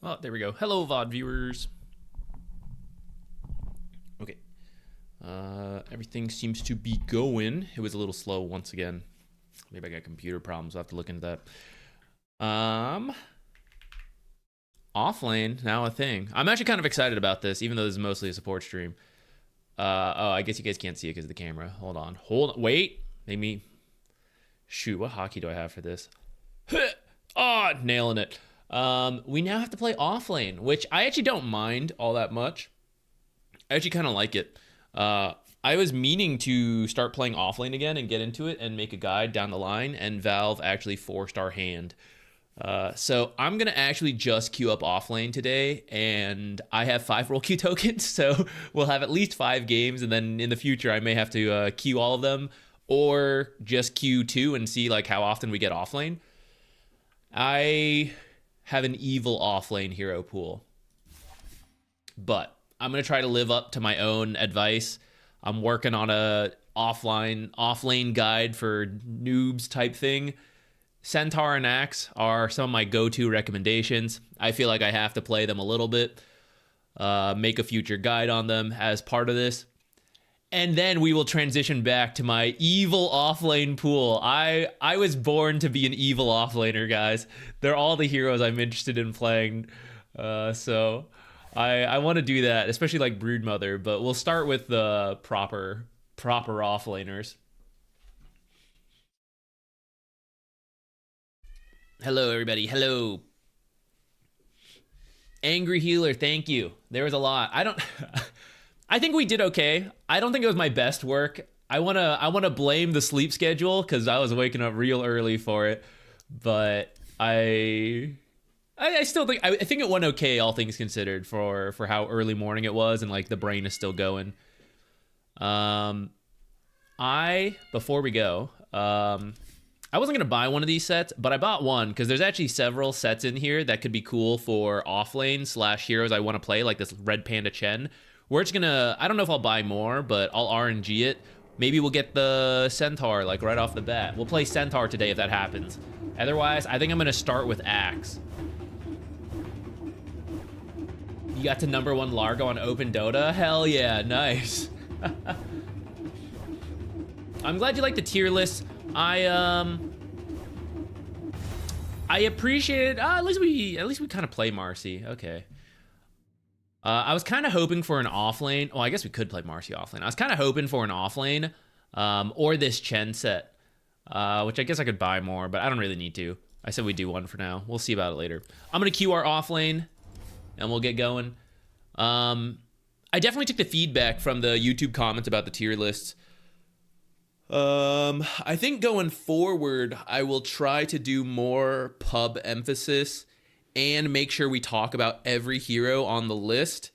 Oh, there we go. Hello, VOD viewers. Okay. Everything seems to be going. It was a little slow once again. Maybe I got computer problems. I'll have to look into that. Offlane, now a thing. I'm actually kind of excited about this, even though this is mostly a support stream. Oh, I guess you guys can't see it because of the camera. Hold on. Wait. Maybe. Shoot, what hockey do I have for this? Oh, nailing it. We now have to play offlane, which I actually don't mind all that much. I actually kind of like it. I was meaning to start playing offlane again and get into it and make a guide down the line, and Valve actually 4-star hand. So I'm going to actually just queue up offlane today, and I have 5 role queue tokens, so we'll have at least 5 games, and then in the future I may have to queue all of them, or just queue 2 and see like how often we get offlane. I have an evil offlane hero pool, but I'm going to try to live up to my own advice. I'm working on a offlane guide for noobs type thing. Centaur and Axe are some of my go-to recommendations. I feel like I have to play them a little bit, make a future guide on them as part of this. And then we will transition back to my evil offlane pool. I was born to be an evil offlaner, guys. They're all the heroes I'm interested in playing. So I want to do that, especially like Broodmother, but we'll start with the proper offlaners. Hello, everybody. Hello. Angry Healer, thank you. There was a lot. I think we did okay. I don't think it was my best work. I wanna blame the sleep schedule because I was waking up real early for it. But I still think I think it went okay, all things considered, for how early morning it was and like the brain is still going. Before we go, I wasn't gonna buy one of these sets, but I bought one because there's actually several sets in here that could be cool for offlane / heroes I want to play, like this Red Panda Chen. We're just gonna, I don't know if I'll buy more, but I'll RNG it. Maybe we'll get the Centaur like right off the bat. We'll play Centaur today if that happens. Otherwise, I think I'm gonna start with Axe. You got to #1 Largo on Open Dota? Hell yeah, nice. I'm glad you like the tier list. I appreciate it. At least we kind of play Marcy. Okay. I was kind of hoping for an offlane. Well, I guess we could play Marcy offlane. I was kind of hoping for an offlane, or this Chen set, which I guess I could buy more, but I don't really need to. I said we do one for now. We'll see about it later. I'm gonna queue our offlane, and we'll get going. I definitely took the feedback from the YouTube comments about the tier lists. I think going forward, I will try to do more pub emphasis and make sure we talk about every hero on the list.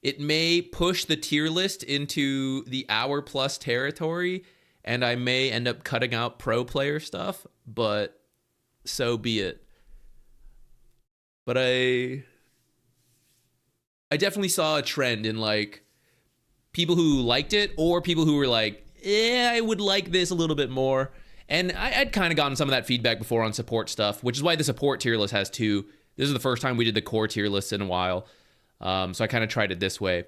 It may push the tier list into the hour-plus territory, and I may end up cutting out pro player stuff, but so be it. But I definitely saw a trend in like people who liked it or people who were like, yeah, I would like this a little bit more. And I'd kind of gotten some of that feedback before on support stuff, which is why the support tier list has 2. This is the first time we did the core tier list in a while. So I kind of tried it this way.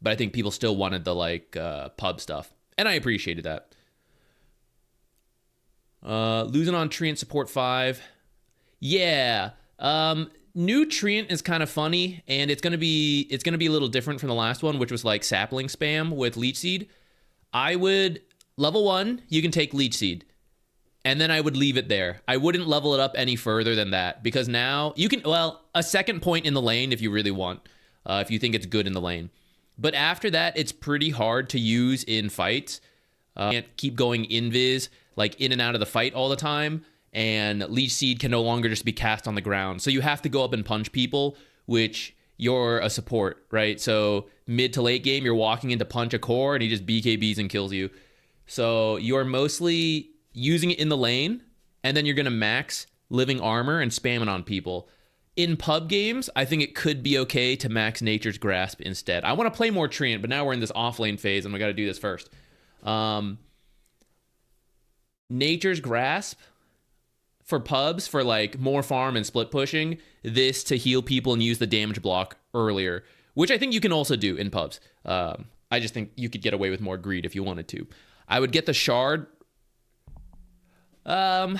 But I think people still wanted the like pub stuff. And I appreciated that. Losing on Treant support 5. Yeah. New Treant is kind of funny, and it's gonna be a little different from the last one, which was like sapling spam with Leech Seed. I would, level 1, you can take Leech Seed. And then I would leave it there. I wouldn't level it up any further than that, because now you can, well, a second point in the lane if you really want, if you think it's good in the lane. But after that, it's pretty hard to use in fights. You can't keep going invis, like in and out of the fight all the time, and Leech Seed can no longer just be cast on the ground. So you have to go up and punch people, which you're a support, right? So mid to late game, you're walking into punch a core and he just BKBs and kills you. So you're mostly using it in the lane, and then you're gonna max living armor and spam it on people. In pub games, I think it could be okay to max Nature's Grasp instead. I want to play more Treant, but now we're in this offlane phase and we gotta do this first. Nature's Grasp for pubs for like more farm and split pushing, this to heal people and use the damage block earlier, which I think you can also do in pubs. I just think you could get away with more greed if you wanted to. I would get the shard. I'm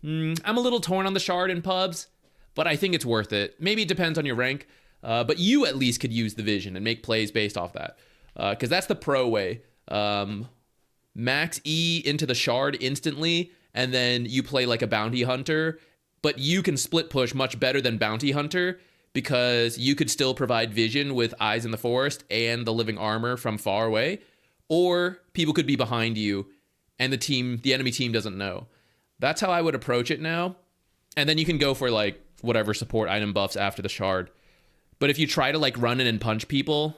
a little torn on the shard in pubs, but I think it's worth it. Maybe it depends on your rank, but you at least could use the vision and make plays based off that, because that's the pro way. Max E into the shard instantly, and then you play like a bounty hunter, but you can split push much better than bounty hunter because you could still provide vision with eyes in the forest and the living armor from far away, or people could be behind you and the enemy team doesn't know. That's how I would approach it now. And then you can go for like whatever support item buffs after the shard. But if you try to like run in and punch people,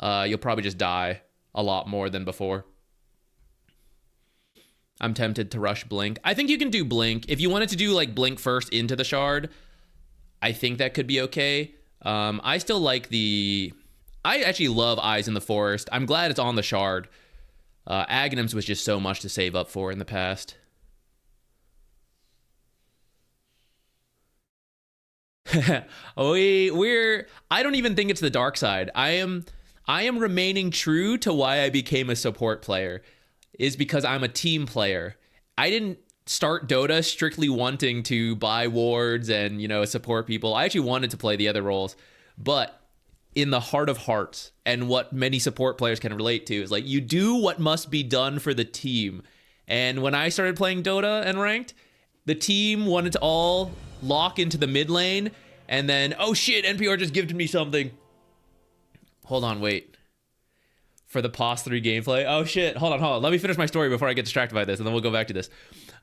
you'll probably just die a lot more than before. I'm tempted to rush Blink. I think you can do Blink. If you wanted to do like Blink first into the shard, I think that could be okay. I still like I actually love Eyes in the Forest. I'm glad it's on the shard. Aghanims was just so much to save up for in the past. I don't even think it's the dark side. I am remaining true to why I became a support player, is because I'm a team player. I didn't start Dota strictly wanting to buy wards and, support people. I actually wanted to play the other roles, but in the heart of hearts, and what many support players can relate to, is like you do what must be done for the team. And when I started playing Dota and ranked, the team wanted to all lock into the mid lane, and then, oh shit, NPR just gifted me something. Hold on, wait. For the POS 3 gameplay. Oh shit, hold on. Let me finish my story before I get distracted by this, and then we'll go back to this.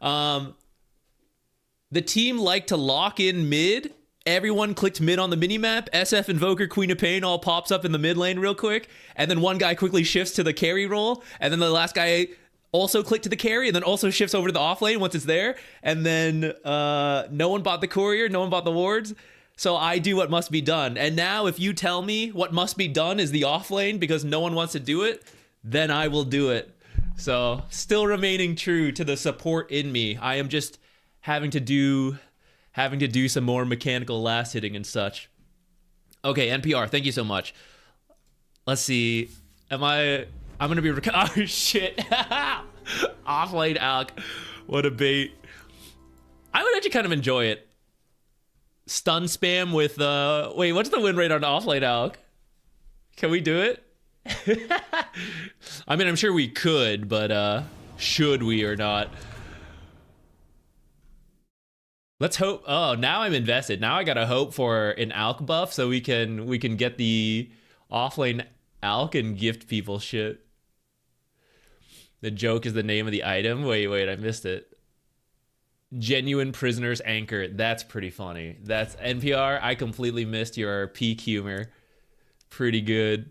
The team liked to lock in mid. Everyone clicked mid on the minimap. SF Invoker, Queen of Pain all pops up in the mid lane real quick, and then one guy quickly shifts to the carry role, and then the last guy also clicked to the carry, and then also shifts over to the off lane once it's there, and then no one bought the courier, no one bought the wards, so I do what must be done. And now if you tell me what must be done is the off lane because no one wants to do it, then I will do it. So still remaining true to the support in me. I am just having to do some more mechanical last hitting and such. Okay, NPR, thank you so much. Let's see. I'm gonna be oh shit. Offlane Alk. What a bait. I would actually kind of enjoy it. Stun spam with wait, what's the win rate on offlane Alk? Can we do it? I mean, I'm sure we could, but should we or not? Let's hope. Oh, now I'm invested. Now I gotta hope for an Alk buff so we can get the offlane Alk and gift people shit. The joke is the name of the item. Wait, I missed it. Genuine Prisoner's Anchor. That's pretty funny. That's NPR. I completely missed your peak humor. Pretty good.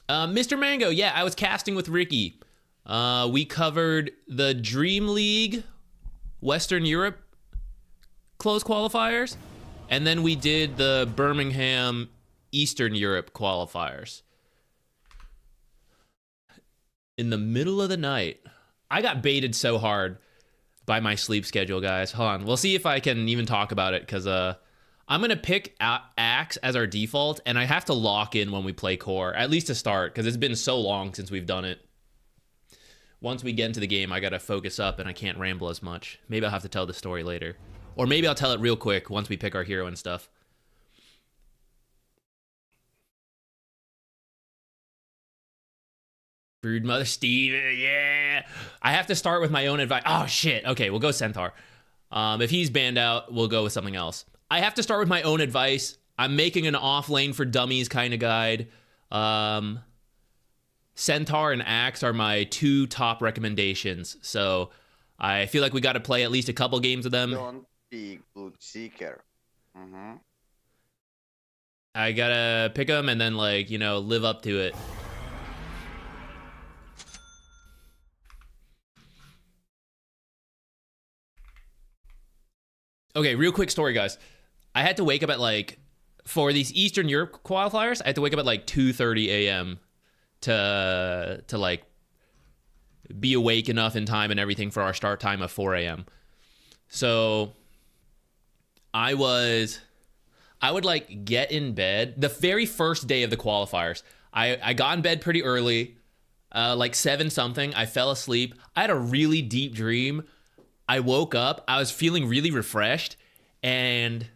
Mr. Mango, yeah, I was casting with Ricky. We covered the Dream League Western Europe close qualifiers, and then we did the Birmingham Eastern Europe qualifiers. In the middle of the night. I got baited so hard by my sleep schedule, guys. Hold on. We'll see if I can even talk about it, because I'm going to pick Axe as our default, and I have to lock in when we play core, at least to start, because it's been so long since we've done it. Once we get into the game, I got to focus up, and I can't ramble as much. Maybe I'll have to tell the story later. Or maybe I'll tell it real quick once we pick our hero and stuff. Broodmother Steve, yeah. I have to start with my own advice. Oh, shit. Okay, we'll go Centaur. If he's banned out, we'll go with something else. I have to start with my own advice. I'm making an off lane for dummies kind of guide. Centaur and Axe are my two top recommendations. So I feel like we got to play at least a couple games of them. Don't be good seeker. I gotta pick them and then, like, live up to it. Okay, real quick story, guys. I had to wake up at like for these Eastern Europe qualifiers, I had to wake up at like 2:30 a.m. to like be awake enough in time and everything for our start time of 4 a.m. So I would like get in bed the very first day of the qualifiers. I got in bed pretty early, like 7 something. I fell asleep. I had a really deep dream. I woke up. I was feeling really refreshed, and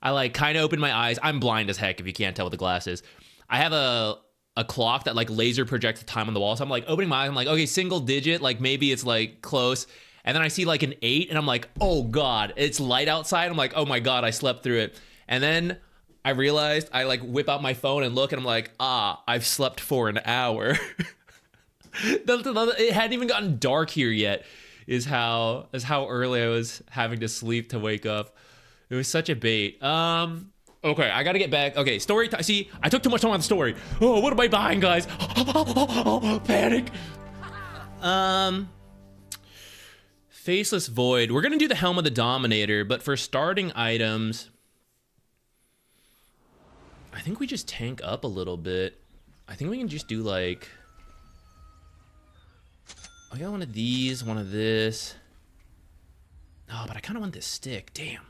I like kind of opened my eyes. I'm blind as heck if you can't tell with the glasses. I have a clock that like laser projects the time on the wall. So I'm like opening my eyes. I'm like, okay, single digit. Like maybe it's like close. And then I see like an 8 and I'm like, oh God, it's light outside. I'm like, oh my God, I slept through it. And then I realized I like whip out my phone and look and I'm like, I've slept for an hour. It hadn't even gotten dark here yet is how early I was having to sleep to wake up. It was such a bait. Okay, I gotta get back. Okay, story time. See, I took too much time on the story. Oh, what am I buying, guys? Panic. Faceless Void. We're gonna do the Helm of the Dominator, but for starting items, I think we just tank up a little bit. I think we can just do like, I got one of these, one of this. Oh, but I kind of want this stick. Damn.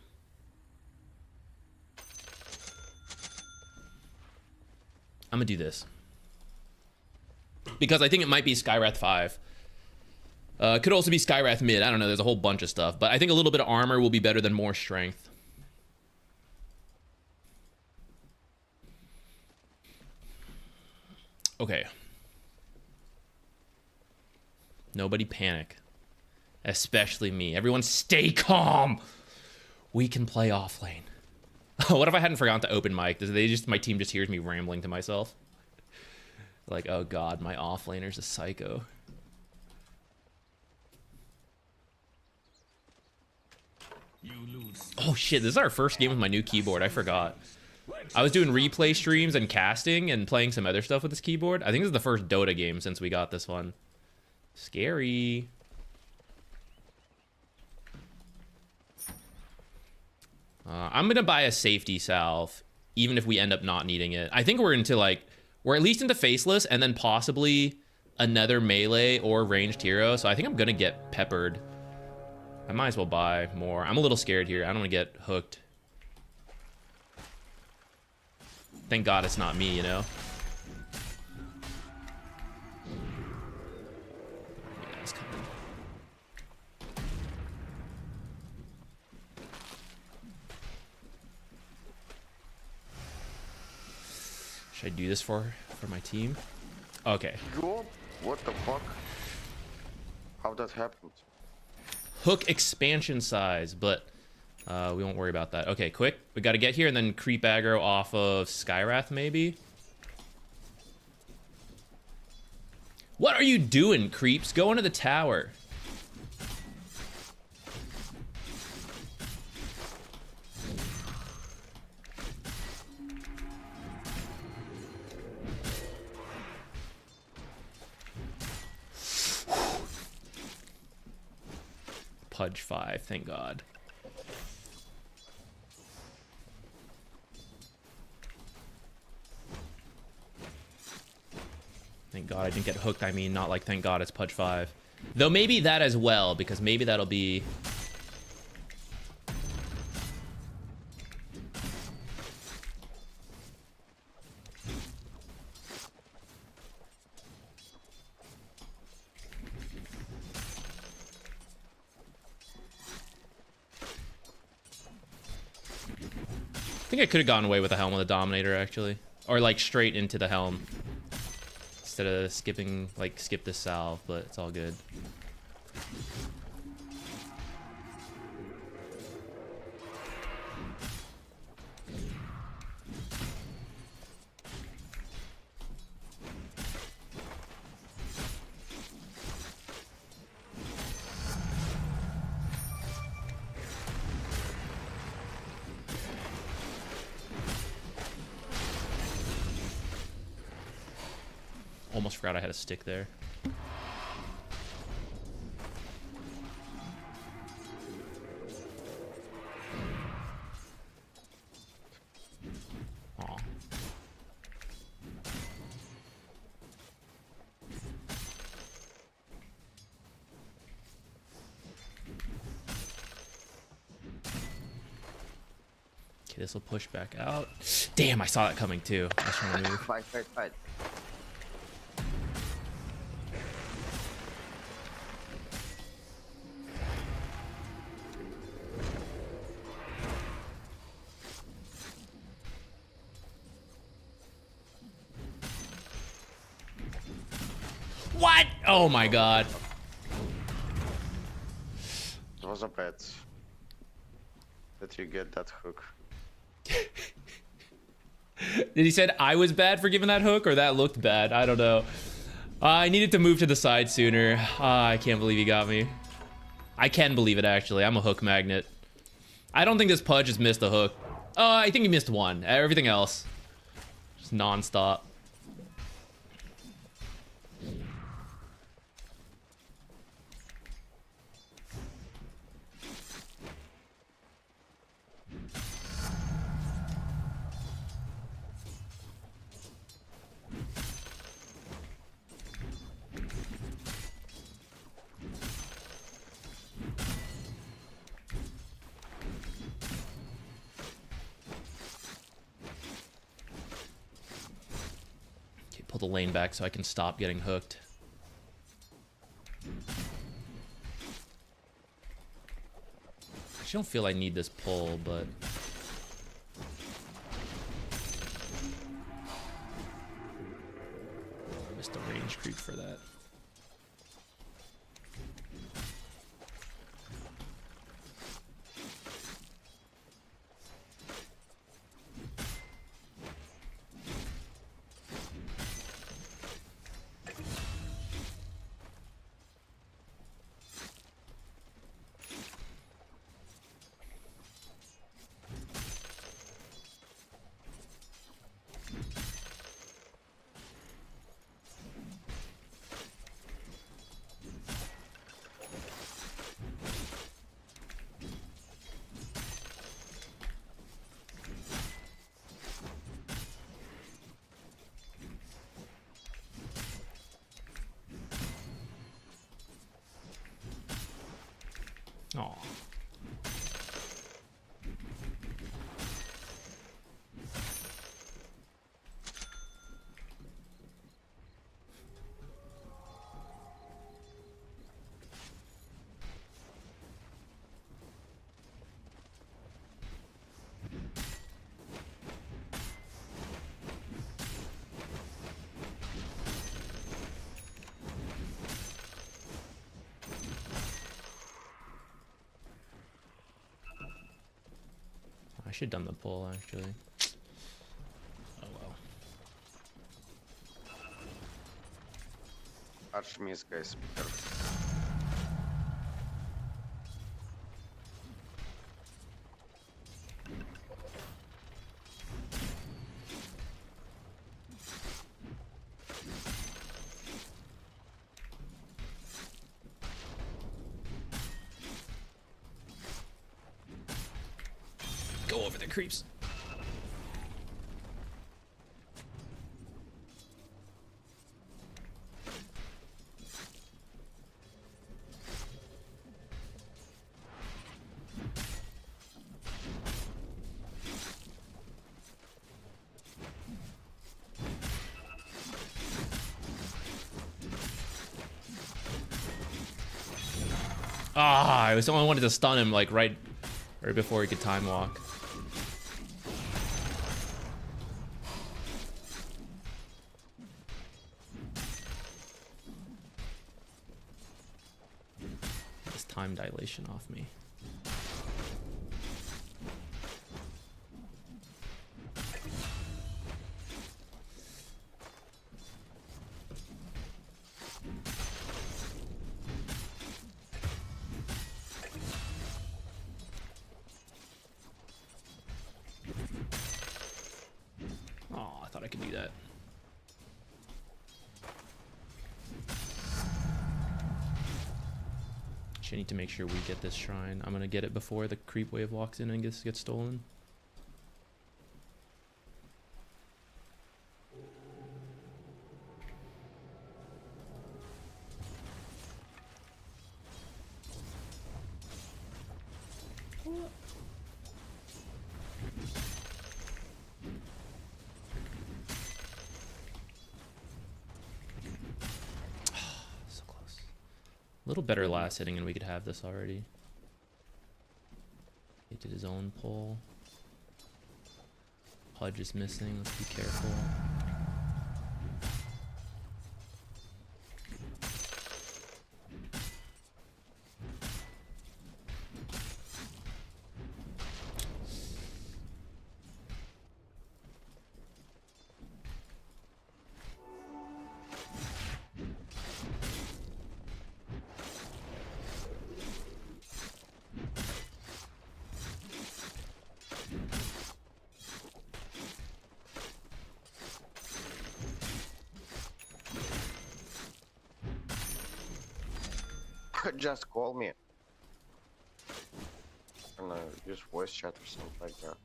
I'm gonna do this because I think it might be Skywrath 5. Could also be Skywrath mid. I don't know. There's a whole bunch of stuff, but I think a little bit of armor will be better than more strength. Okay. Nobody panic, especially me. Everyone stay calm. We can play off lane. What if I hadn't forgotten to open mic? My team just hears me rambling to myself? Like, oh God, my offlaner's a psycho. Oh shit, this is our first game with my new keyboard. I forgot. I was doing replay streams and casting and playing some other stuff with this keyboard. I think this is the first Dota game since we got this one. Scary. I'm gonna buy a safety salve, even if we end up not needing it. I think we're at least into faceless, and then possibly another melee or ranged hero. So I think I'm gonna get peppered. I might as well buy more. I'm a little scared here. I don't want to get hooked. Thank God it's not me, you know? Should I do this for my team? Okay. What the fuck? How that happened? Hook expansion size, but we won't worry about that. Okay, quick. We got to get here and then creep aggro off of Skywrath, maybe? What are you doing, creeps? Go into the tower. Pudge 5, thank God. Thank God I didn't get hooked. I mean, not like thank God it's Pudge 5. Though maybe that as well, because maybe that'll be... I think I could have gone away with the Helm of the Dominator, actually. Or, like, straight into the Helm. Instead of skipping, like, skip this salve, but it's all good. Almost forgot I had a stick there. Okay, this will push back out. Damn, I saw that coming too. I was trying to move. Fight. What? Oh my god. It was a bet that you get that hook. Did he said I was bad for giving that hook, or that looked bad? I don't know. I needed to move to the side sooner. I can't believe he got me. I can believe it, actually. I'm a hook magnet. I don't think this Pudge has missed a hook. I think he missed one. Everything else, just non-stop. Pull the lane back so I can stop getting hooked. I don't feel I need this pull, but I missed a range creep for that. Aw. I should have done the pull, actually. Oh well. Arch miss, guys. Go over the creeps. I was only wanted to stun him like right before he could time walk. This time dilation off me. Oh, I thought I could do that. I need to make sure we get this shrine. I'm gonna get it before the creep wave walks in and gets stolen. little better last hitting, and we could have this already. He did his own pull. Pudge is missing. Let's be careful. Just call me. And use voice chat or something like that.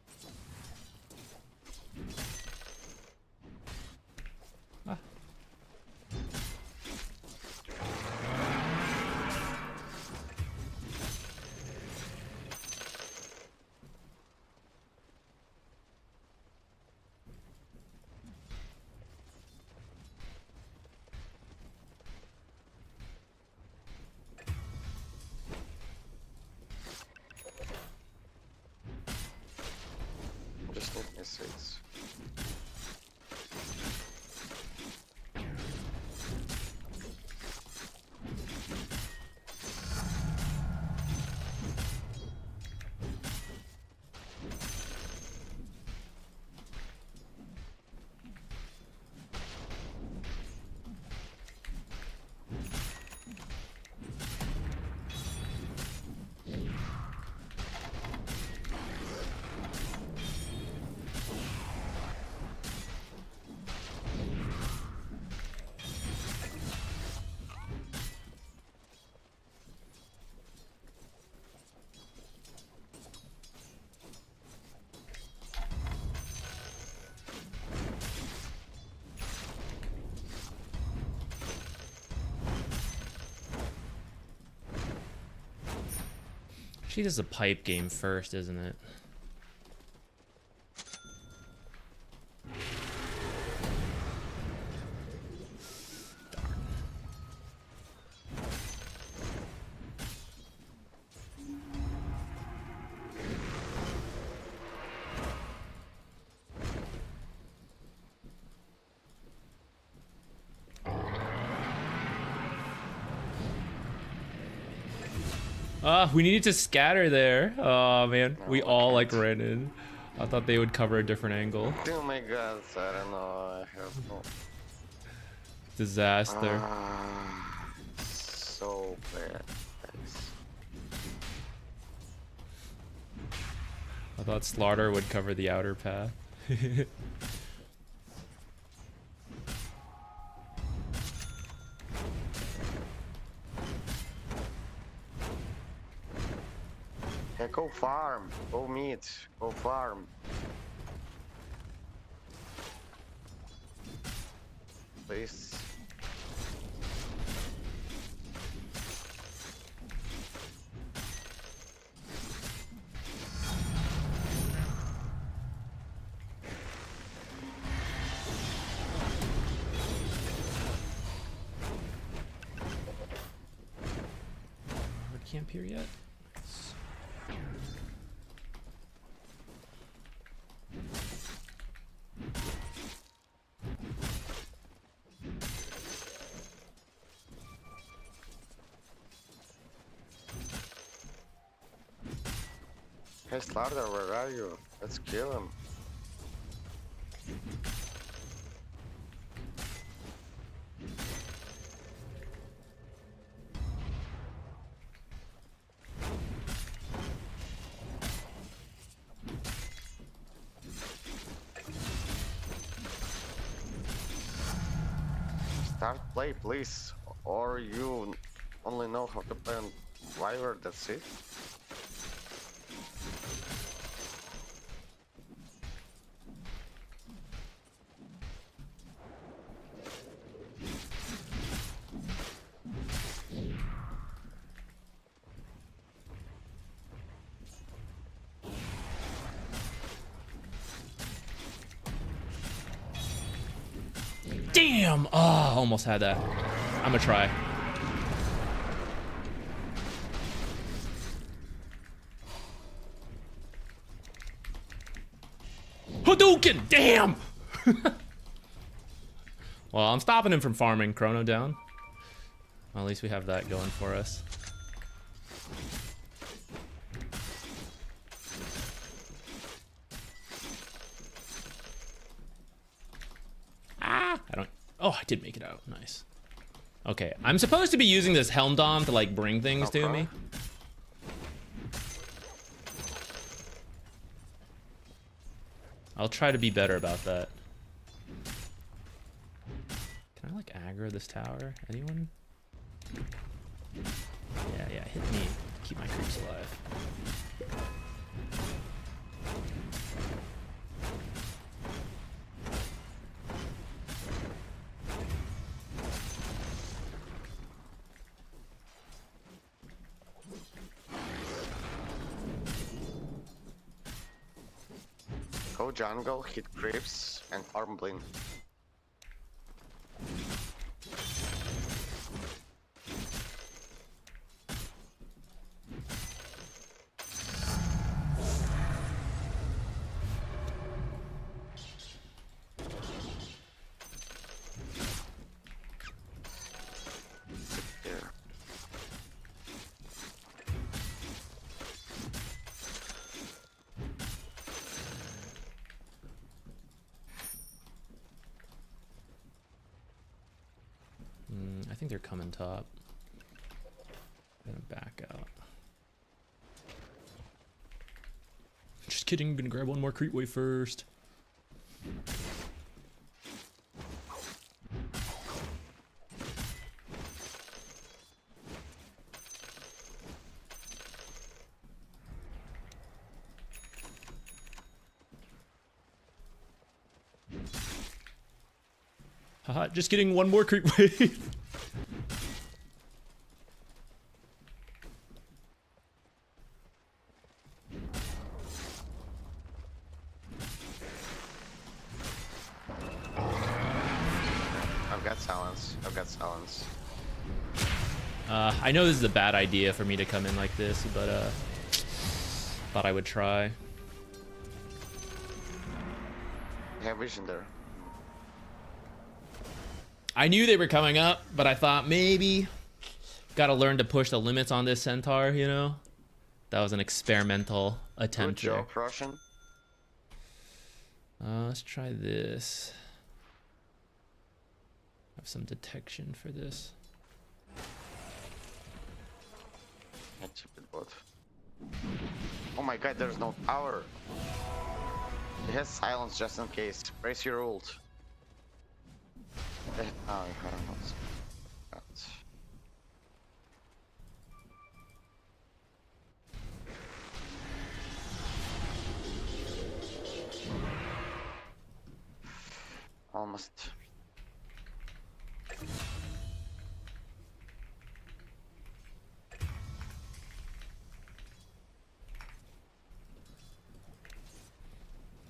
Ah. Just need misses. She does a pipe game first, isn't it? We needed to scatter there. Oh man, we all like ran in. I thought they would cover a different angle. Oh my god, I don't know. I have no. Disaster. So bad. Thanks. I thought Slaughter would cover the outer path. Yeah, go farm, go meat, go farm. Please. Hard camp here yet? Hey Slaughter, where are you? Let's kill him. Start play, please. Or you only know how to play on Wyvern, that's it. Damn! Oh, almost had that. I'm gonna try. Hadouken! Damn! Well, I'm stopping him from farming. Chrono down. Well, at least we have that going for us. Ah! I don't... Oh, I did make it out. Nice. Okay, I'm supposed to be using this Helm Dom to, like, bring things to me. I'll try to be better about that. Can I, like, aggro this tower? Anyone? Yeah, hit me. Keep my creeps alive. Go jungle, hit creeps, and farm blink. I think they're coming top. I'm gonna back out. Just kidding, I'm gonna grab one more creep wave first. Haha, just getting one more creep wave. I've got silence. I know this is a bad idea for me to come in like this, but thought I would try. I have vision there. I knew they were coming up, but I thought maybe gotta learn to push the limits on this Centaur, you know? That was an experimental attempt. Good job, Russian. Let's try this. Have some detection for this. That's a bit bot. Oh my god, there's no power. It has silence just in case. Brace your ult. Oh, I don't know. Almost.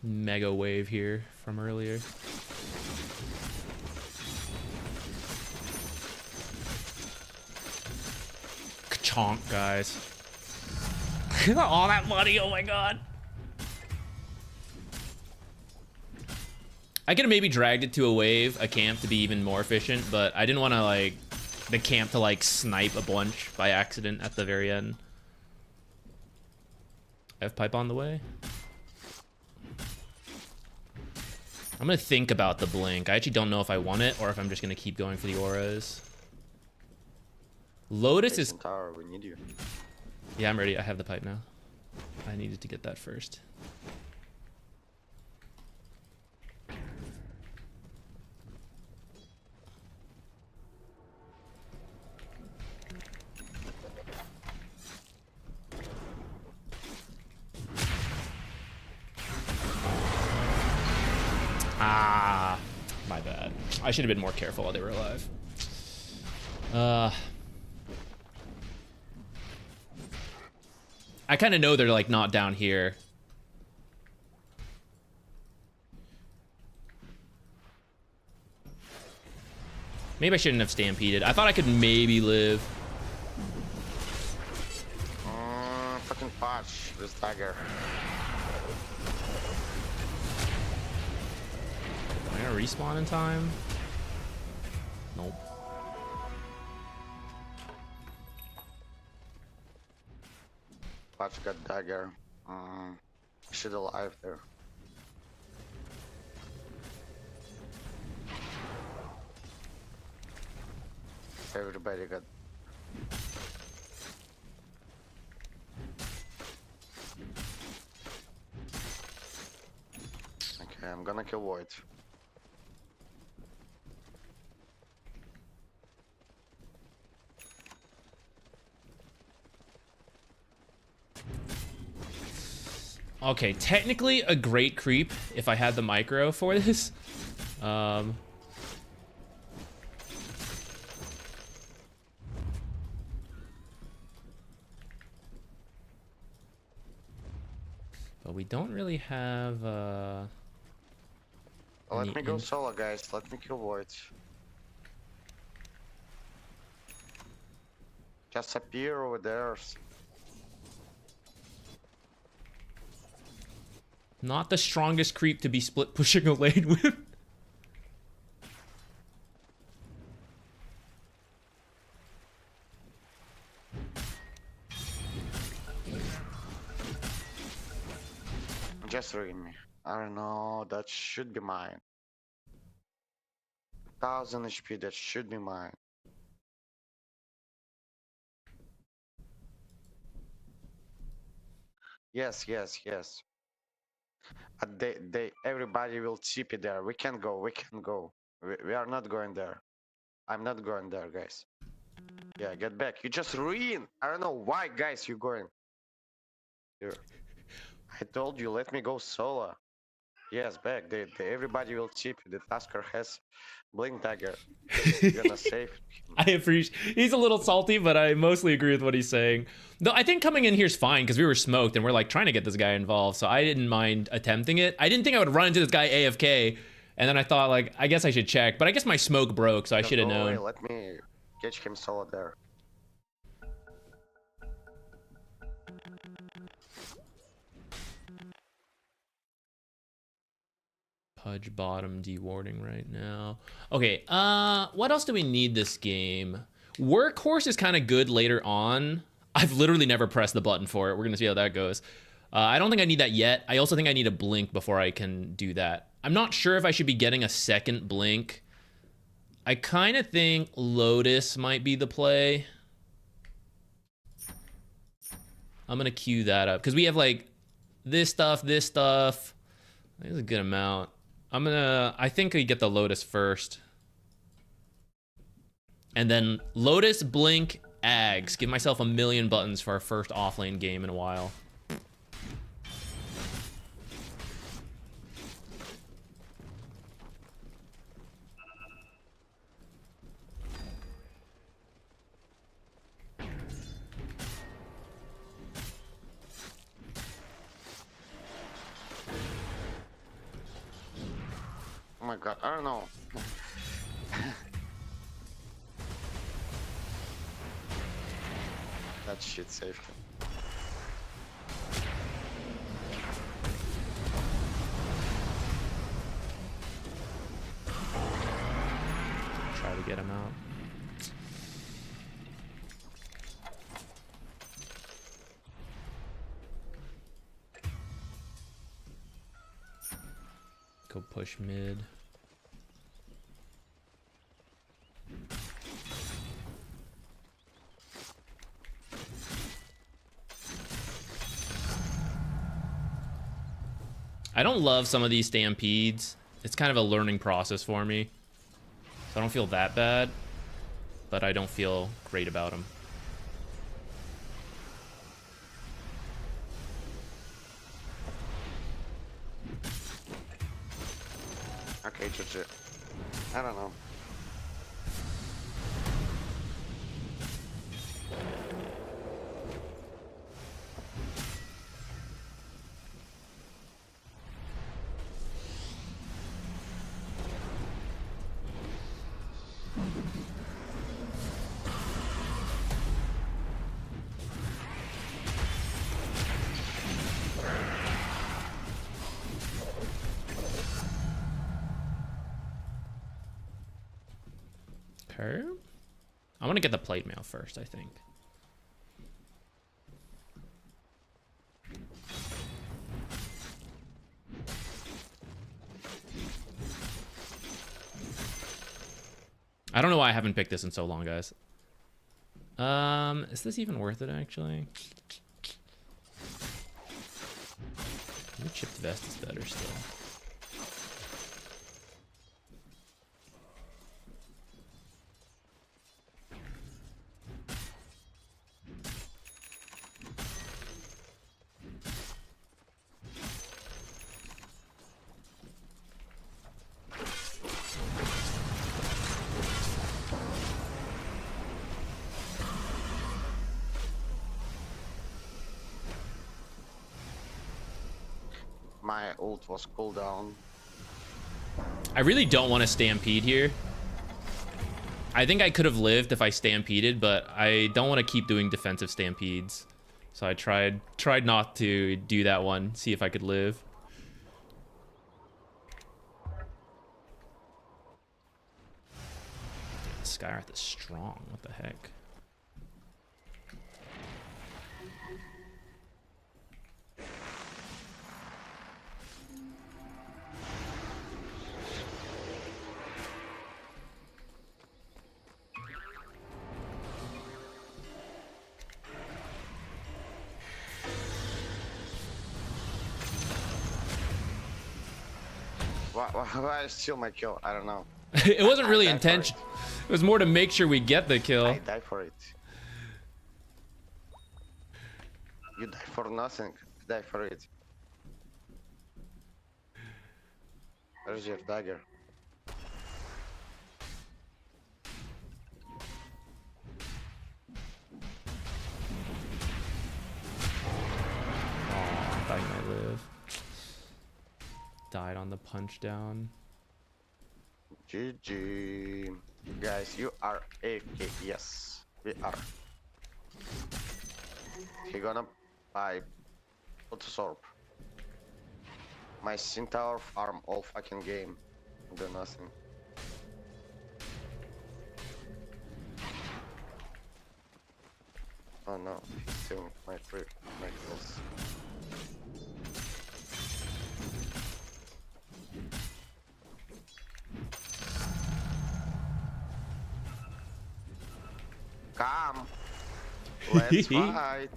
Mega wave here from earlier. Chonk, guys. All that money, oh my god. I could have maybe dragged it to a wave, a camp, to be even more efficient, but I didn't want to, like, the camp to, like, snipe a bunch by accident at the very end. I have pipe on the way. I'm gonna think about the blink. I actually don't know if I want it or if I'm just gonna keep going for the auras. Lotus is... Centaur, we need you. Yeah, I'm ready. I have the pipe now. I needed to get that first. Ah, my bad. I should have been more careful while they were alive. I kind of know they're like not down here. Maybe I shouldn't have stampeded. I thought I could maybe live. Fucking patch this dagger. gonna respawn in time? Nope. Watch got dagger. Should alive there. Everybody got. Okay, I'm gonna kill Void. Okay, technically a great creep if I had the micro for this. But we don't really have Let me go solo, guys. Let me kill Void. Just appear over there. Not the strongest creep to be split pushing a lane with. Just ruin me. I don't know, that should be mine. 1000 HP, that should be mine. Yes. Everybody will TP there. We can go. We are not going there. I'm not going there, guys. Yeah, get back. You just ruin. I don't know why, guys, you going. Here. I told you, let me go solo. Yes, back. Everybody will TP. The Tasker has blink dagger. You're gonna save him. I appreciate. He's a little salty, but I mostly agree with what he's saying. Though I think coming in here is fine because we were smoked and we're like trying to get this guy involved, so I didn't mind attempting it. I didn't think I would run into this guy AFK, and then I thought like I guess I should check, but I guess my smoke broke, so I should have known. Away. Let me catch him solo there. Pudge bottom dewarding right now. Okay, what else do we need this game? Workhorse is kind of good later on. I've literally never pressed the button for it. We're gonna see how that goes. I don't think I need that yet. I also think I need a blink before I can do that. I'm not sure if I should be getting a second blink. I kind of think Lotus might be the play. I'm gonna queue that up because we have like this stuff. There's a good amount. I think we get the Lotus first. And then Lotus, Blink, Ags. Give myself 1,000,000 buttons for our first offlane game in a while. Oh my god, I don't know. That shit saved him. Try to get him out. Go push mid. I don't love some of these stampedes. It's kind of a learning process for me. So I don't feel that bad, but I don't feel great about them. Okay, GG. I don't know. Okay. I want to get the plate mail first, I think. I don't know why I haven't picked this in so long, guys. Is this even worth it, actually? Maybe chipped vest is better still. My ult was cooldown. I really don't want to stampede here. I think I could have lived if I stampeded, but I don't want to keep doing defensive stampedes. So I tried not to do that one, see if I could live. Skywrath is strong, what the heck? Why I steal my kill? I don't know. It wasn't really intentional. It was more to make sure we get the kill. I die for it. You die for nothing. Die for it. Where's your dagger? Oh, I thought you might live. Died on the punch down. GG. Guys, you are AFK. Yes, we are. He gonna buy Photosorb. My Centaur farm all fucking game. Do nothing. Oh no, he's stealing my kills. Come, let's fight.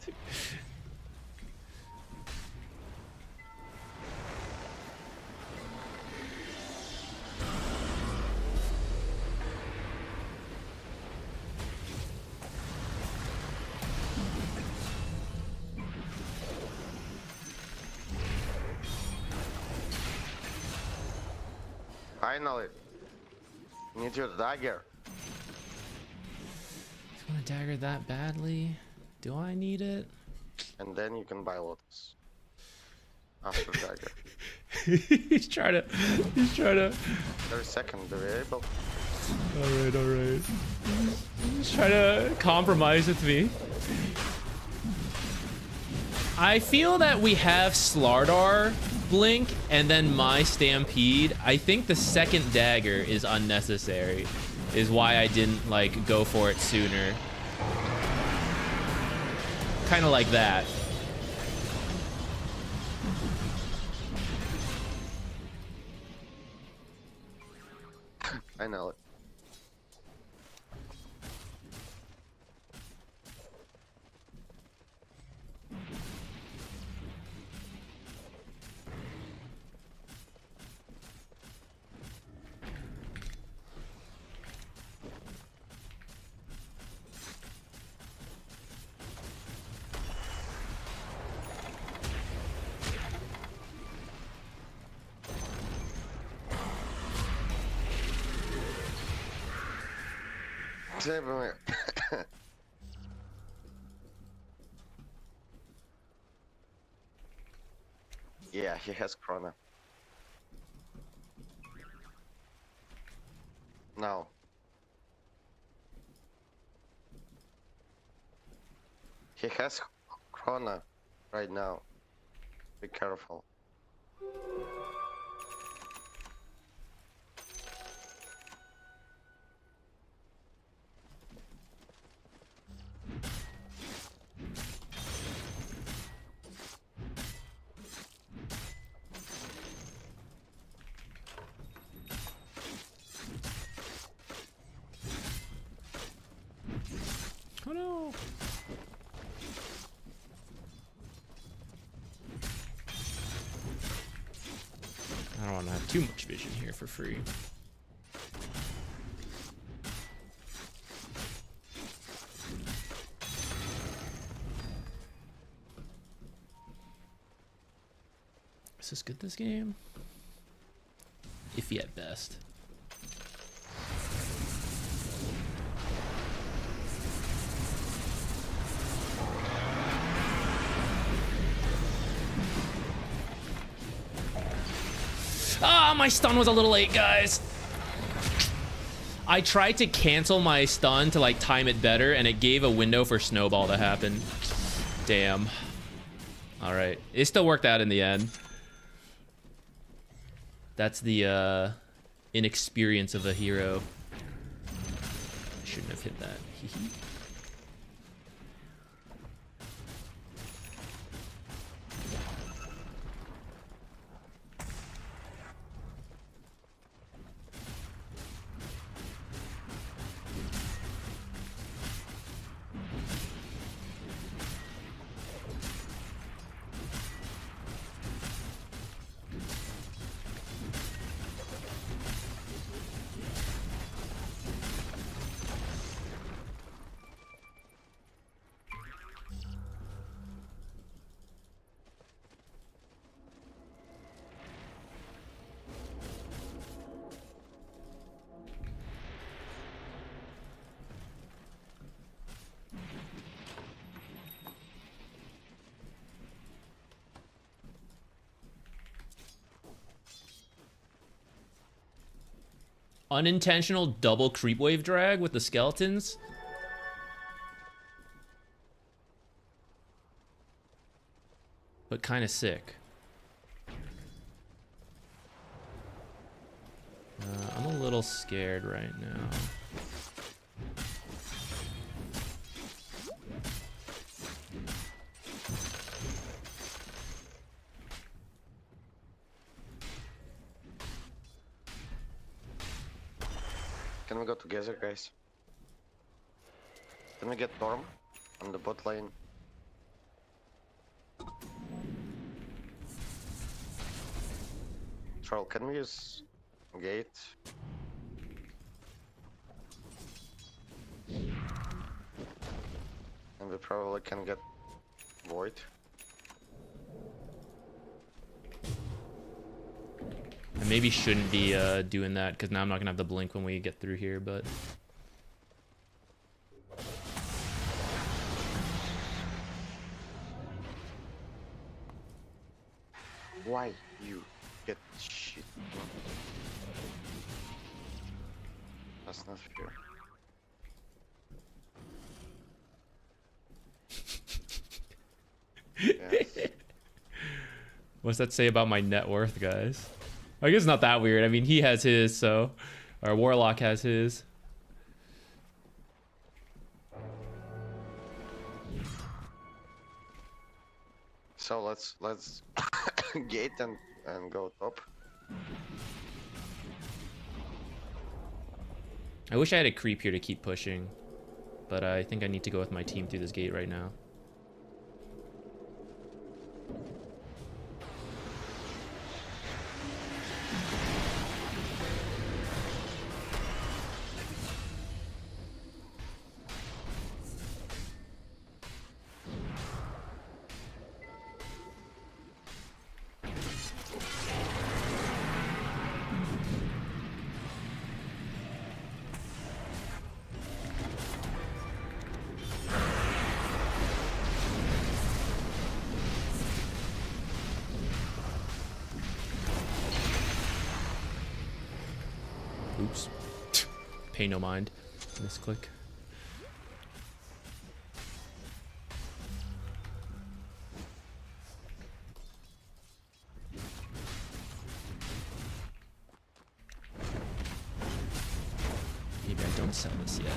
Finally, need your dagger. I want a dagger that badly. Do I need it? And then you can buy Lotus. After dagger. He's trying to. 30 seconds variable. Alright. He's trying to compromise with me. I feel that we have Slardar blink and then my stampede. I think the second dagger is unnecessary. Is why I didn't like go for it sooner. Kind of like that. I know it. Yeah, he has Chrono. No. He has Chrono right now. Be careful. Oh no! I don't want to have too much vision here for free. Is this good this game? Iffy at best. Ah, my stun was a little late, guys. I tried to cancel my stun to like time it better, and it gave a window for snowball to happen. Damn. All right, it still worked out in the end. That's the inexperience of a hero. I shouldn't have hit that. Unintentional double creep wave drag with the skeletons. But kind of sick. I'm a little scared right now. Can we go together, guys? Can we get Storm on the bot lane? Troll, can we use gate? And we probably can get Void. I maybe shouldn't be doing that because now I'm not gonna have the blink when we get through here, but Why you get shit? That's not fair. Yes. what's that say about my net worth, guys? I guess it's not that weird. I mean, he has his, so our Warlock has his. So let's gate and go top. I wish I had a creep here to keep pushing, but I think I need to go with my team through this gate right now. Oops. Pay no mind. Misclick. Maybe I don't sell this yet.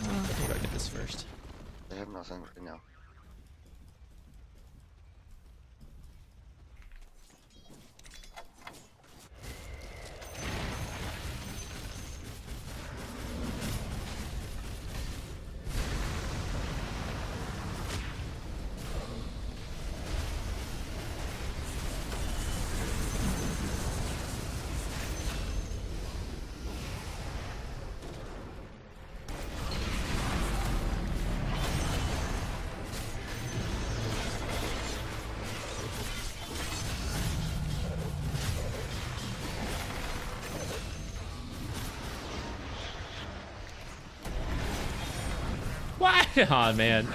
Maybe I get this first. They have nothing right now. Oh, man.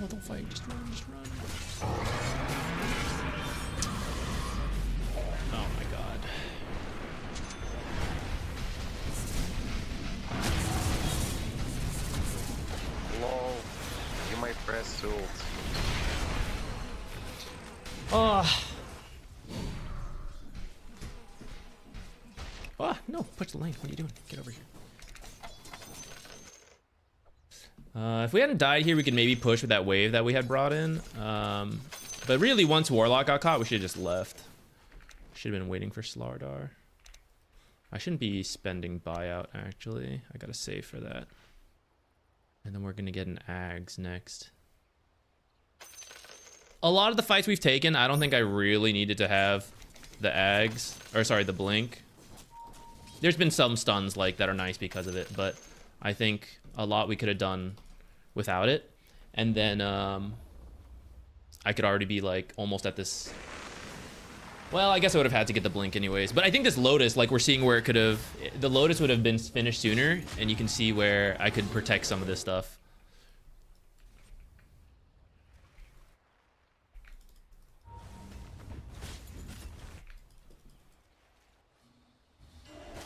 No, don't fight. Just run. Just run. Oh my god. Lol. You might press ult. Oh. Ah, no, push the lane. What are you doing? Get over here. If we hadn't died here, we could maybe push with that wave that we had brought in. But really, once Warlock got caught, we should have just left. Should have been waiting for Slardar. I shouldn't be spending buyout, actually. I gotta save for that. And then we're gonna get an Ags next. A lot of the fights we've taken, I don't think I really needed to have the Ags. Or sorry, the Blink. There's been some stuns like that are nice because of it, but I think a lot we could have done without it. And then I could already be like almost at this. Well, I guess I would have had to get the Blink anyways. But I think this Lotus, like we're seeing where it could have, the Lotus would have been finished sooner, and you can see where I could protect some of this stuff.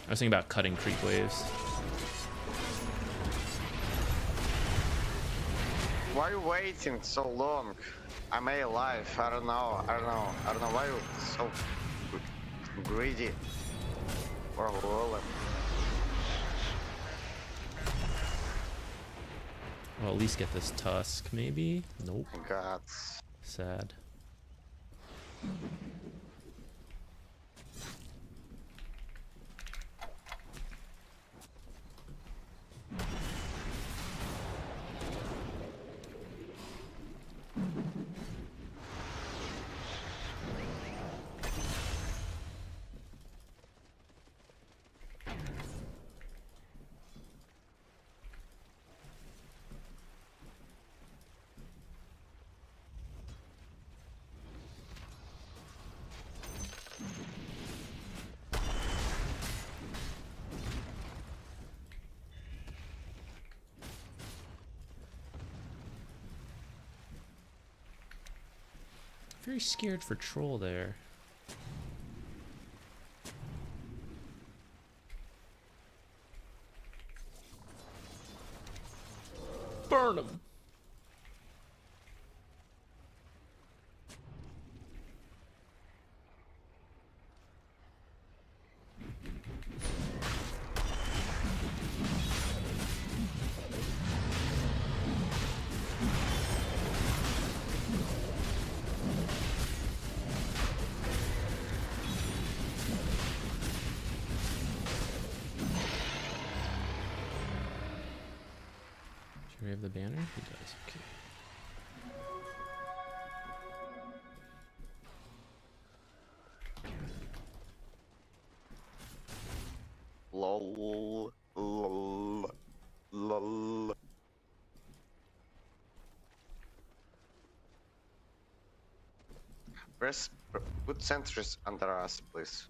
I was thinking about cutting creep waves. Why are you waiting so long? I'm alive. I don't know why you so greedy or rolling. Well, at least get this Tusk, maybe? Nope. God. Sad. Very scared for Troll there. Burn him. Do we have the banner? He does. Okay. Lol. Lol. Lol. Put sentries under us, please.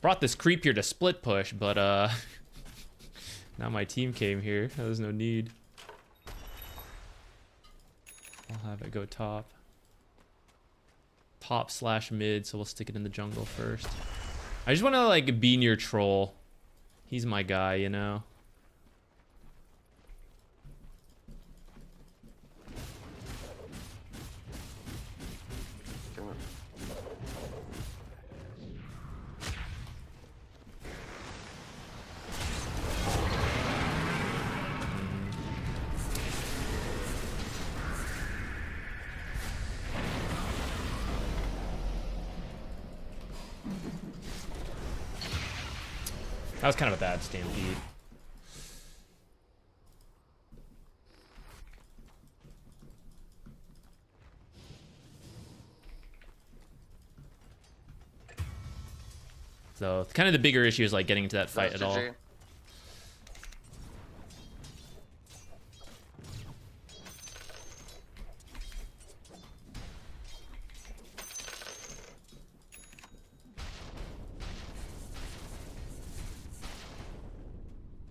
Brought this creep here to split push, but Now my team came here. There's no need. I'll have it go top. Top / mid, so we'll stick it in the jungle first. I just want to like be near Troll. He's my guy, you know. That was kind of a bad stampede. So kind of the bigger issue is like getting into that fight at all.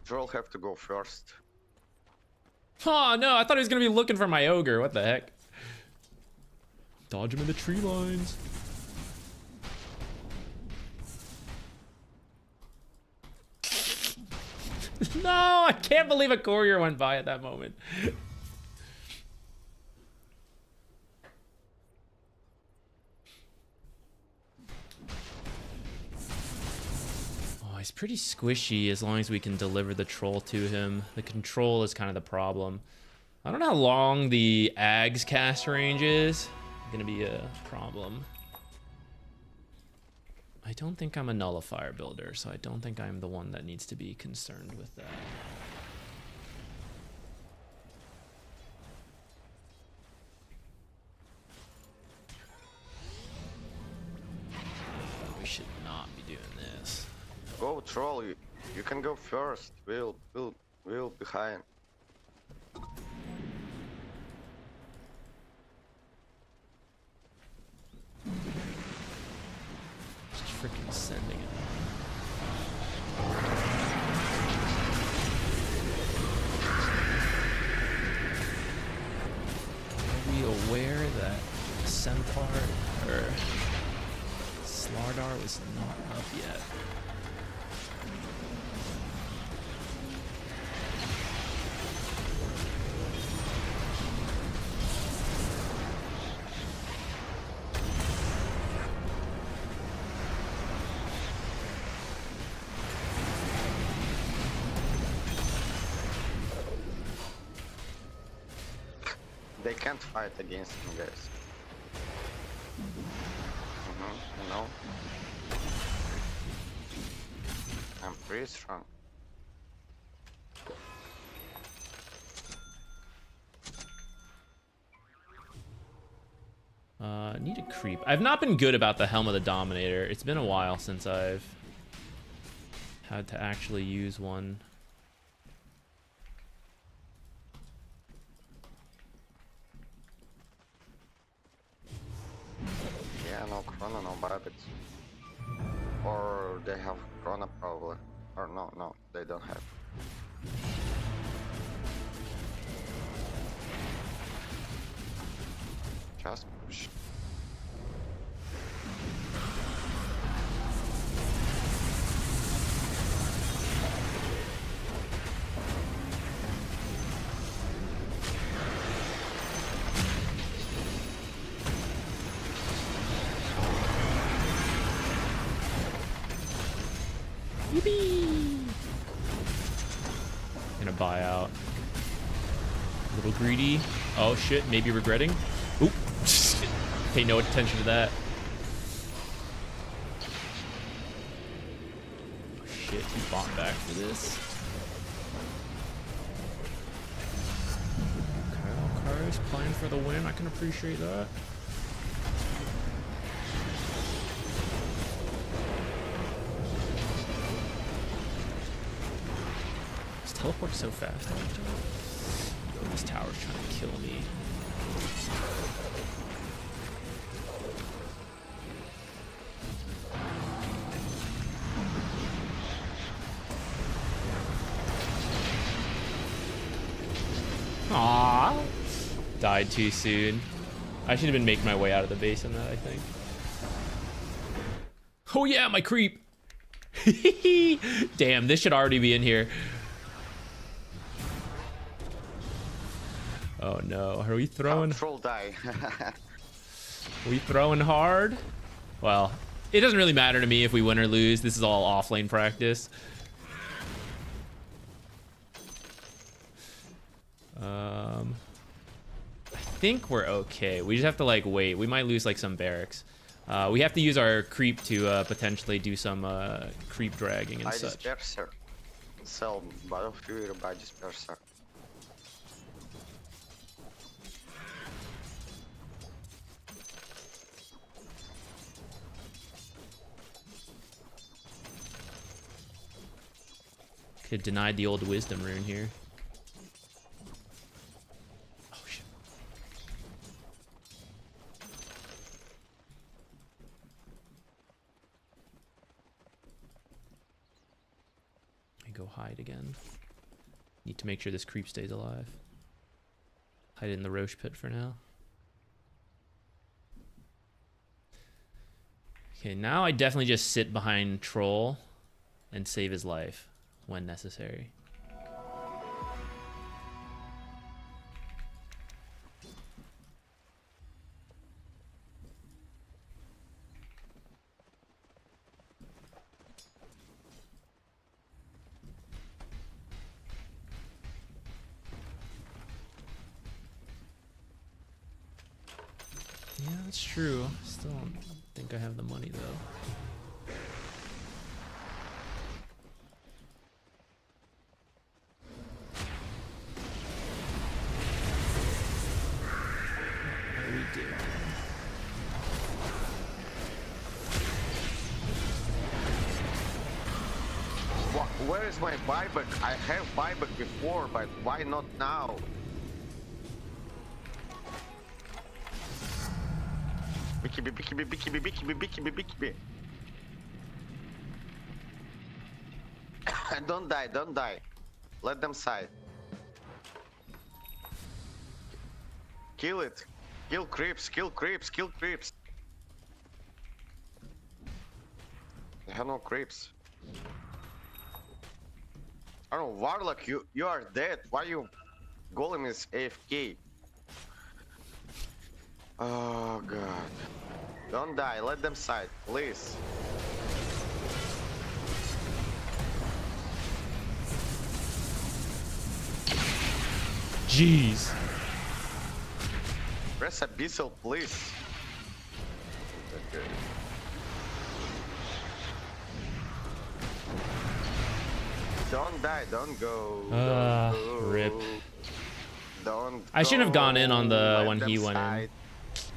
Troll have to go first. Oh no, I thought he was gonna be looking for my ogre. What the heck? Dodge him in the tree lines. No, I can't believe a courier went by at that moment. He's pretty squishy as long as we can deliver the troll to him. The control is kind of the problem. I don't know how long the Ag's cast range is. Gonna be a problem. I don't think I'm a nullifier builder, so I don't think I'm the one that needs to be concerned with that. We should not be doing this. Go Troll, you can go first. We'll behind. Just freaking sending it. Are we aware that Centaur or Slardar was not up yet? They can't fight against me, guys. You know? I'm pretty strong. Need a creep. I've not been good about the Helm of the Dominator. It's been a while since I've had to actually use one. Yeah, no Chrono, no Babbits. Or they have Chrono probably. Or no, they don't have. Just push. Gonna buy out. A little greedy. Oh shit, maybe regretting. Oop. Pay no attention to that. Oh, shit, he fought back for this. Okay, he's playing for the win. I can appreciate that. Teleport so fast. Oh, this tower's trying to kill me. Died too soon. I should have been making my way out of the base in that, I think. Oh yeah, my creep. Damn, this should already be in here. Oh no, are we throwing? Troll die. Are we throwing hard? Well, it doesn't really matter to me if we win or lose. This is all off lane practice. I think we're okay. We just have to like wait. We might lose like some barracks. We have to use our creep to potentially do some creep dragging and such. Disperser. Sell battlefield by disperser. Could deny the old wisdom rune here. Oh shit. I go hide again. Need to make sure this creep stays alive. Hide in the Roche pit for now. Okay, now I definitely just sit behind Troll and save his life when necessary. Yeah, that's true. Still don't think I have the money though. Where is my buyback? I have buyback before, but why not now? Bikibi, bikibi, bikibi, bikibi, bikibi, bikibi. Don't die, don't die. Let them side. Kill it. Kill creeps, kill creeps, kill creeps. I have no creeps. I don't know, Warlock, you are dead. Why you Golem is AFK? Oh god. Don't die, let them side, please. Jeez. Press Abyssal, please. Okay. Don't die, don't go. Don't go. Rip. Don't I shouldn't have gone in on the Let when them he went side. in.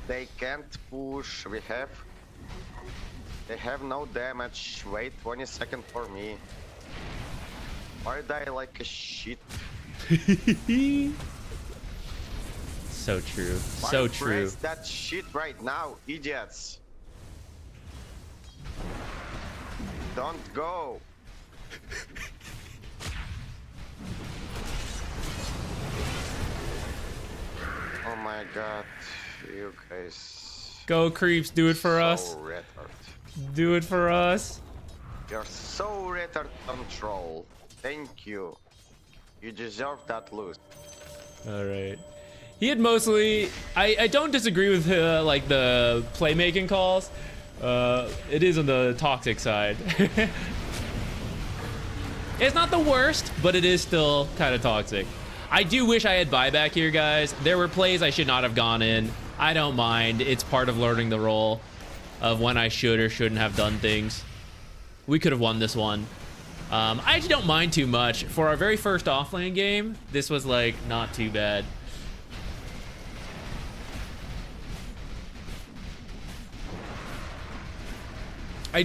They can't push. They have no damage. Wait 20 seconds for me. Why die like a shit? So true. Why So true. press that shit right now, idiots. Don't go. Oh my god, you guys. Go creeps, do it for us. Retard. Do it for us. You're so retard control. Thank you. You deserve that loot. All right. He had mostly. I don't disagree with like the playmaking calls. It is on the toxic side. It's not the worst, but it is still kind of toxic. I do wish I had buyback here, guys. There were plays I should not have gone in. I don't mind. It's part of learning the role of when I should or shouldn't have done things. We could have won this one. I actually don't mind too much. For our very first offlane game, this was like not too bad. I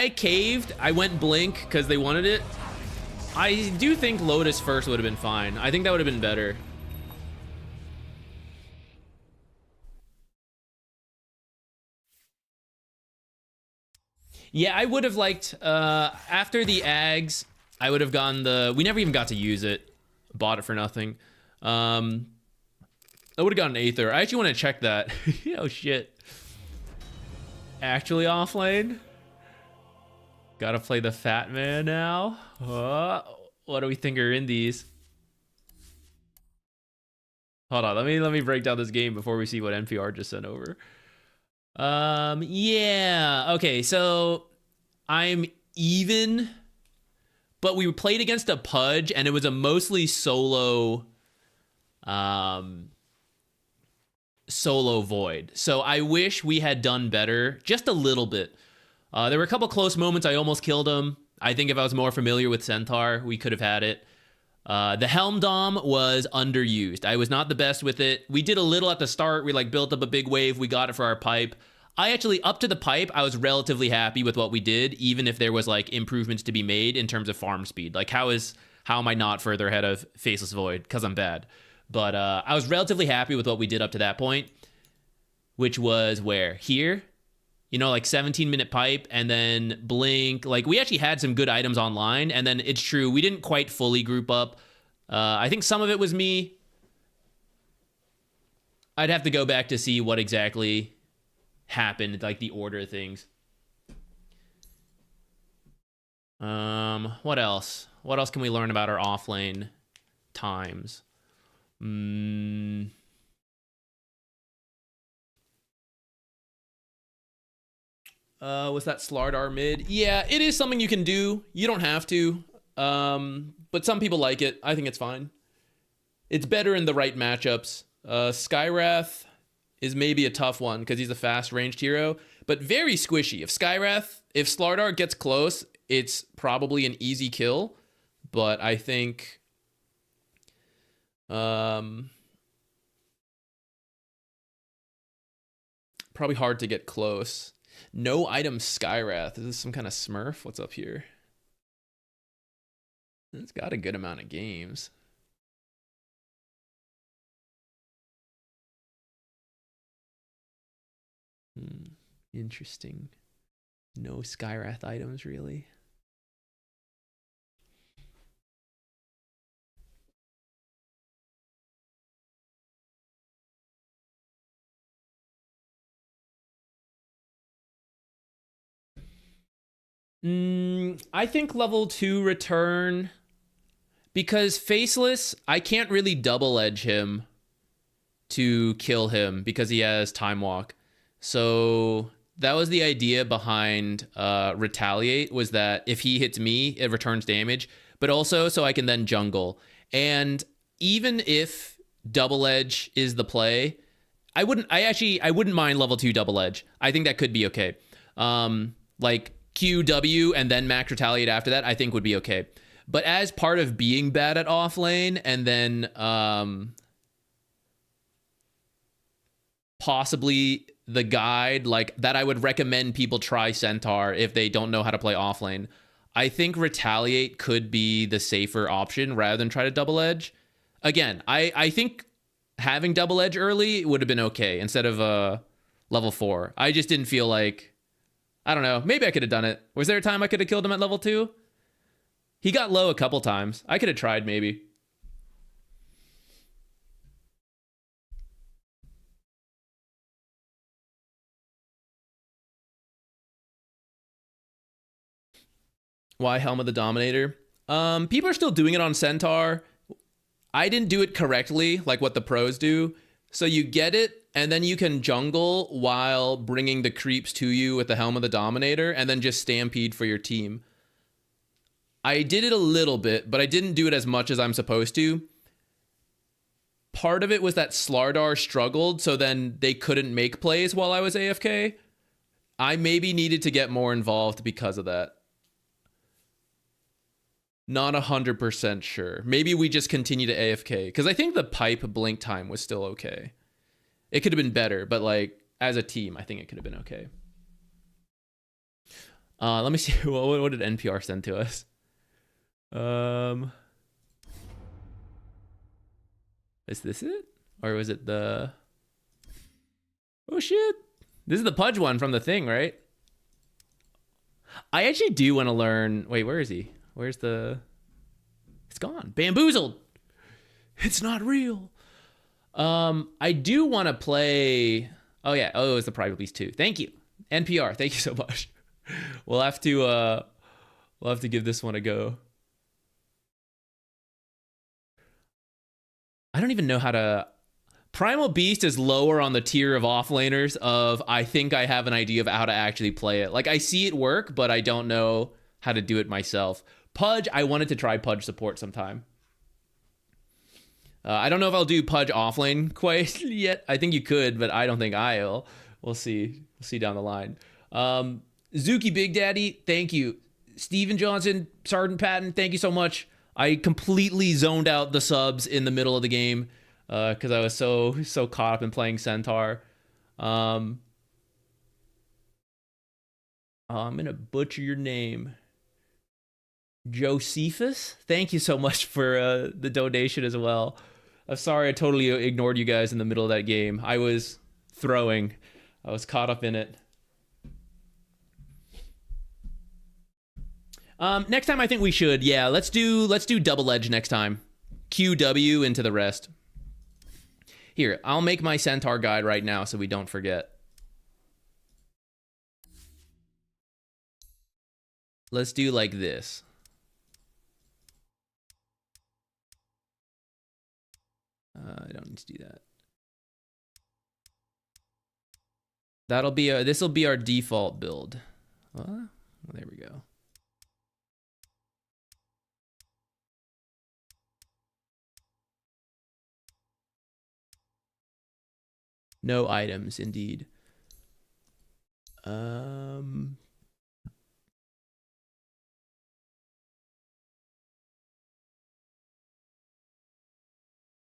caved. I went blink because they wanted it. I do think Lotus first would have been fine. I think that would have been better. Yeah, I would have liked, after the Ags, I would have gone the, we never even got to use it. Bought it for nothing. I would have gotten Aether. I actually want to check that. Oh, shit. Actually off lane? Gotta play the fat man now. What do we think are in these? Hold on, let me break down this game before we see what NPR just sent over. Yeah. Okay, so I'm even, but we played against a Pudge, and it was a mostly solo solo void. So I wish we had done better, just a little bit. There were a couple close moments. I almost killed him. I think if I was more familiar with Centaur, we could have had it. The Helm Dom was underused. I was not the best with it. We did a little at the start. We like built up a big wave. We got it for our pipe. I actually, up to the pipe, I was relatively happy with what we did, even if there was like improvements to be made in terms of farm speed. Like how am I not further ahead of Faceless Void? Because I'm bad. But I was relatively happy with what we did up to that point, which was where? Here? You know, like 17-minute pipe and then blink. Like we actually had some good items online, and then it's true, we didn't quite fully group up. I think some of it was me. I'd have to go back to see what exactly happened, like the order of things. What else? What else can we learn about our offlane times? Was that Slardar mid? Yeah, it is something you can do. You don't have to. But some people like it. I think it's fine. It's better in the right matchups. Skywrath is maybe a tough one because he's a fast ranged hero, but very squishy. If Slardar gets close, it's probably an easy kill, but I think probably hard to get close. No item Skywrath. Is this some kind of smurf? What's up here? It's got a good amount of games. Interesting. No Skywrath items, really. I think level 2 return, because Faceless, I can't really double edge him to kill him because he has Time Walk. So that was the idea behind Retaliate, was that if he hits me, it returns damage, but also so I can then jungle. And even if double edge is the play, I wouldn't mind level 2 double edge. I think that could be okay. Like QW and then max Retaliate after that, I think would be okay. But as part of being bad at offlane, and then possibly the guide, like that, I would recommend people try Centaur if they don't know how to play offlane. I think Retaliate could be the safer option rather than try to double edge. Again, I think having double edge early would have been okay instead of level 4. I just didn't feel like, I don't know, maybe I could have done it. Was there a time I could have killed him at level 2? He got low a couple times. I could have tried maybe. Why Helm of the Dominator? People are still doing it on Centaur. I didn't do it correctly, like what the pros do. So you get it, and then you can jungle while bringing the creeps to you with the Helm of the Dominator, and then just stampede for your team. I did it a little bit, but I didn't do it as much as I'm supposed to. Part of it was that Slardar struggled, so then they couldn't make plays while I was AFK. I maybe needed to get more involved because of that. Not 100% sure. Maybe we just continue to AFK, because I think the pipe blink time was still okay. It could have been better, but like as a team, I think it could have been okay. Let me see. What did NPR send to us? Is this it? Or was it the... Oh shit. This is the Pudge one from the thing, right? I actually do want to learn... Wait, where is he? Where's the... It's gone. Bamboozled. It's not real. I do want to play. Oh yeah. Oh, it's the Private Beast 2. Thank you, NPR. Thank you so much. We'll have to give this one a go. I don't even know how to. Primal Beast is lower on the tier of offlaners of I think I have an idea of how to actually play it. Like I see it work, but I don't know how to do it myself. Pudge, I wanted to try Pudge support sometime. I don't know if I'll do Pudge offlane quite yet. I think you could, but I don't think I'll. We'll see. We'll see down the line. Zuki Big Daddy, thank you. Steven Johnson, Sergeant Patton, thank you so much. I completely zoned out the subs in the middle of the game because I was so caught up in playing Centaur. I'm gonna butcher your name. Josephus, thank you so much for the donation as well. I'm sorry I totally ignored you guys in the middle of that game. I was throwing. I was caught up in it. Next time I think we should. Yeah, let's do double edge next time. QW into the rest. Here, I'll make my Centaur guide right now so we don't forget. Let's do like this. I don't need to do that. That'll be this will be our default build. Well, there we go. No items, indeed.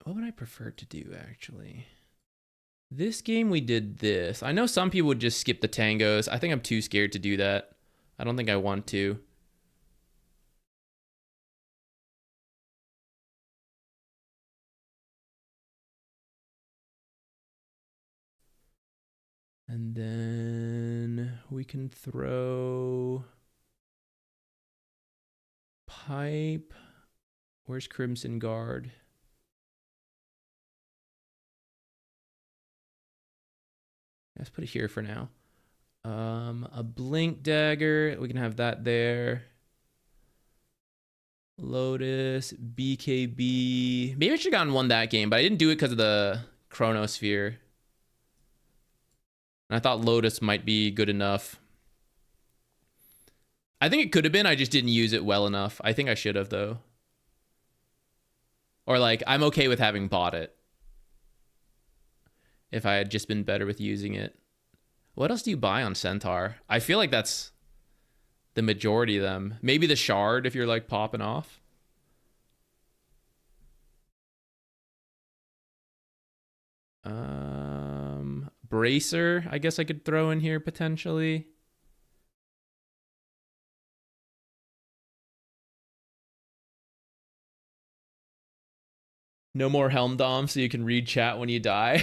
What would I prefer to do, actually? This game, we did this. I know some people would just skip the tangos. I think I'm too scared to do that. I don't think I want to. And then we can throw pipe. Where's Crimson Guard? Let's put it here for now. A blink dagger. We can have that there. Lotus, BKB. Maybe I should have gotten one that game, but I didn't do it because of the Chronosphere. And I thought Lotus might be good enough. I think it could have been. I just didn't use it well enough. I think I should have, though. Or, like, I'm okay with having bought it. If I had just been better with using it. What else do you buy on Centaur? I feel like that's the majority of them. Maybe the shard if you're, like, popping off. Bracer, I guess I could throw in here potentially. No more Helm Dom so you can read chat when you die.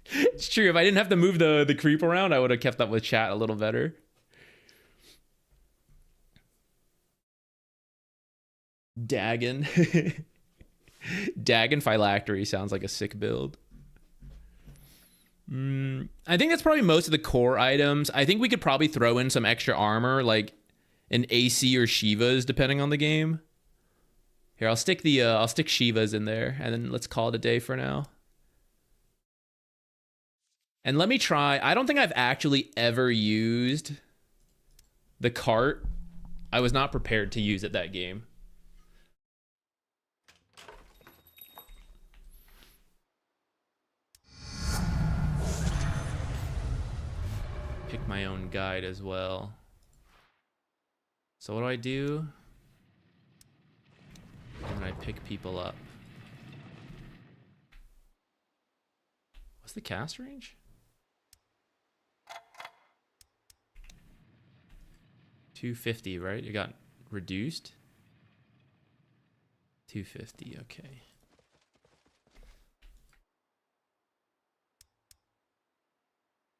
It's true. If I didn't have to move the creep around, I would have kept up with chat a little better. Dagon. Dagon Phylactery sounds like a sick build. I think that's probably most of the core items. I think we could probably throw in some extra armor, like an AC or Shivas, depending on the game. Here, I'll stick Shivas in there, and then let's call it a day for now. And let me try. I don't think I've actually ever used the cart. I was not prepared to use it that game. Pick my own guide as well. So what do? And I pick people up. What's the cast range? 250, right? It got reduced. 250, okay.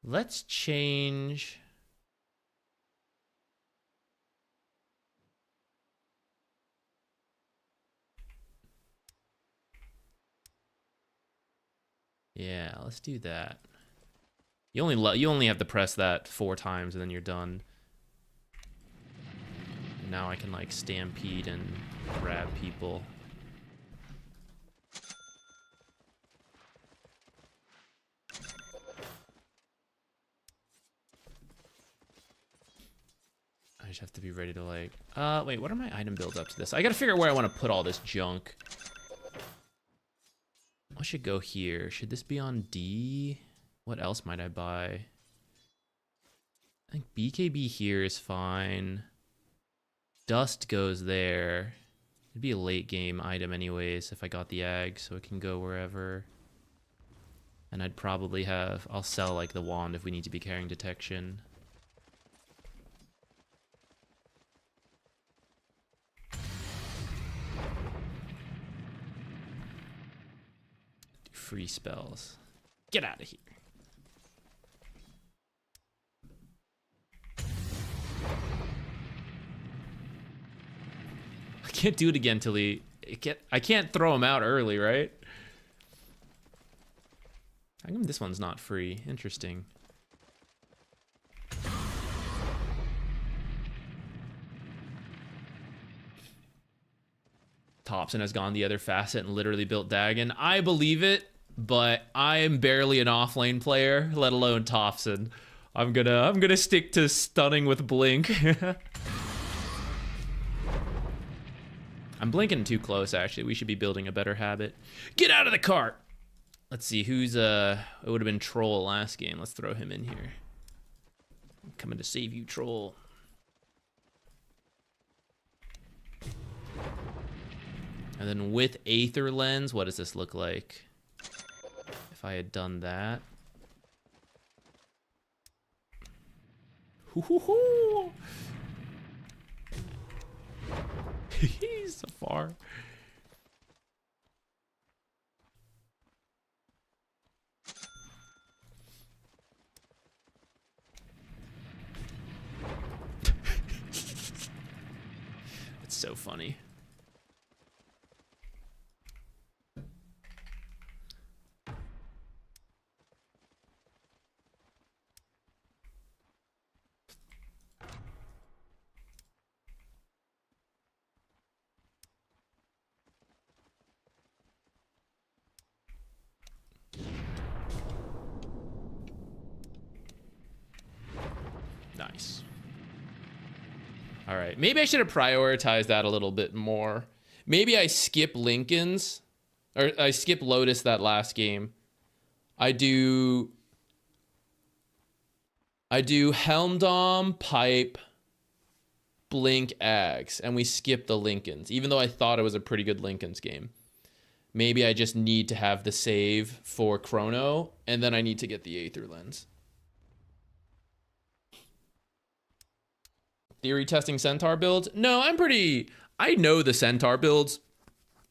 Let's change. Yeah, let's do that. You only have to press that 4 times and then you're done. And now I can like stampede and grab people. I just have to be ready to like, wait, what are my item builds up to this? I gotta figure out where I want to put all this junk. I should go here. Should this be on D? What else might I buy? I think BKB here is fine. Dust goes there. It'd be a late game item anyways if I got the ag, so it can go wherever. And I'd probably have, I'll sell like the wand if we need to be carrying detection. Free spells. Get out of here. I can't do it again till I can't throw him out early, right? How come this one's not free? Interesting. Thompson has gone the other facet and literally built Dagon. I believe it, but I am barely an offlane player, let alone Thompson. I'm gonna stick to stunning with Blink. I'm blinking too close, actually. We should be building a better habit. Get out of the cart! Let's see, who's, it would have been Troll last game. Let's throw him in here. I'm coming to save you, Troll. And then with Aether Lens, what does this look like? If I had done that. Hoo-hoo-hoo! He's so far. It's so funny. Nice. All right, maybe I should have prioritized that a little bit more. Maybe I skip Lincoln's, or I skip Lotus that last game. I do Helmdom, Pipe, Blink, Ags, and we skip the Lincolns, even though I thought it was a pretty good Lincolns game. Maybe I just need to have the save for Chrono, and then I need to get the Aether Lens. Theory testing Centaur builds? No, I know the Centaur builds,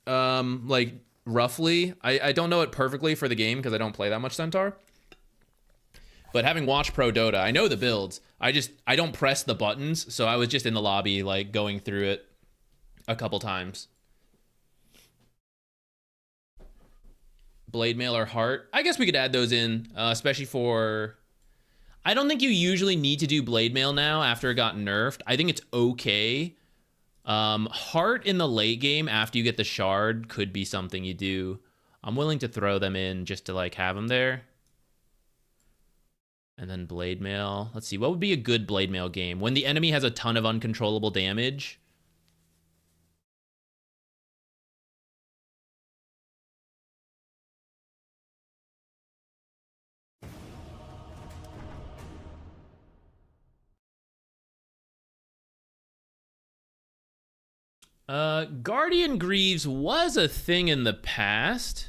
like, roughly. I don't know it perfectly for the game because I don't play that much Centaur. But having watched Pro Dota, I know the builds. I don't press the buttons, so I was just in the lobby, like, going through it a couple times. Blade Mail or Heart? I guess we could add those in, especially for... I don't think you usually need to do Blade Mail now after it got nerfed. I think it's okay. Heart in the late game after you get the shard could be something you do. I'm willing to throw them in just to like have them there. And then Blade Mail. Let's see, what would be a good Blade Mail game? When the enemy has a ton of uncontrollable damage. Guardian Greaves was a thing in the past.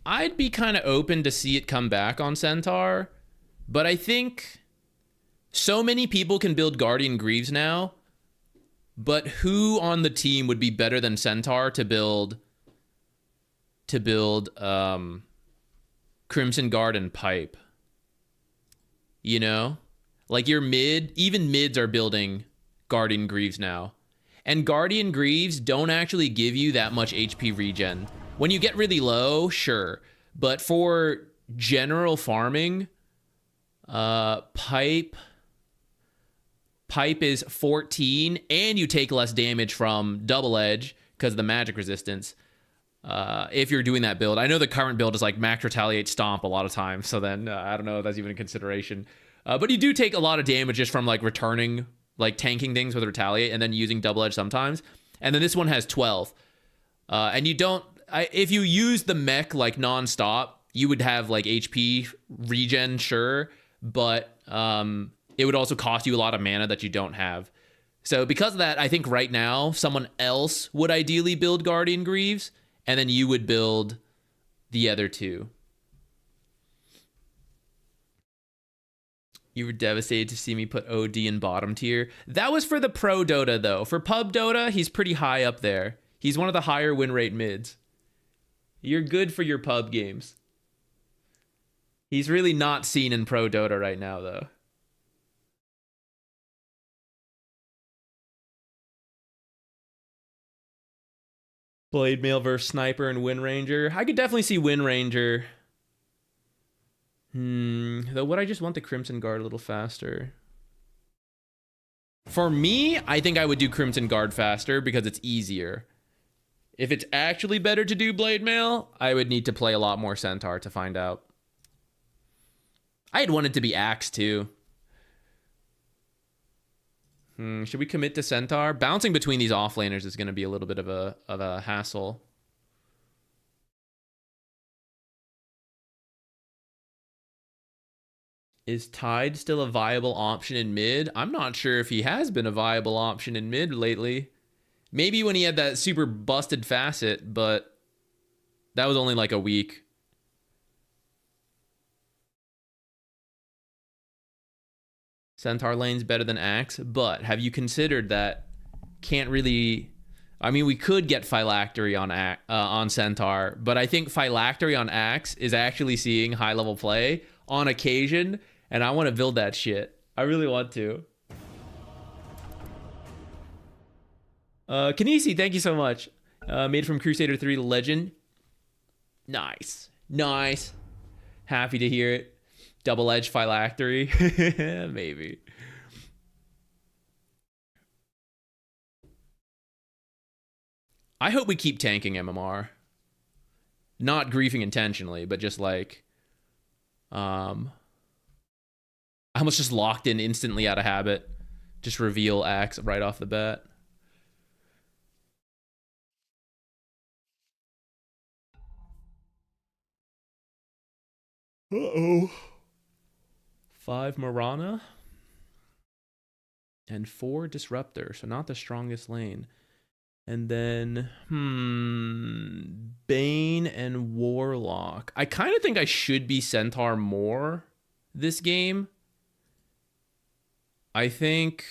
I'd be kind of open to see it come back on Centaur, but I think so many people can build Guardian Greaves now, but who on the team would be better than Centaur to build Crimson Guard and Pipe? You know? Like your even mids are building Guardian Greaves now. And Guardian Greaves don't actually give you that much HP regen. When you get really low, sure. But for general farming, pipe is 14, and you take less damage from double edge because of the magic resistance. If you're doing that build, I know the current build is like max retaliate stomp a lot of times, so then I don't know if that's even a consideration. But you do take a lot of damage just from like returning, like tanking things with retaliate and then using double edge sometimes. And then this one has 12. And you don't, if you use the mech like non-stop, you would have like HP regen, sure, but it would also cost you a lot of mana that you don't have. So because of that, I think right now someone else would ideally build Guardian Greaves, and then you would build the other two. You were devastated to see me put OD in bottom tier. That was for the pro Dota, though. For pub Dota, he's pretty high up there. He's one of the higher win rate mids. You're good for your pub games. He's really not seen in pro Dota right now, though. Blade Mail versus Sniper and Wind Ranger. I could definitely see Wind Ranger. Though would I just want the Crimson Guard a little faster? For me, I think I would do Crimson Guard faster because it's easier. If it's actually better to do Blade Mail, I would need to play a lot more Centaur to find out. I'd want it to be Axe too. Should we commit to Centaur? Bouncing between these offlaners is going to be a little bit of a hassle. Is Tide still a viable option in mid? I'm not sure if he has been a viable option in mid lately. Maybe when he had that super busted facet, but that was only like a week. Centaur lane's better than Axe, but have you considered that can't really... I mean, we could get Phylactery on Centaur, but I think Phylactery on Axe is actually seeing high-level play on occasion, and I want to build that shit. I really want to. Kanisi, thank you so much. Made from Crusader 3 to Legend. Nice. Nice. Happy to hear it. Double edge Phylactery. Maybe. I hope we keep tanking MMR. Not griefing intentionally, but just like... I almost just locked in instantly out of habit. Just reveal Axe right off the bat. Uh-oh. 5 Mirana. And 4 Disruptor. So not the strongest lane. And then, Bane and Warlock. I kind of think I should be Centaur more this game. I think...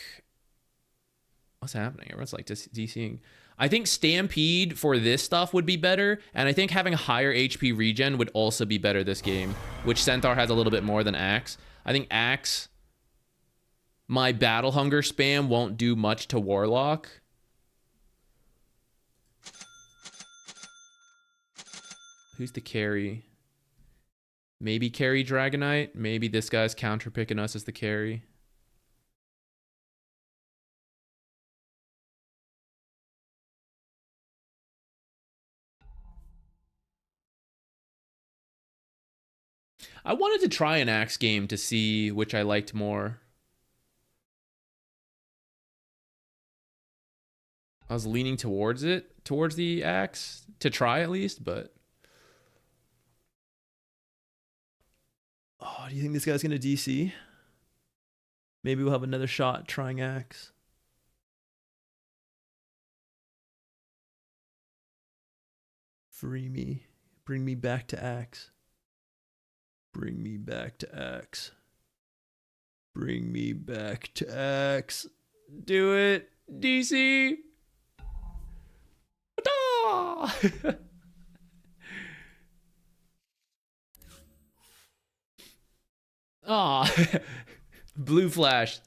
What's happening? Everyone's like DCing. I think Stampede for this stuff would be better, and I think having higher HP regen would also be better this game, which Centaur has a little bit more than Axe. I think Axe, my Battle Hunger spam won't do much to Warlock. Who's the carry? Maybe carry Dragonite. Maybe this guy's counter picking us as the carry. I wanted to try an Axe game to see which I liked more. I was leaning towards the Axe, to try at least, but... Oh, do you think this guy's going to DC? Maybe we'll have another shot trying Axe. Free me. Bring me back to Axe. Bring me back to Axe. Bring me back to Axe. Do it, DC. Ah, blue flash.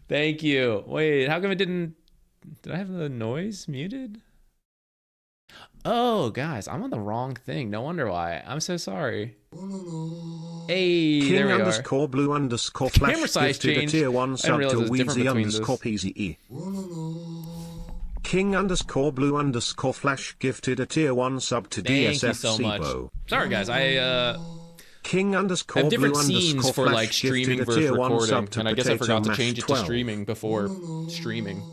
Thank you. Wait, how come it didn't... Did I have the noise muted? Oh, guys, I'm on the wrong thing. No wonder why. I'm so sorry. Hey, there King we are. underscore blue underscore The camera flash size gifted a changed. tier 1 I didn't sub realize to it was different Wheezy between underscore this. PZE. King underscore blue underscore flash gifted a tier 1 sub to Thank you DSF so much. Sibo. Sorry, guys. King I underscore have blue different scenes underscore for like flash streaming gifted a versus tier 1 recording, sub to and I guess I Potato forgot to Mash change it to 12. streaming before streaming.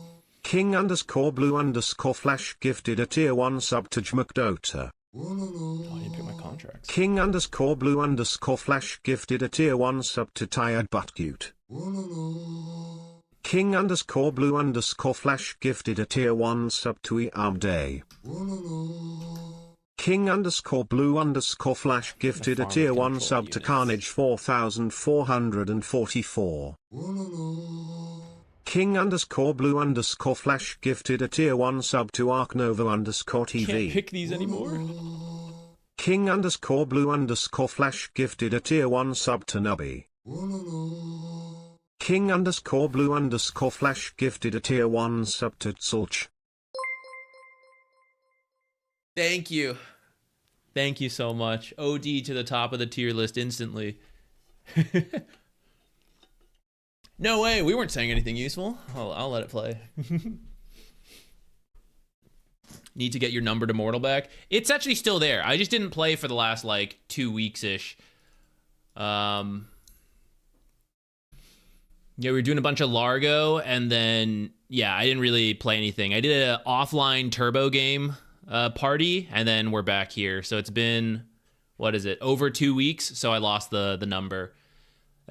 King underscore blue underscore flash gifted a tier 1 sub to JMcDota. Oh, I didn't pick my contracts. King underscore blue underscore flash gifted a tier 1 sub to Tired But Cute. King underscore blue underscore flash gifted a tier 1 sub to Day. King underscore blue underscore flash gifted a tier 1 sub to Carnage 4444. King underscore blue underscore flash gifted a tier 1 sub to Arknova underscore TV. Can't pick these anymore. King underscore blue underscore flash gifted a tier 1 sub to Nubby. King underscore blue underscore flash gifted a tier 1 sub to Sulch. Thank you. Thank you so much. OD to the top of the tier list instantly. No way, we weren't saying anything useful. I'll let it play. Need to get your number to Mortal back. It's actually still there. I just didn't play for the last like 2 weeks-ish. Yeah, we were doing a bunch of Largo, and then, yeah, I didn't really play anything. I did an offline turbo game party, and then we're back here. So it's been, what is it, over 2 weeks, so I lost the number.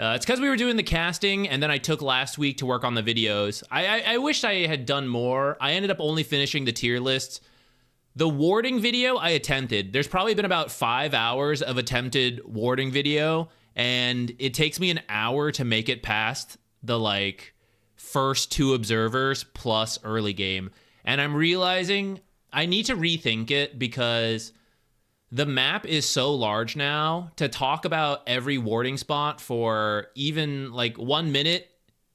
It's because we were doing the casting, and then I took last week to work on the videos. I wish I had done more. I ended up only finishing the tier lists. The warding video I attempted. There's probably been about 5 hours of attempted warding video, and it takes me an hour to make it past the, like, first 2 observers plus early game. And I'm realizing I need to rethink it because the map is so large now. To talk about every warding spot for even like 1 minute,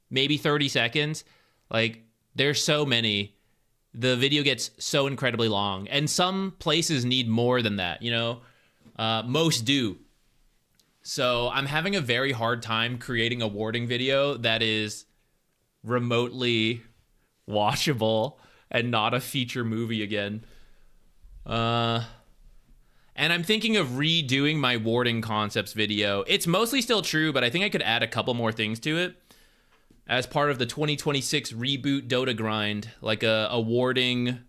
maybe 30 seconds, like there's so many. The video gets so incredibly long, and some places need more than that, you know? Most do. So I'm having a very hard time creating a warding video that is remotely watchable and not a feature movie again. And I'm thinking of redoing my warding concepts video. It's mostly still true, but I think I could add a couple more things to it as part of the 2026 reboot Dota grind, like a warding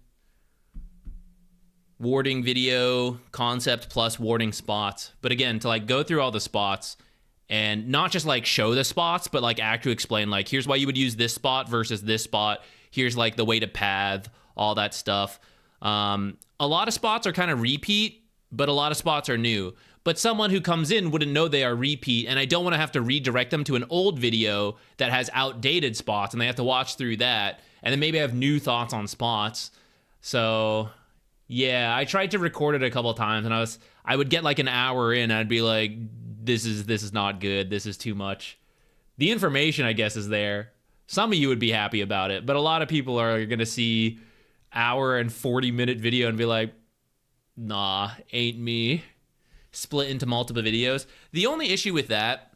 video concept plus warding spots. But again, to like go through all the spots and not just like show the spots, but like actually explain like, here's why you would use this spot versus this spot. Here's like the way to path, all that stuff. A lot of spots are kind of repeat, but a lot of spots are new. But someone who comes in wouldn't know they are repeat, and I don't want to have to redirect them to an old video that has outdated spots, and they have to watch through that, and then maybe I have new thoughts on spots. So, yeah, I tried to record it a couple of times, and I would get like an hour in, and I'd be like, this is not good, this is too much. The information, I guess, is there. Some of you would be happy about it, but a lot of people are going to see hour and 40-minute video and be like, nah, ain't me. Split into multiple videos. The only issue with that,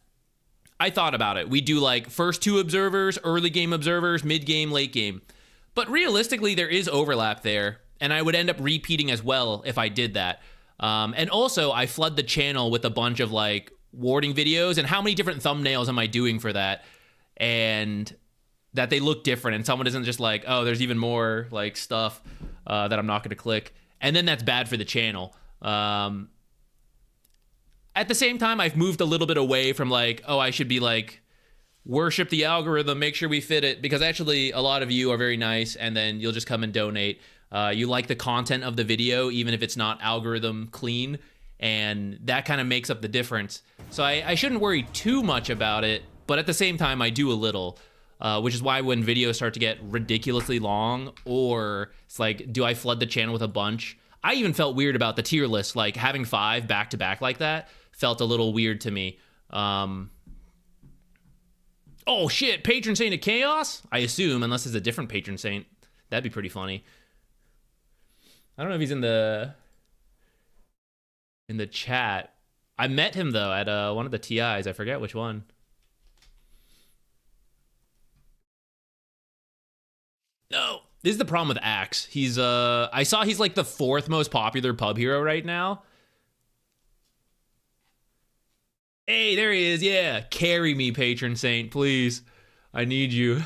I thought about it. We do like first 2 observers, early game observers, mid game, late game. But realistically, there is overlap there, and I would end up repeating as well if I did that. And also, I flood the channel with a bunch of like warding videos, and how many different thumbnails am I doing for that? And that they look different, and someone isn't just like, oh, there's even more like stuff that I'm not going to click. And then that's bad for the channel. At the same time, I've moved a little bit away from like, oh, I should be like, worship the algorithm, make sure we fit it. Because actually, a lot of you are very nice, and then you'll just come and donate. You like the content of the video, even if it's not algorithm clean. And that kind of makes up the difference. So I shouldn't worry too much about it. But at the same time, I do a little. Which is why when videos start to get ridiculously long, or it's like, do I flood the channel with a bunch? I even felt weird about the tier list, like having 5 back to back like that felt a little weird to me. Oh shit, patron saint of chaos? I assume, unless it's a different patron saint. That'd be pretty funny. I don't know if he's in the chat. I met him though at one of the TIs. I forget which one. No, this is the problem with Axe. He's I saw he's like the 4th most popular pub hero right now. Hey, there he is. Yeah, carry me, patron saint, please. I need you.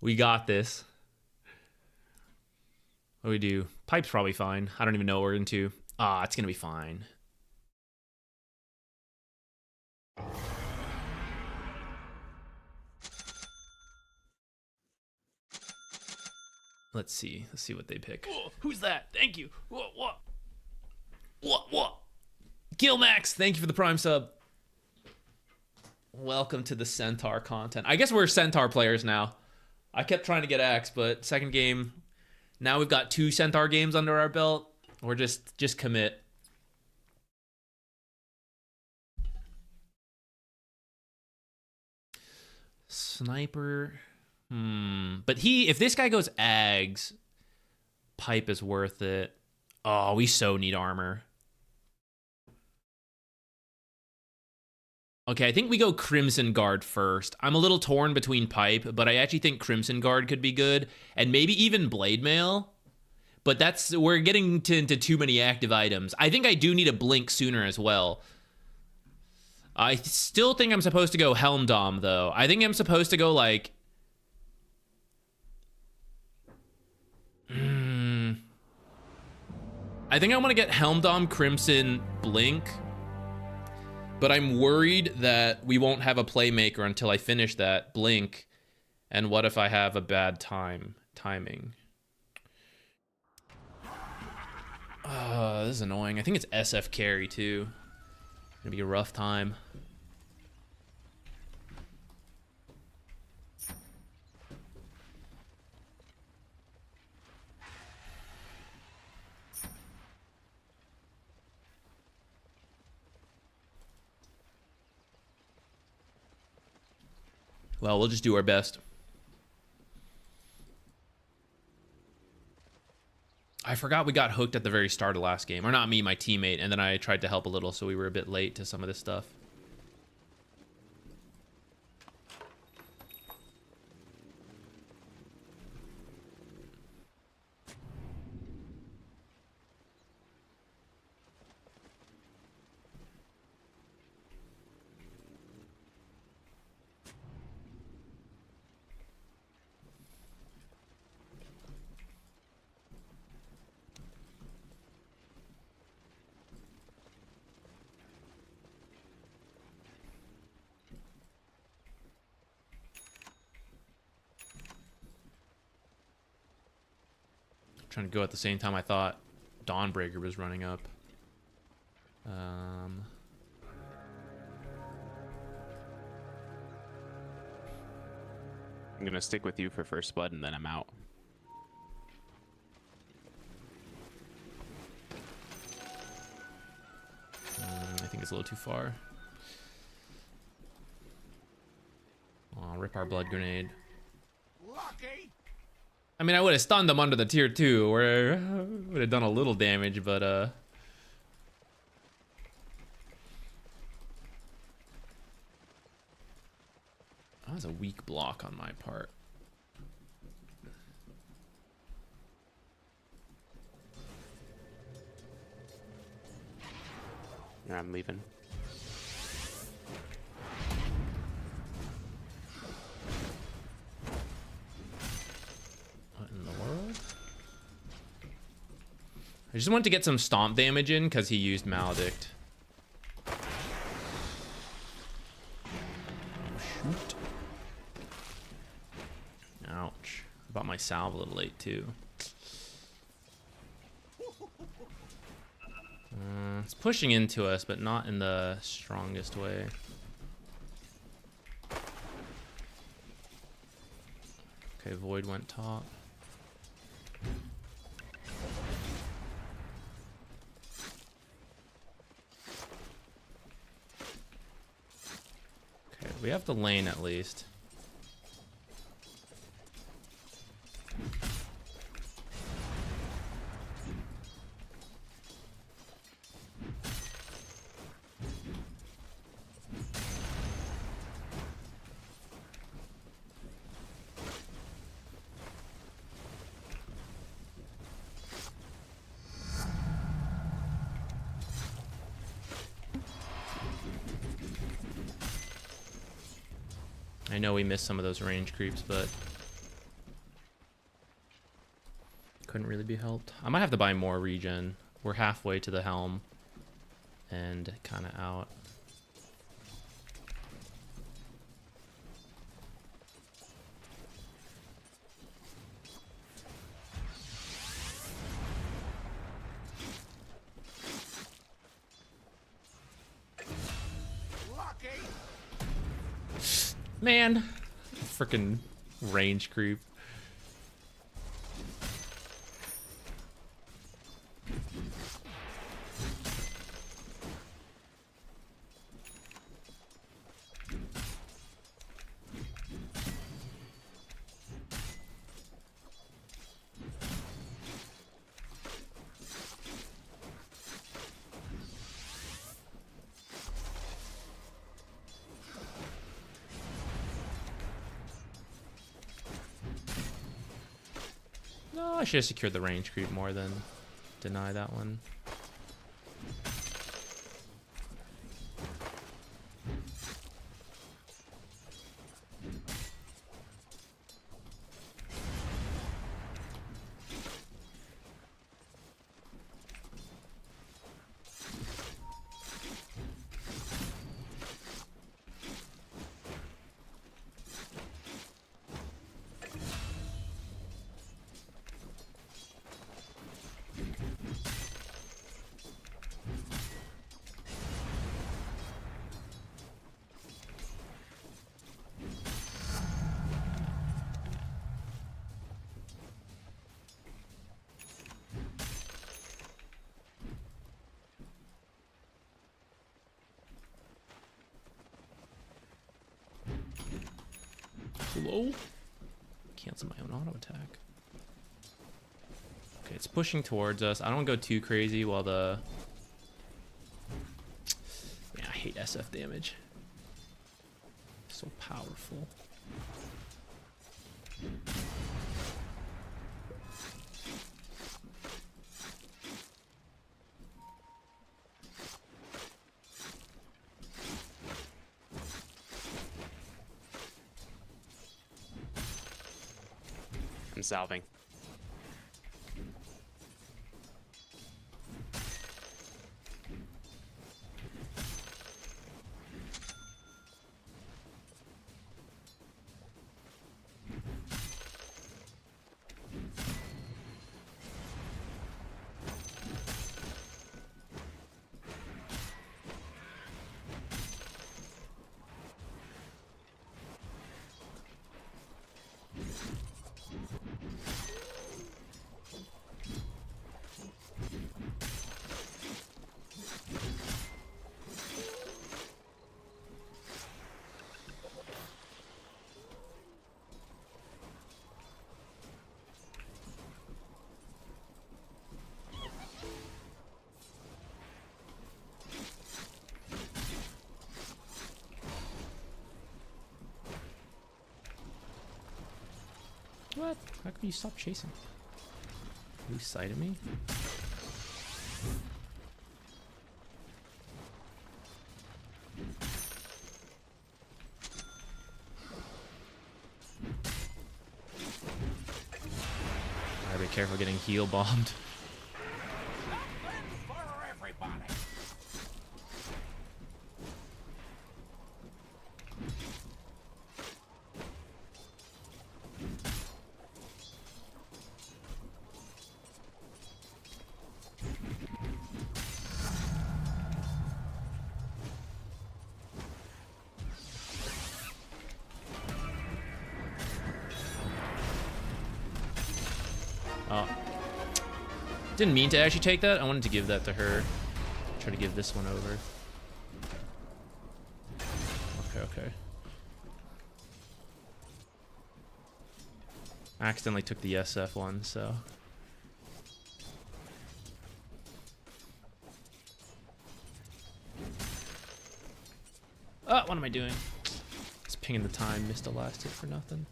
We got this. What do we do? Pipe's probably fine. I don't even know what we're into. Ah, it's gonna be fine. Let's see. Let's see what they pick. Whoa, who's that? Thank you. What? Gilmax, thank you for the Prime sub. Welcome to the Centaur content. I guess we're Centaur players now. I kept trying to get Axe, but second game. Now we've got 2 Centaur games under our belt. We're just commit. Sniper. But if this guy goes Ags, Pipe is worth it. Oh, we so need armor. Okay, I think we go Crimson Guard first. I'm a little torn between Pipe, but I actually think Crimson Guard could be good, and maybe even Blade Mail. But we're getting into too many active items. I think I do need a Blink sooner as well. I still think I'm supposed to go Helm Dom, though. I think I'm supposed to go, like... I think I want to get Helm Dom, Crimson, Blink. But I'm worried that we won't have a playmaker until I finish that Blink. And what if I have a bad timing? This is annoying. I think it's SF carry too. Gonna be a rough time. Well, we'll just do our best. I forgot we got hooked at the very start of last game. Or not me, my teammate. And then I tried to help a little, so we were a bit late to some of this stuff. Trying to go at the same time I thought Dawnbreaker was running up. I'm gonna stick with you for first blood and then I'm out. I think it's a little too far. Oh, rip our blood grenade. Lucky. I mean, I would have stunned them under the tier 2, where would have done a little damage, but that was a weak block on my part. Yeah, I'm leaving. What in the world? I just wanted to get some stomp damage in because he used Maledict. Oh, shoot. Ouch. I bought my salve a little late too. It's pushing into us, but not in the strongest way. Okay, Void went top. Okay, we have the lane at least. I know we missed some of those range creeps, but couldn't really be helped. I might have to buy more regen. We're halfway to the helm and kind of out. Lucky. Man, freaking range creep. No, I should have secured the range creep more than deny that one. Hello? Cancel my own auto attack. Okay, it's pushing towards us. I don't go too crazy while the... Yeah, I hate SF damage. So powerful. I'm salving. What? How come you stop chasing? Lose sight of me? Gotta be careful getting heal bombed. For everybody. Oh. Didn't mean to actually take that. I wanted to give that to her. Try to give this one over. Okay. I accidentally took the SF one, so. Oh, what am I doing? Just pinging the time, missed a last hit for nothing.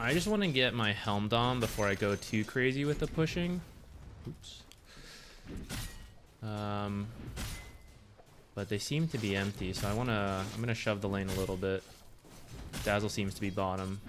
I just want to get my helm dom before I go too crazy with the pushing. Oops. But they seem to be empty, so I'm gonna shove the lane a little bit. Dazzle seems to be bottom.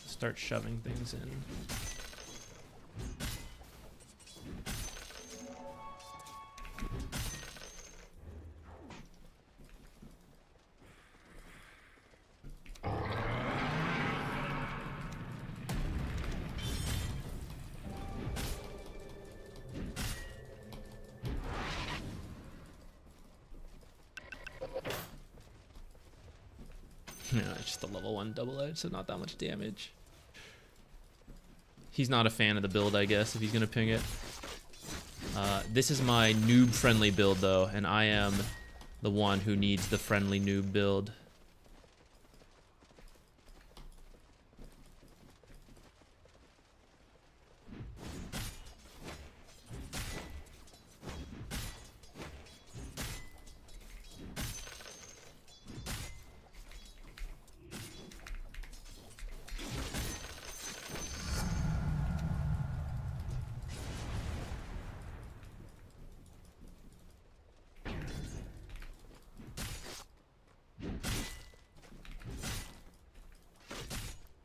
Start shoving things in. Yeah, it's just a level 1 double edge, so not that much damage. He's not a fan of the build, I guess, if he's gonna ping it. This is my noob-friendly build, though, and I am the one who needs the friendly noob build.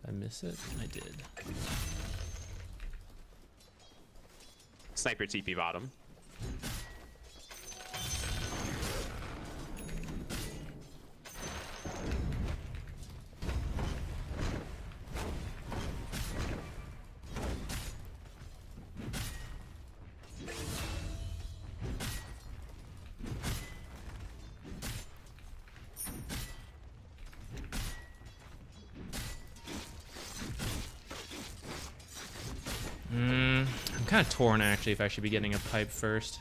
I miss it? I did. Sniper TP bottom. I'm kind of torn, actually, if I should be getting a pipe first.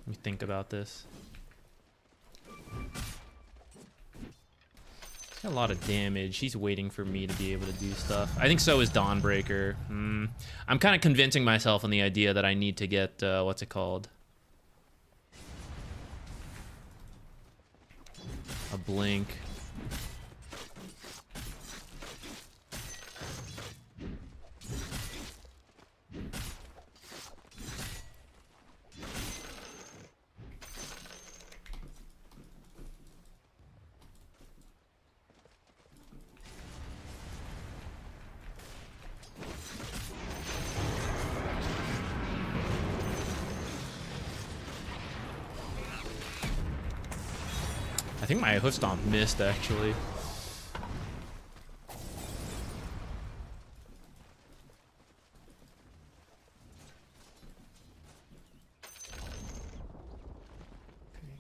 Let me think about this. Got a lot of damage. He's waiting for me to be able to do stuff. I think so is Dawnbreaker. I'm kind of convincing myself on the idea that I need to get, what's it called? A blink. I think my hoof stomp missed, actually. Okay,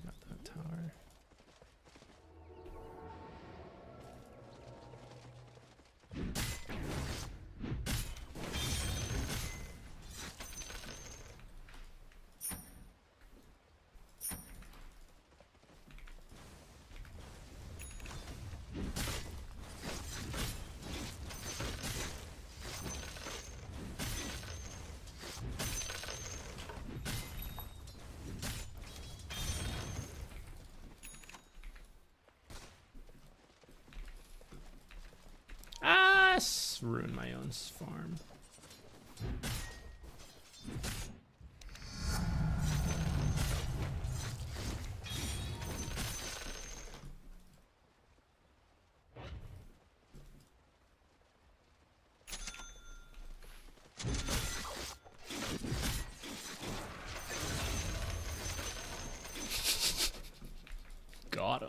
got that tower. Ruin my own farm. Got him.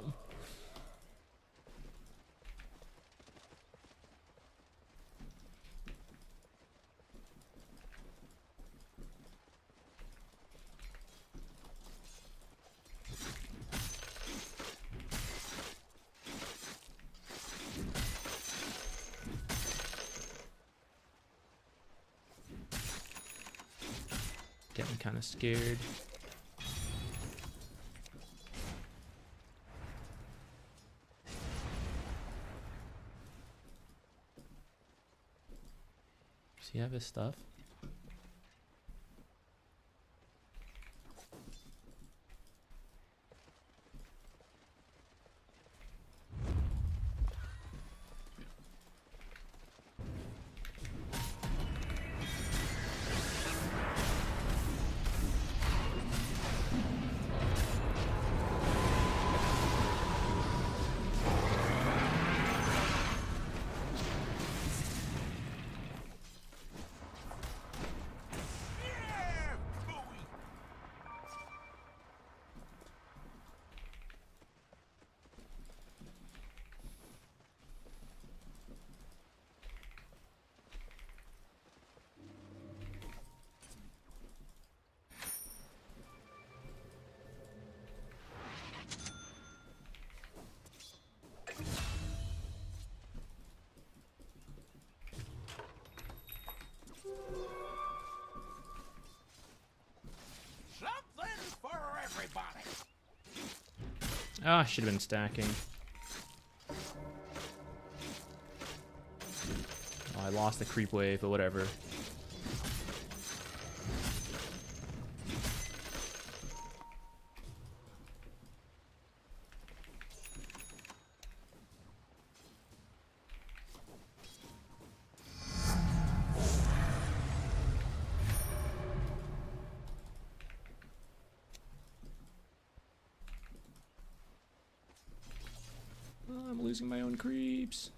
Getting kind of scared. Does he have his stuff? Something for everybody. Oh, I should have been stacking. Oh, I lost the creep wave, but whatever. Oh, I'm losing my own creeps.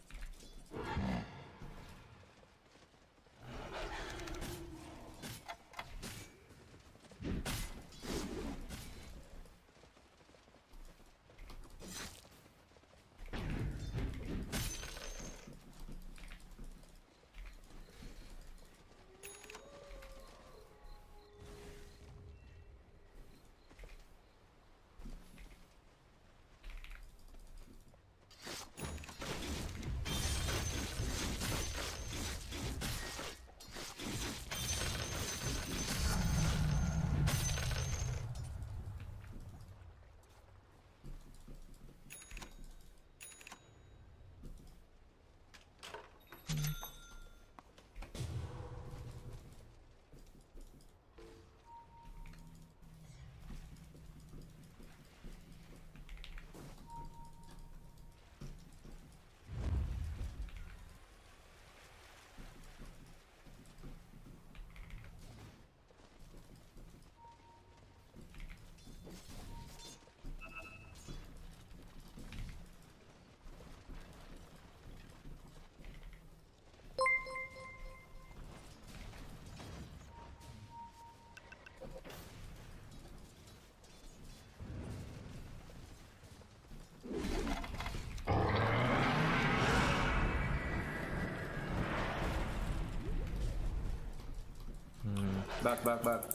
Back,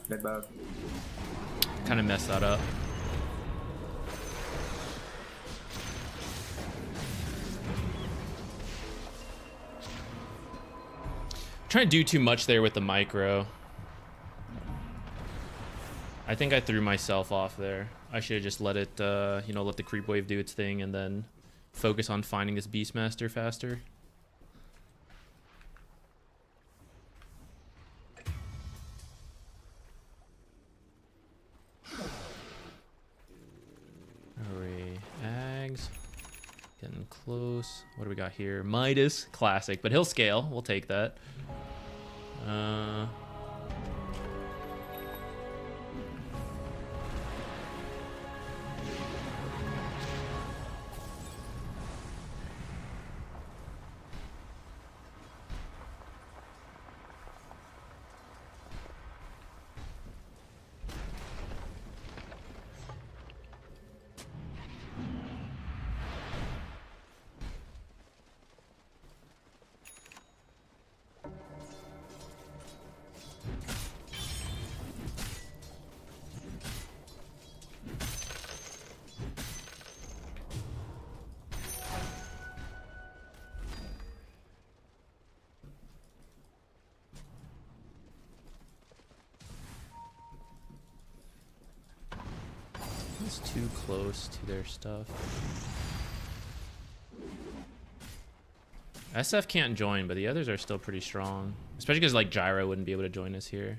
get back. Kind of messed that up. Trying to do too much there with the micro. I think I threw myself off there. I should have just let it, you know, let the creep wave do its thing and then focus on finding this Beastmaster faster. Hurry, Ags. Getting close. What do we got here? Midas, classic, but he'll scale. We'll take that. It's too close to their stuff. SF can't join, but the others are still pretty strong. Especially because like Gyro wouldn't be able to join us here.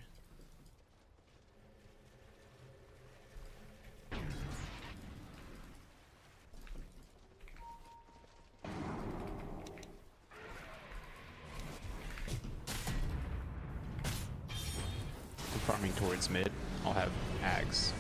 Farming towards mid. I'll have Ags.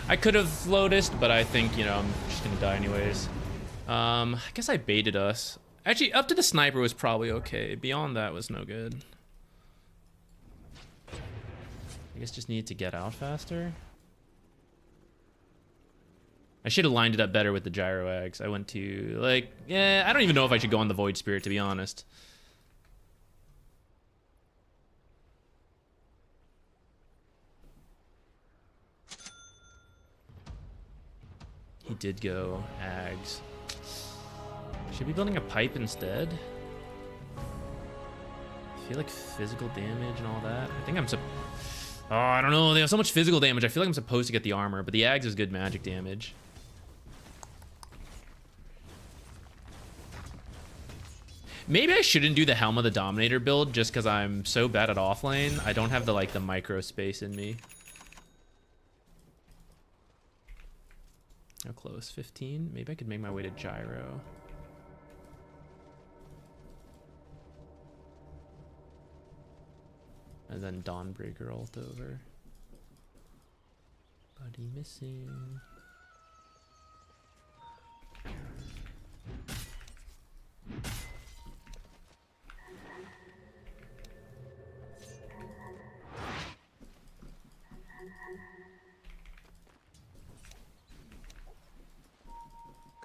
I could have Lotused, but I think, you know, I'm just gonna die anyways. I guess I baited us. Actually, up to the sniper was probably okay. Beyond that was no good. I guess just needed to get out faster. I should have lined it up better with the gyro eggs. I went to, like, yeah, I don't even know if I should go on the Void Spirit, to be honest. He did go Ags. Should be building a pipe instead. I feel like physical damage and all that. I think I'm oh, I don't know. They have so much physical damage. I feel like I'm supposed to get the armor, but the Ags is good magic damage. Maybe I shouldn't do the Helm of the Dominator build just because I'm so bad at offlane. I don't have the like the micro space in me. How close? 15? Maybe I could make my way to Gyro. And then Dawnbreaker ult over. Buddy missing.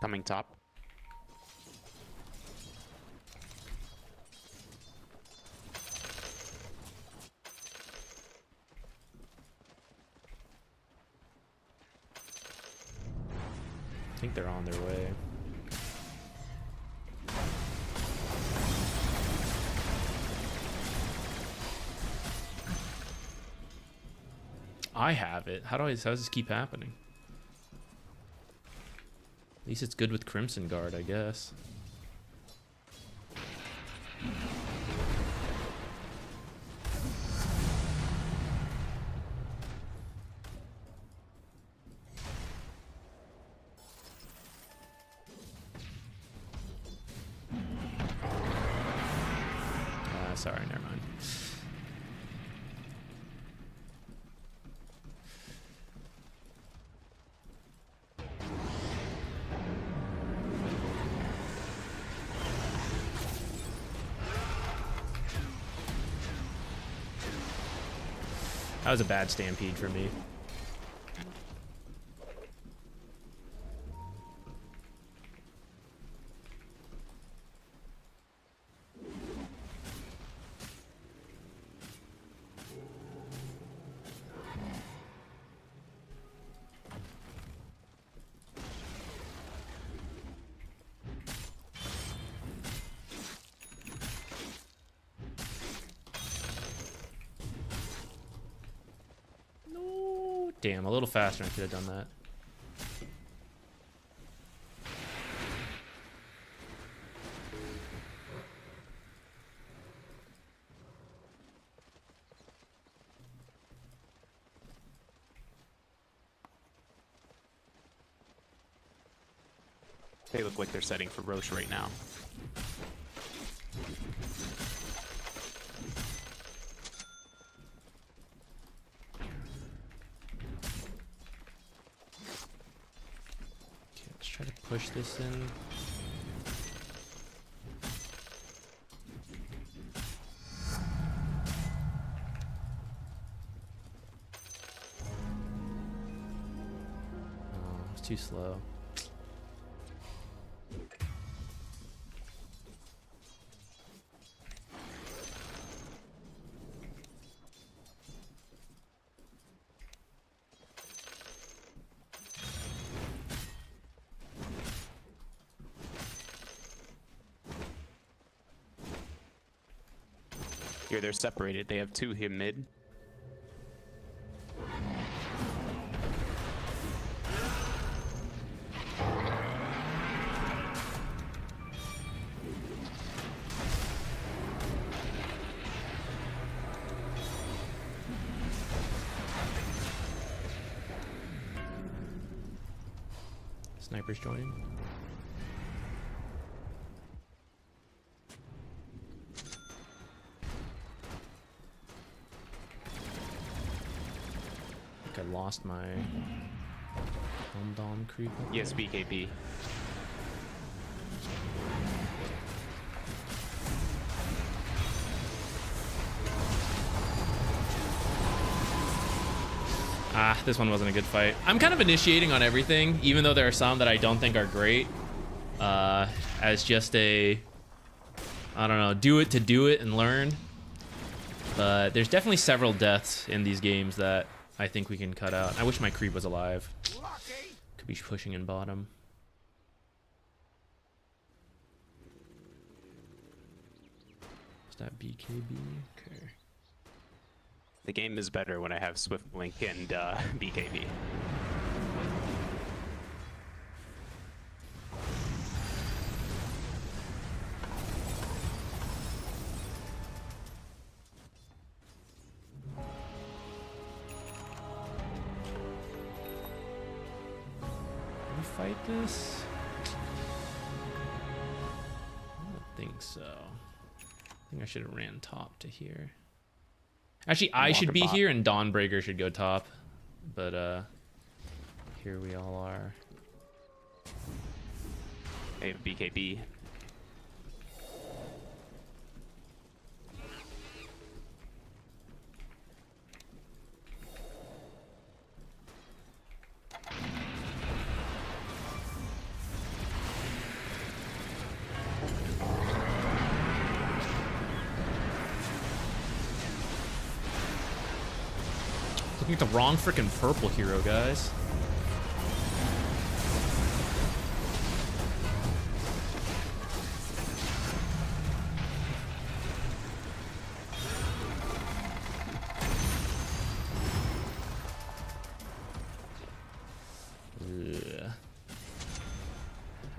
Coming top. I think they're on their way. I have it. How does this keep happening? At least it's good with Crimson Guard, I guess. Sorry, never mind. That was a bad stampede for me. Damn, a little faster I could have done that. They look like they're setting for Roche right now. Try to push this in. Oh, it's too slow. Here, they're separated. They have 2 here mid. Snipers joining. I think I lost my Dom creep. Yes, BKB. Ah, this one wasn't a good fight. I'm kind of initiating on everything, even though there are some that I don't think are great. As just a, I don't know, do it to do it and learn. But there's definitely several deaths in these games that I think we can cut out. I wish my creep was alive. Could be pushing in bottom. Is that BKB? Okay. The game is better when I have Swift Blink and BKB. Can we fight this? I don't think so. I think I should have ran top to here. Actually, I should be here and Dawnbreaker should go top. But here we all are. They have BKB. Looking at the wrong freaking purple hero, guys. Ugh.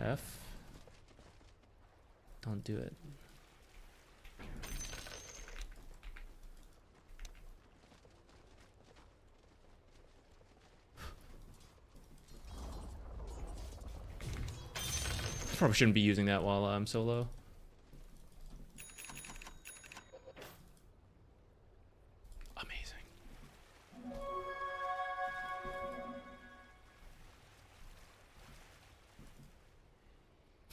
F. Don't do it. Probably shouldn't be using that while I'm solo. Amazing.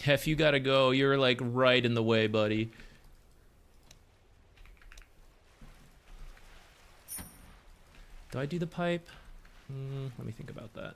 Hef, you gotta go. You're like right in the way, buddy. Do I do the pipe? Let me think about that.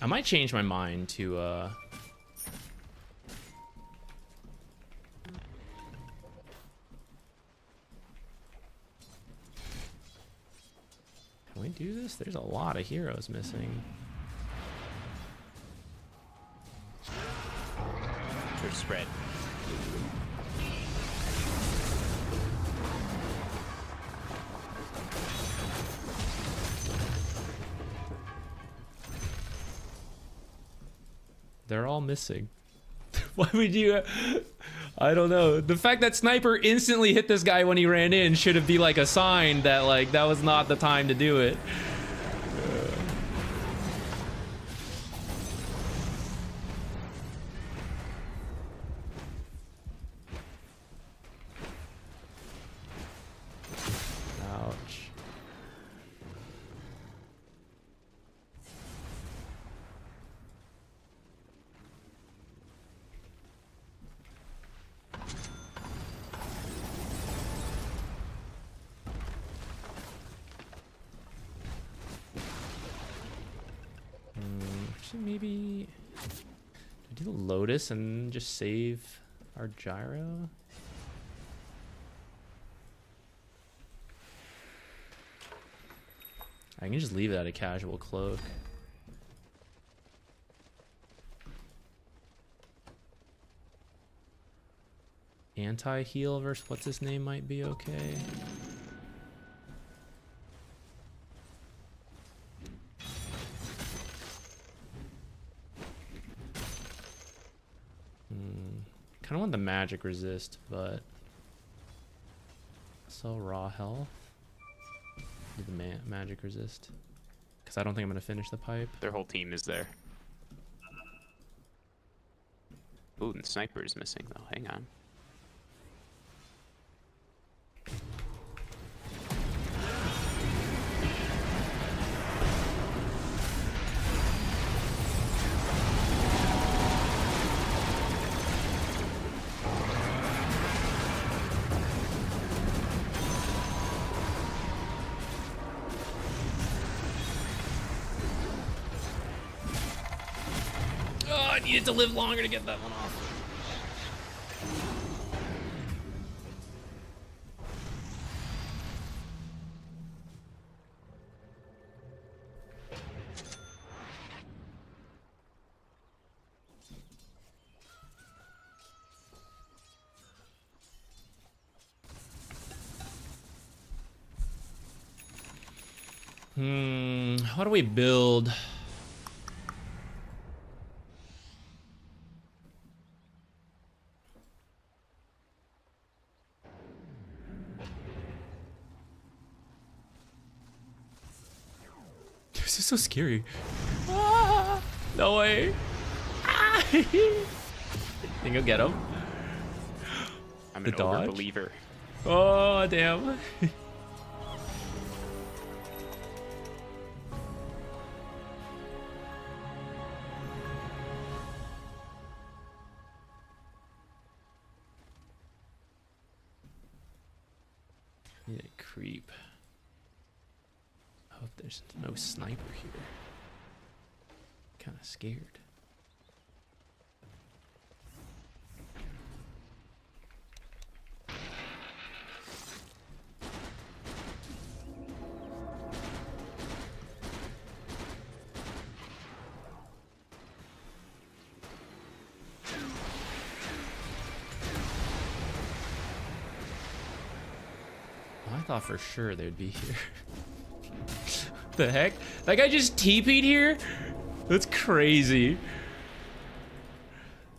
I might change my mind to can we do this? There's a lot of heroes missing. They're spread. They're all missing. Why would you? I don't know. The fact that Sniper instantly hit this guy when he ran in should have been like a sign that like that was not the time to do it. Ouch. Actually, maybe do the Lotus and just save our gyro. I can just leave it at a casual cloak. Anti-heal versus what's his name might be okay. Kind of want the magic resist, but so raw health. Do the magic resist, because I don't think I'm gonna finish the pipe. Their whole team is there. Ooh, and the sniper is missing though. Hang on. Oh, I needed to live longer to get that one off. How do we build? This is so scary. Ah, no way. Ah. Think I'll get him? I'm The an dodge? overbeliever. Oh, damn. Need a creep. I hope there's no sniper here. Kind of scared. I thought for sure they'd be here. The heck? That guy just TP'd here? That's crazy.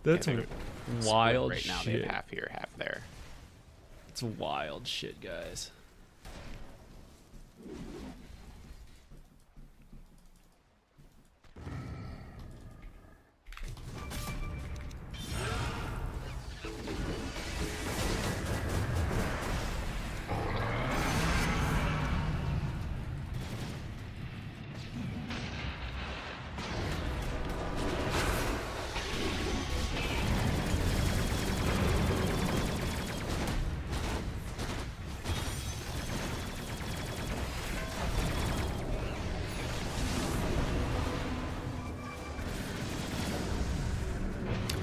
That's Yeah, they're wild right now. They shit. have half here, half there. It's wild shit, guys.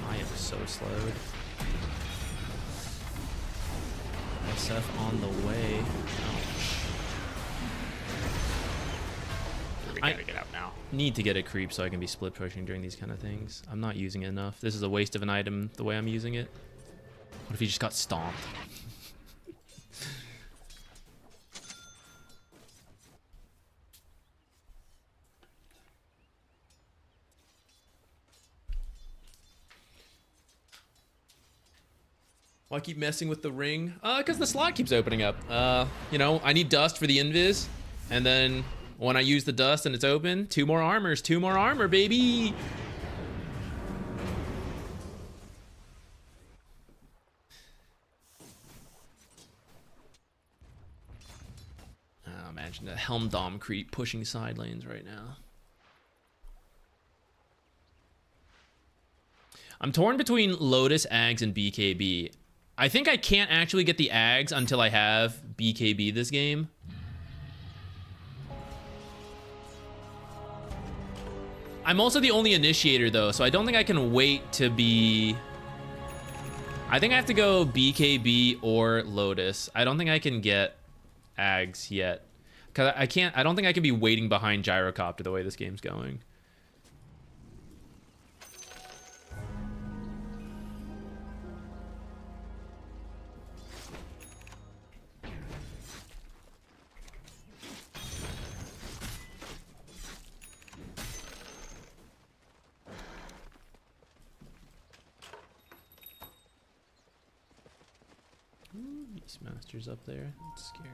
I am so slowed. SF on the way. We I- gotta get out now. Need to get a creep so I can be split pushing during these kind of things. I'm not using it enough. This is a waste of an item the way I'm using it. What if he just got stomped? Why keep messing with the ring? Because the slot keeps opening up. You know, I need dust for the invis, and then when I use the dust and it's open, 2 more armors, 2 more armor, baby! Oh, imagine a Helm Dom creep pushing side lanes right now. I'm torn between Lotus, Ags, and BKB. I think I can't actually get the Ags until I have BKB this game. I'm also the only initiator though, so I don't think I can wait to be... I think I have to go BKB or Lotus. I don't think I can get Ags yet. Cause I don't think I can be waiting behind Gyrocopter the way this game's going. Beastmaster's up there. That's scary.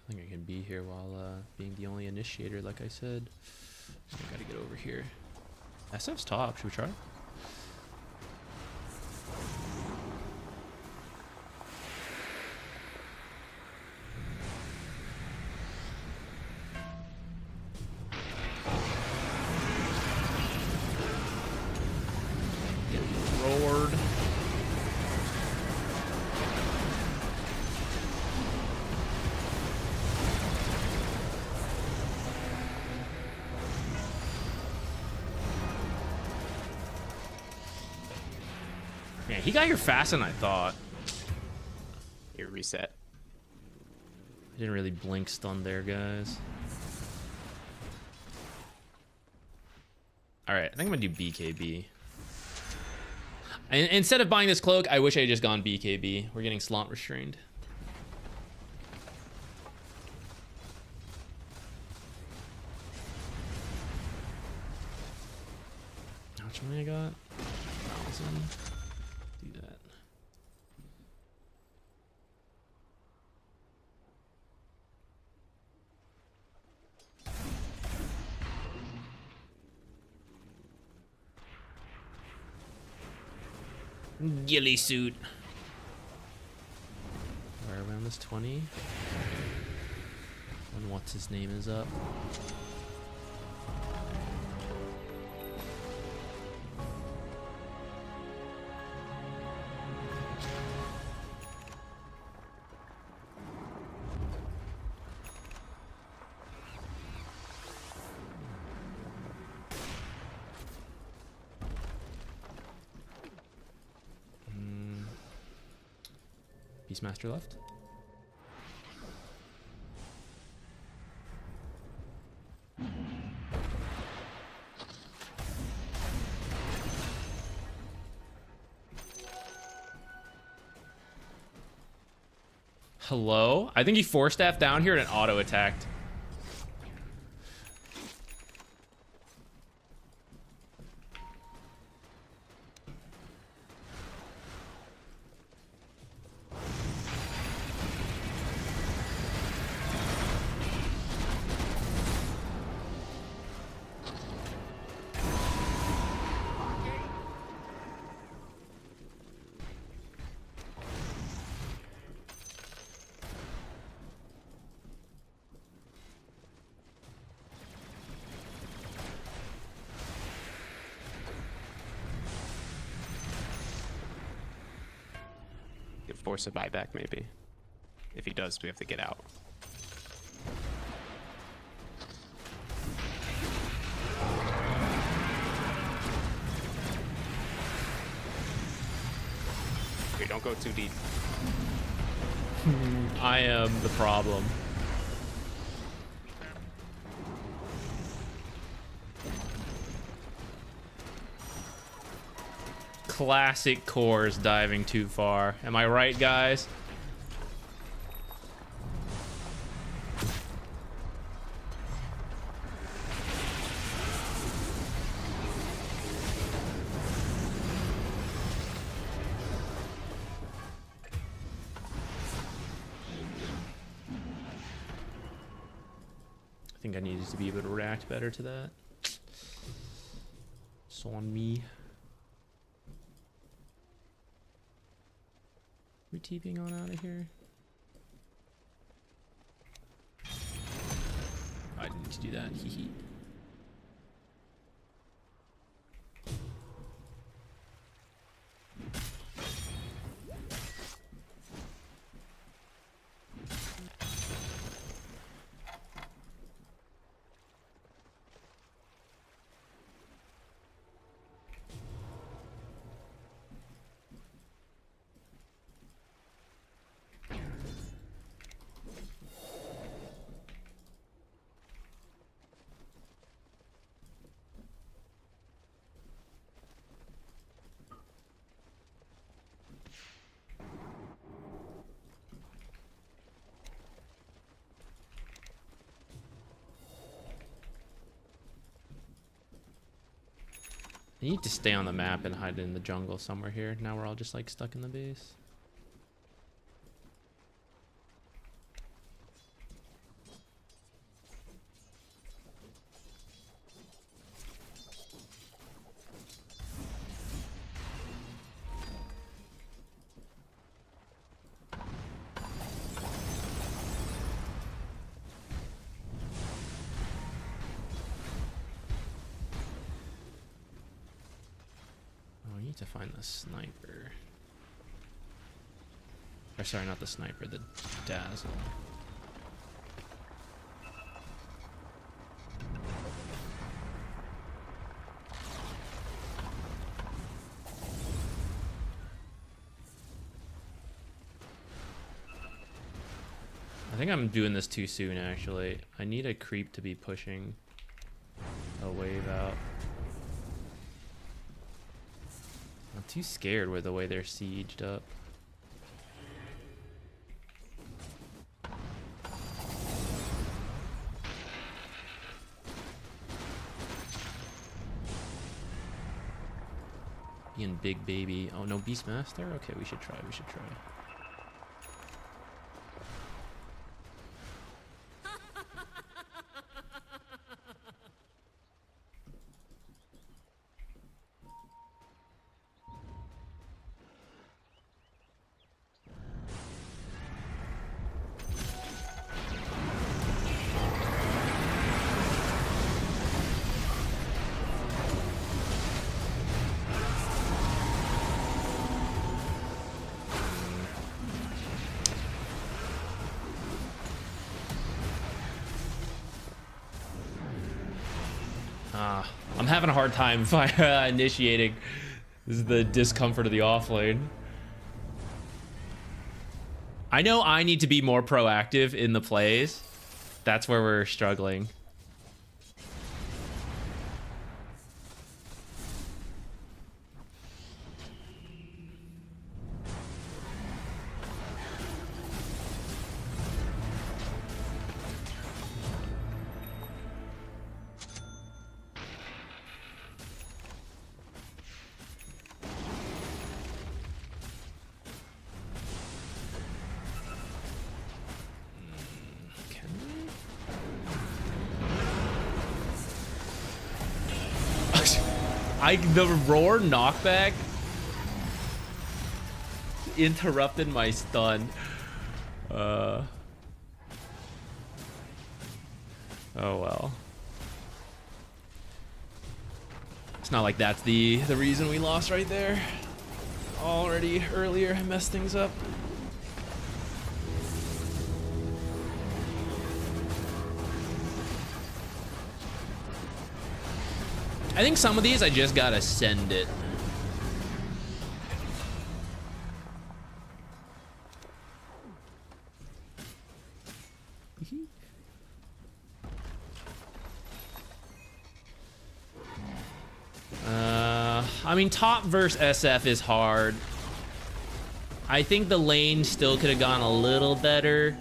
I think I can be here while being the only initiator, like I said. I gotta get over here. SF's top. Should we try? Get roared. Yeah, he got here faster than I thought. Here, reset. Didn't really blink stun there, guys. Alright, I think I'm gonna do BKB. And instead of buying this cloak, I wish I had just gone BKB. We're getting slot restrained. How much money I got? 1,000. Do that. Ghillie suit. Where around this 20? When what's his name is up. Beastmaster left. Hello? I think he 4-staffed down here and it auto-attacked. Force a buyback, maybe. If he does, we have to get out. Okay, don't go too deep. I am the problem. Classic cores diving too far. Am I right, guys? I think I needed to be able to react better to that. So on me. We TPing on out of here. I didn't need to do that. Hee hee. I need to stay on the map and hide in the jungle somewhere here. Now we're all just like stuck in the base. To find the sniper. Or sorry, not the sniper, the dazzle. I think I'm doing this too soon actually. I need a creep to be pushing a wave out. I'm too scared with the way they're sieged up. Being big baby. Oh no, Beastmaster? Okay, we should try, we should try. I'm having a hard time initiating. This is the discomfort of the offlane. I know I need to be more proactive in the plays. That's where we're struggling. The roar knockback interrupted my stun. Oh well. It's not like that's the reason we lost right there. Already earlier I messed things up. I think some of these I just gotta send it. I mean, top versus SF is hard. I think the lane still could have gone a little better.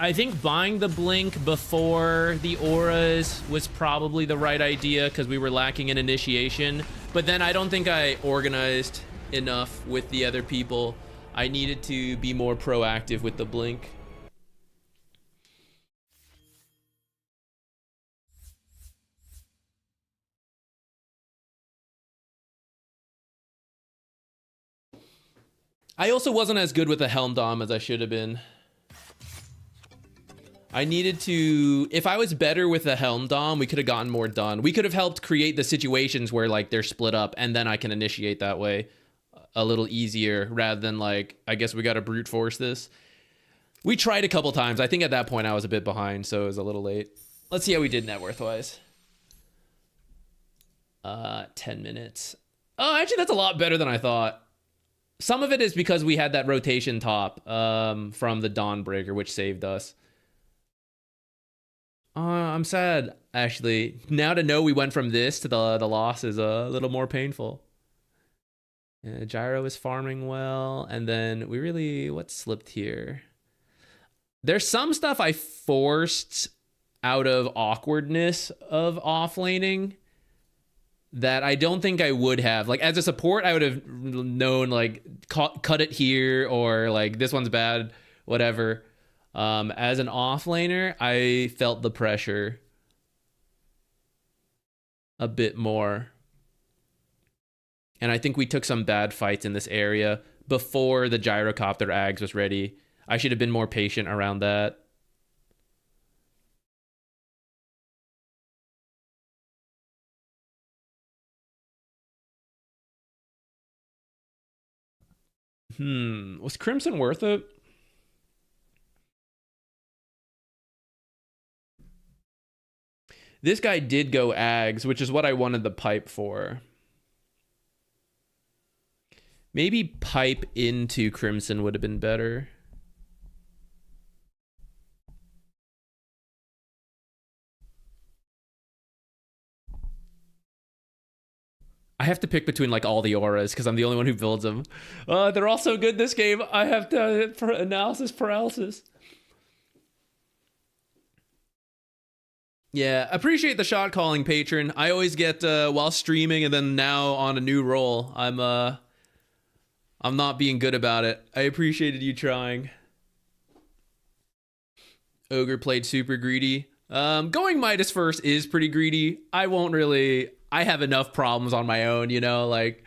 I think buying the blink before the auras was probably the right idea because we were lacking in initiation. But then I don't think I organized enough with the other people. I needed to be more proactive with the blink. I also wasn't as good with the Helm Dom as I should have been. I needed to... If I was better with the Helm Dom, we could have gotten more done. We could have helped create the situations where, like, they're split up, and then I can initiate that way a little easier, rather than, like, I guess we got to brute force this. We tried a couple times. I think at that point I was a bit behind, so it was a little late. Let's see how we did net worth-wise. 10 minutes. Oh, actually, that's a lot better than I thought. Some of it is because we had that rotation top from the Dawnbreaker, which saved us. I'm sad, actually. Now to know we went from this to the loss is a little more painful. Yeah, Gyro is farming well, and then we really... What slipped here? There's some stuff I forced out of awkwardness of offlaning that I don't think I would have. Like, as a support, I would have known, like, cut it here, or, like, this one's bad, whatever. As an offlaner, I felt the pressure a bit more. And I think we took some bad fights in this area before the gyrocopter Ags was ready. I should have been more patient around that. Was Crimson worth it? This guy did go Ags, which is what I wanted the pipe for. Maybe pipe into Crimson would have been better. I have to pick between, like, all the auras because I'm the only one who builds them. They're all so good this game. I have to analysis paralysis. Yeah, appreciate the shot calling, patron. I always get while streaming, and then now on a new role, I'm not being good about it. I appreciated you trying. Ogre played super greedy. Going Midas first is pretty greedy. I have enough problems on my own, you know, like,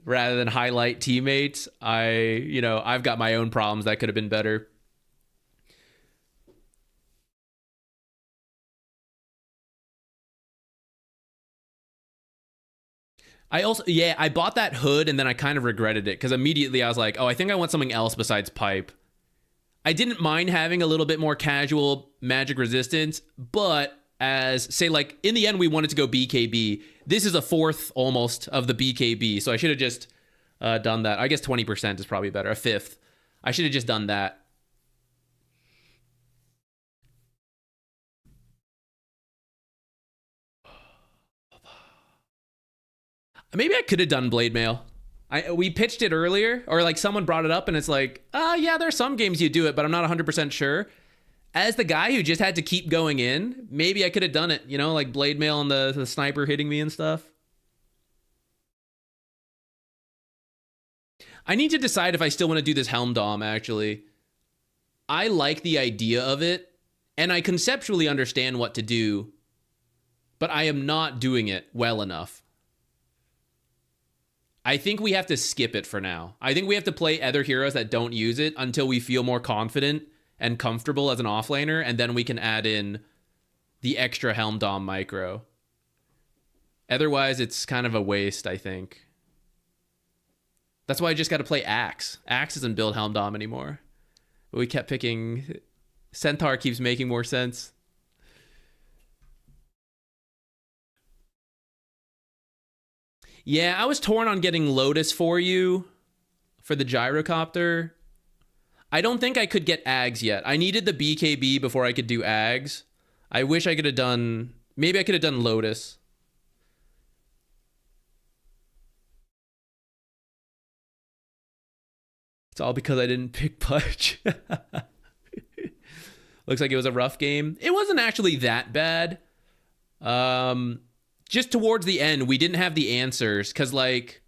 rather than highlight teammates, I've got my own problems that could have been better. I bought that hood and then I kind of regretted it because immediately I was like, oh, I think I want something else besides pipe. I didn't mind having a little bit more casual magic resistance, but as, say, like, in the end, we wanted to go BKB. This is a fourth, almost, of the BKB, so I should have just done that. I guess 20% is probably better, a fifth. I should have just done that. Maybe I could have done Blade Mail. We pitched it earlier, or, like, someone brought it up, and it's like, yeah, there's some games you do it, but I'm not 100% sure. As the guy who just had to keep going in, maybe I could have done it, you know, like Blade Mail and the sniper hitting me and stuff. I need to decide if I still want to do this Helm Dom, actually. I like the idea of it, and I conceptually understand what to do, but I am not doing it well enough. I think we have to skip it for now. I think we have to play other heroes that don't use it until we feel more confident and comfortable as an offlaner, and then we can add in the extra Helm Dom micro. Otherwise, it's kind of a waste, I think. That's why I just got to play Axe. Axe doesn't build Helm Dom anymore. But we kept picking... Centaur keeps making more sense. Yeah, I was torn on getting Lotus for you for the gyrocopter. I don't think I could get Ags yet. I needed the BKB before I could do Ags. I wish I could have done... Maybe I could have done Lotus. It's all because I didn't pick Pudge. Looks like it was a rough game. It wasn't actually that bad. Just towards the end, we didn't have the answers. Because, like,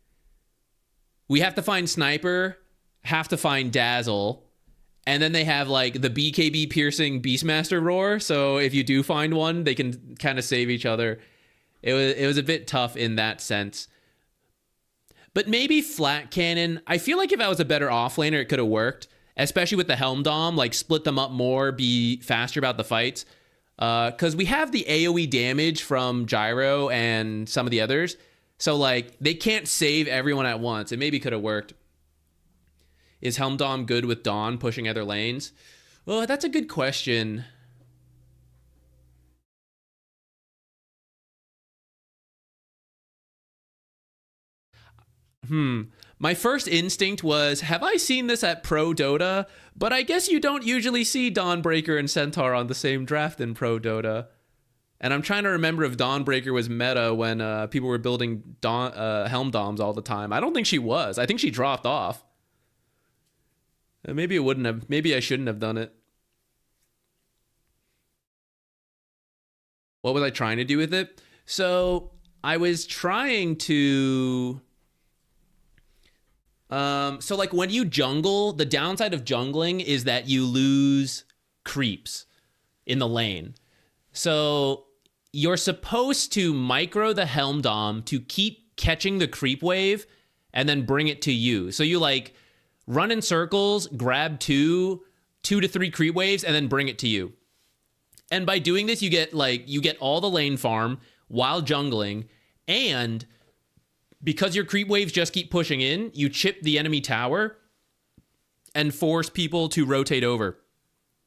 we have to find Sniper, have to find Dazzle... And then they have, like, the BKB piercing Beastmaster roar. So if you do find one, they can kind of save each other. It was a bit tough in that sense. But maybe flat cannon. I feel like if I was a better offlaner, it could have worked, especially with the Helm Dom, like split them up more, be faster about the fights. Because we have the AoE damage from Gyro and some of the others. So, like, they can't save everyone at once. It maybe could have worked. Is Helm Dom good with Dawn pushing other lanes? Well, that's a good question. My first instinct was, have I seen this at Pro Dota? But I guess you don't usually see Dawnbreaker and Centaur on the same draft in Pro Dota. And I'm trying to remember if Dawnbreaker was meta when people were building Helm Doms all the time. I don't think she was. I think she dropped off. Maybe it wouldn't have. Maybe I shouldn't have done it. What was I trying to do with it? So I was trying to... So like when you jungle, the downside of jungling is that you lose creeps in the lane. So you're supposed to micro the Helm Dom to keep catching the creep wave and then bring it to you. So you like run in circles, grab two to three creep waves, and then bring it to you. And by doing this, you get all the lane farm while jungling, and because your creep waves just keep pushing in, you chip the enemy tower and force people to rotate over.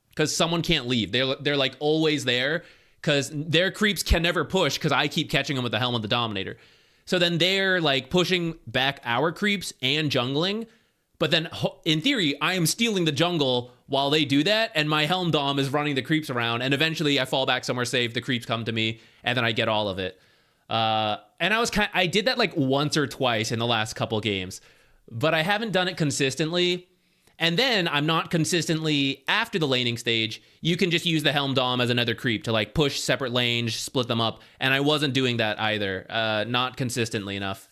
Because someone can't leave. They're like always there because their creeps can never push because I keep catching them with the Helm of the Dominator. So then they're like pushing back our creeps and jungling. But then in theory, I am stealing the jungle while they do that. And my Helm Dom is running the creeps around. And eventually I fall back somewhere safe. The creeps come to me and then I get all of it. And I did that like once or twice in the last couple games, but I haven't done it consistently. And then I'm not consistently after the laning stage. You can just use the Helm Dom as another creep to like push separate lanes, split them up. And I wasn't doing that either. Not consistently enough.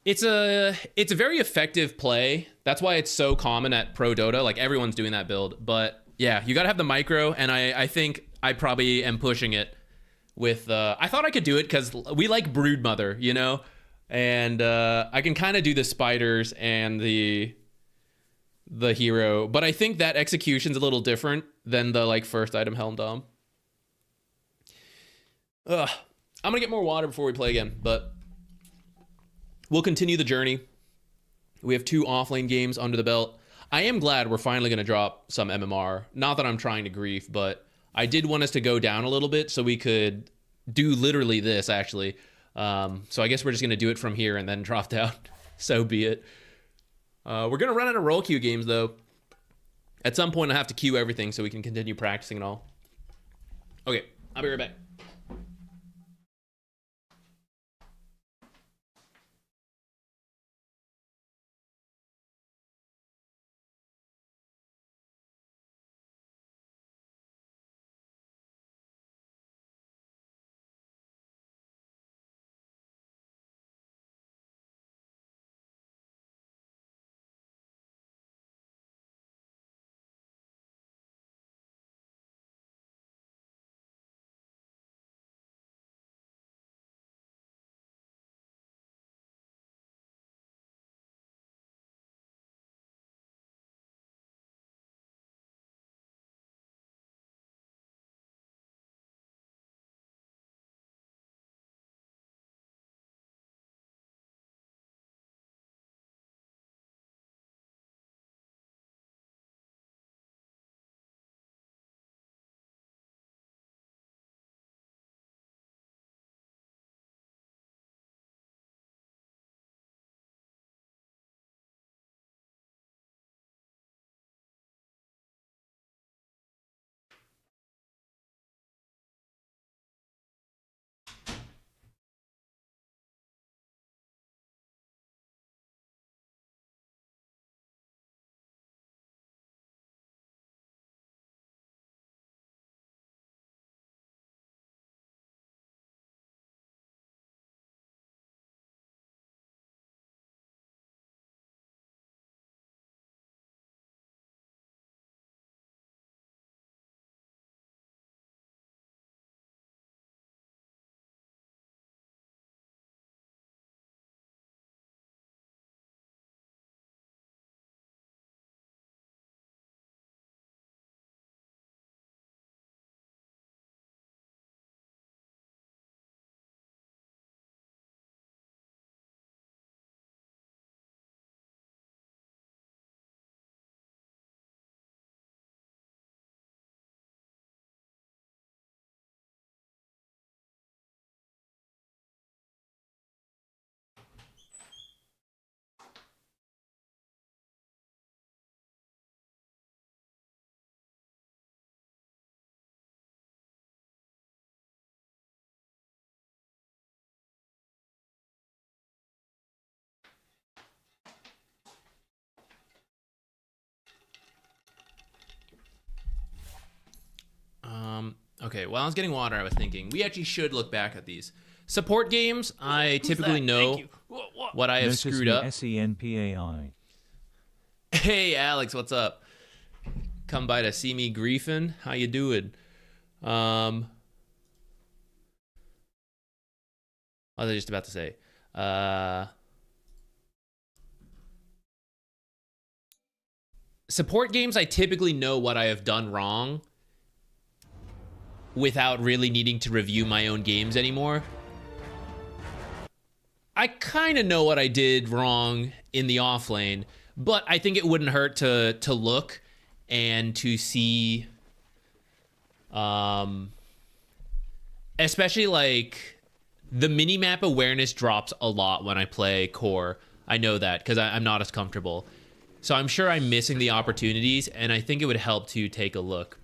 It's a very effective play. That's why it's so common at Pro Dota. Like everyone's doing that build. But yeah, you gotta have the micro, and I think I probably am pushing it with I thought I could do it because we like Broodmother, you know? And I can kind of do the spiders and the hero, but I think that execution's a little different than the like first item Helm Dom. I'm gonna get more water before we play again, but we'll continue the journey. We have 2 offlane games under the belt. I am glad we're finally going to drop some MMR. Not that I'm trying to grief, but I did want us to go down a little bit so we could do literally this, actually. So I guess we're just going to do it from here and then drop down. So be it. We're going to run out of role queue games, though. At some point, I have to queue everything so we can continue practicing and all. Okay, I'll be right back. Okay, while I was getting water, I was thinking we actually should look back at these. Support games, I typically know what I have screwed up. SENPAI. Hey, Alex, what's up? Come by to see me griefing. How you doing? What was I just about to say? Support games, I typically know what I have done wrong without really needing to review my own games anymore. I kind of know what I did wrong in the off lane, but I think it wouldn't hurt to look and to see, especially like the minimap awareness drops a lot when I play core. I know that because I'm not as comfortable. So I'm sure I'm missing the opportunities, and I think it would help to take a look.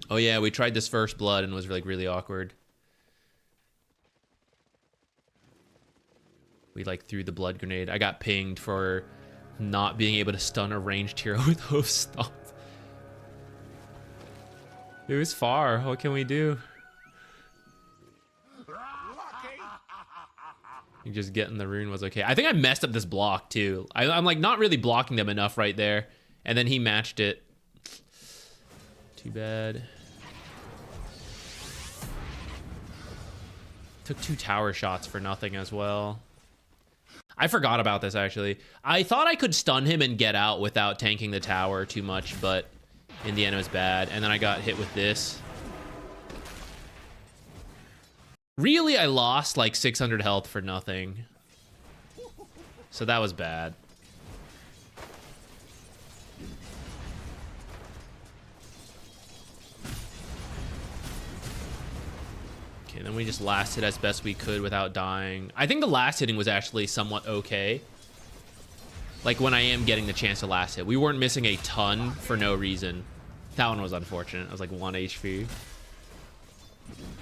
Oh yeah, we tried this first blood and was like really awkward. We like threw the blood grenade. I got pinged for not being able to stun a ranged hero with hoof stomp. It was far. What can we do? You just getting the rune was okay. I think I messed up this block too. I'm like not really blocking them enough right there. And then he matched it. Too bad. Took 2 tower shots for nothing as well. I forgot about this actually. I thought I could stun him and get out without tanking the tower too much, but in the end it was bad. And then I got hit with this. Really, I lost like 600 health for nothing. So that was bad. Okay, then we just last hit as best we could without dying. I think the last hitting was actually somewhat okay. Like when I am getting the chance to last hit. We weren't missing a ton for no reason. That one was unfortunate. I was like 1 HP.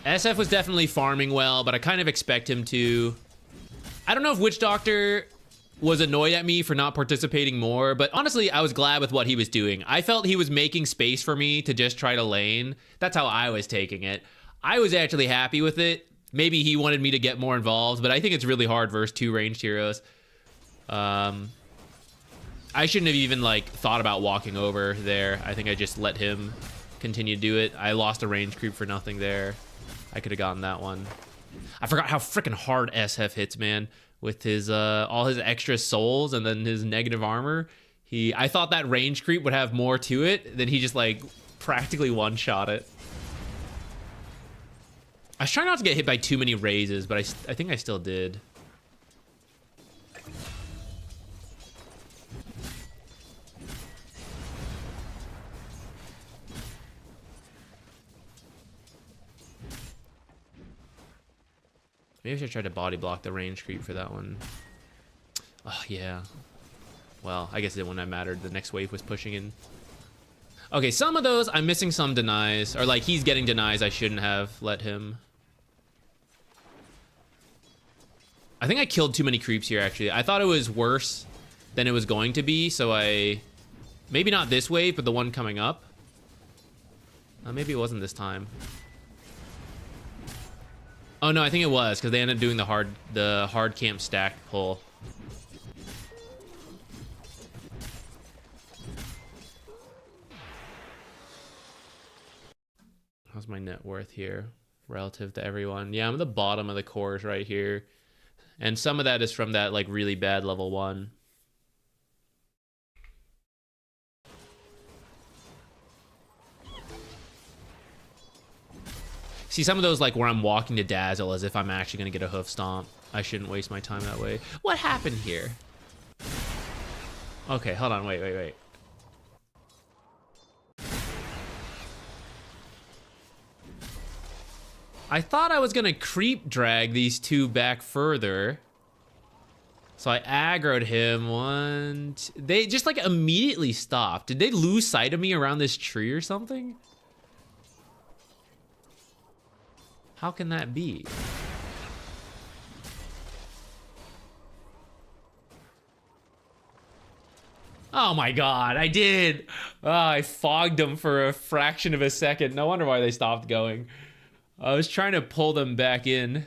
SF was definitely farming well, but I kind of expect him to. I don't know if Witch Doctor was annoyed at me for not participating more, but honestly, I was glad with what he was doing. I felt he was making space for me to just try to lane. That's how I was taking it. I was actually happy with it. Maybe he wanted me to get more involved, but I think it's really hard versus 2 ranged heroes. I shouldn't have even like thought about walking over there. I think I just let him continue to do it. I lost a range creep for nothing there. I could have gotten that one. I forgot how freaking hard SF hits, man, with his all his extra souls and then his negative armor. I thought that range creep would have more to it, then he just like practically one-shot it. I was trying not to get hit by too many raises, but I think I still did. Maybe I should try to body block the range creep for that one. Oh, yeah. Well, I guess it wouldn't have mattered. The next wave was pushing in. Okay, some of those, I'm missing some denies. Or, like, he's getting denies I shouldn't have let him. I think I killed too many creeps here, actually. I thought it was worse than it was going to be, so I... Maybe not this wave, but the one coming up. Maybe it wasn't this time. Oh no, I think it was because they ended up doing the hard camp stack pull. How's my net worth here relative to everyone? Yeah, I'm at the bottom of the cores right here, and some of that is from that like really bad level 1. See, some of those, like, where I'm walking to dazzle as if I'm actually going to get a hoof stomp. I shouldn't waste my time that way. What happened here? Okay, hold on. Wait. I thought I was going to creep drag these 2 back further. So I aggroed him. They just, like, immediately stopped. Did they lose sight of me around this tree or something? How can that be? Oh my god, I did. Oh, I fogged them for a fraction of a second. No wonder why they stopped going. I was trying to pull them back in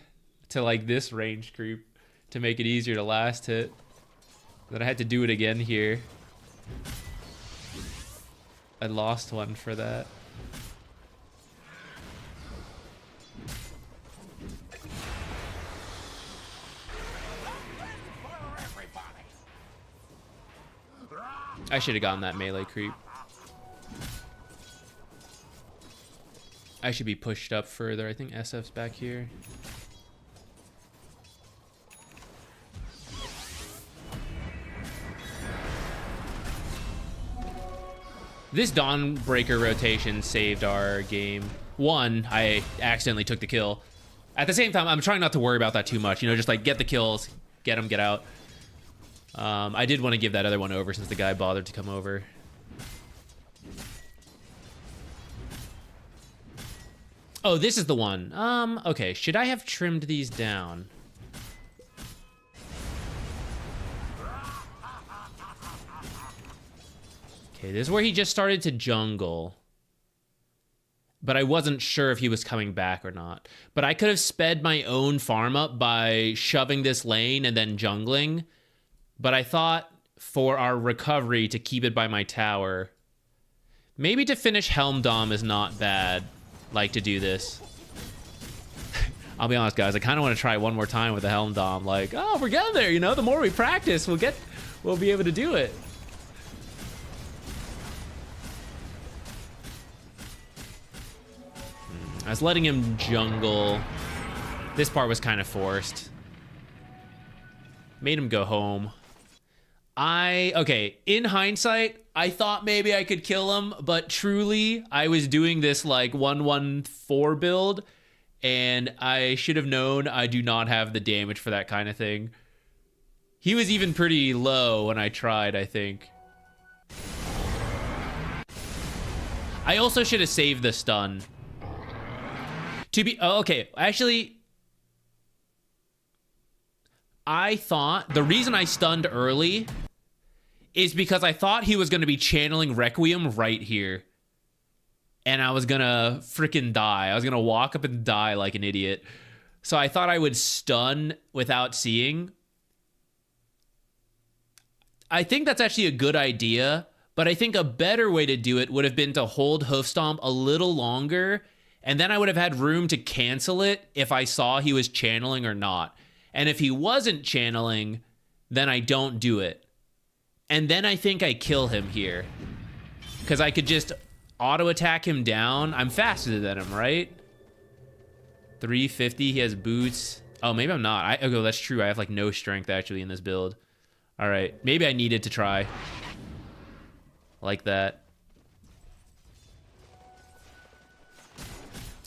to like this range creep to make it easier to last hit. Then I had to do it again here. I lost one for that. I should have gotten that melee creep. I should be pushed up further. I think SF's back here. This Dawnbreaker rotation saved our game. One, I accidentally took the kill. At the same time, I'm trying not to worry about that too much. You know, just like get the kills, get them, get out. I did want to give that other one over since the guy bothered to come over. Oh, this is the one. Okay, should I have trimmed these down? Okay, this is where he just started to jungle. But I wasn't sure if he was coming back or not. But I could have sped my own farm up by shoving this lane and then jungling. But I thought for our recovery to keep it by my tower. Maybe to finish Helm Dom is not bad. Like to do this. I'll be honest, guys. I kind of want to try one more time with the Helm Dom. Like, oh, we're getting there. You know, the more we practice, we'll be able to do it. I was letting him jungle. This part was kind of forced. Made him go home. Okay, in hindsight, I thought maybe I could kill him, but truly, I was doing this like 1-1-4 build, and I should have known I do not have the damage for that kind of thing. He was even pretty low when I tried, I think. I also should have saved the stun. Okay, actually, I thought the reason I stunned early is because I thought he was going to be channeling Requiem right here. And I was going to freaking die. I was going to walk up and die like an idiot. So I thought I would stun without seeing. I think that's actually a good idea, but I think a better way to do it would have been to hold Hoof Stomp a little longer, and then I would have had room to cancel it if I saw he was channeling or not. And if he wasn't channeling, then I don't do it. And then I think I kill him here. Because I could just auto-attack him down. I'm faster than him, right? 350, he has boots. Oh, maybe I'm not. Okay, that's true. I have like no strength actually in this build. All right, maybe I needed to try. Like that.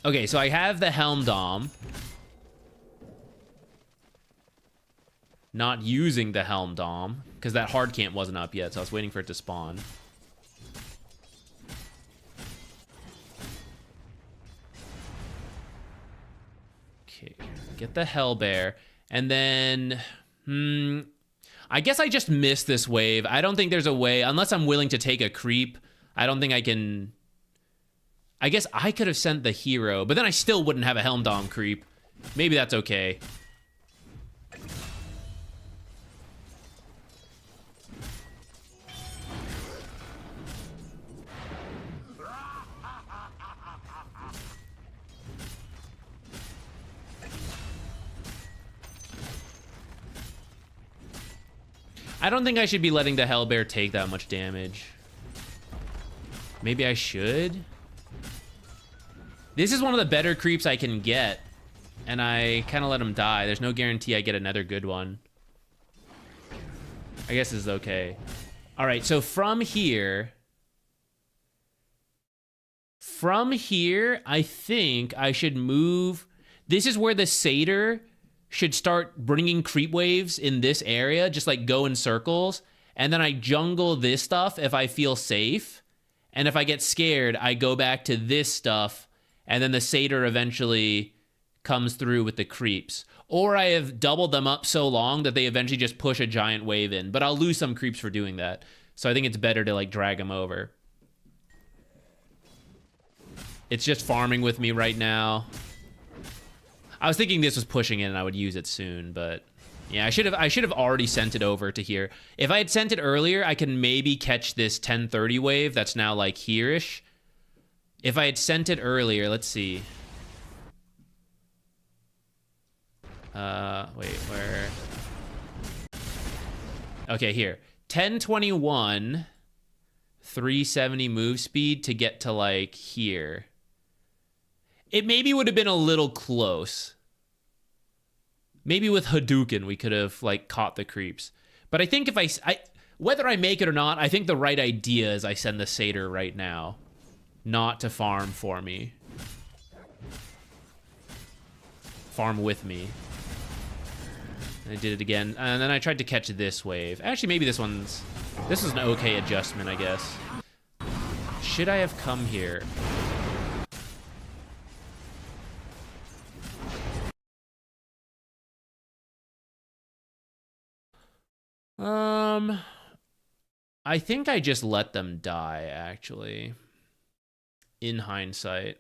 Okay, so I have the Helm Dom. Not using the Helm Dom, because that hard camp wasn't up yet, so I was waiting for it to spawn. Okay, get the Hellbear. And then, I guess I just missed this wave. I don't think there's a way, unless I'm willing to take a creep, I don't think I can... I guess I could have sent the hero, but then I still wouldn't have a Helm Dom creep. Maybe that's okay. I don't think I should be letting the Hellbear take that much damage. Maybe I should? This is one of the better creeps I can get, and I kind of let him die. There's no guarantee I get another good one. I guess this is okay. All right, so from here, I think I should move. This is where the Satyr should start bringing creep waves in this area, just like go in circles. And then I jungle this stuff if I feel safe. And if I get scared, I go back to this stuff. And then the Satyr eventually comes through with the creeps. Or I have doubled them up so long that they eventually just push a giant wave in. But I'll lose some creeps for doing that. So I think it's better to like drag him over. It's just farming with me right now. I was thinking this was pushing it and I would use it soon, but yeah, I should have already sent it over to here. If I had sent it earlier, I can maybe catch this 1030 wave that's now like here-ish. If I had sent it earlier, let's see. Wait, where? Okay, here. 1021, 370 move speed to get to like here. It maybe would have been a little close. Maybe with Hadouken we could have like caught the creeps. But I think if I whether I make it or not, I think the right idea is I send the Satyr right now, not to farm for me. Farm with me. I did it again, and then I tried to catch this wave. Actually, maybe this is an okay adjustment, I guess. Should I have come here? I think I just let them die, actually. In hindsight.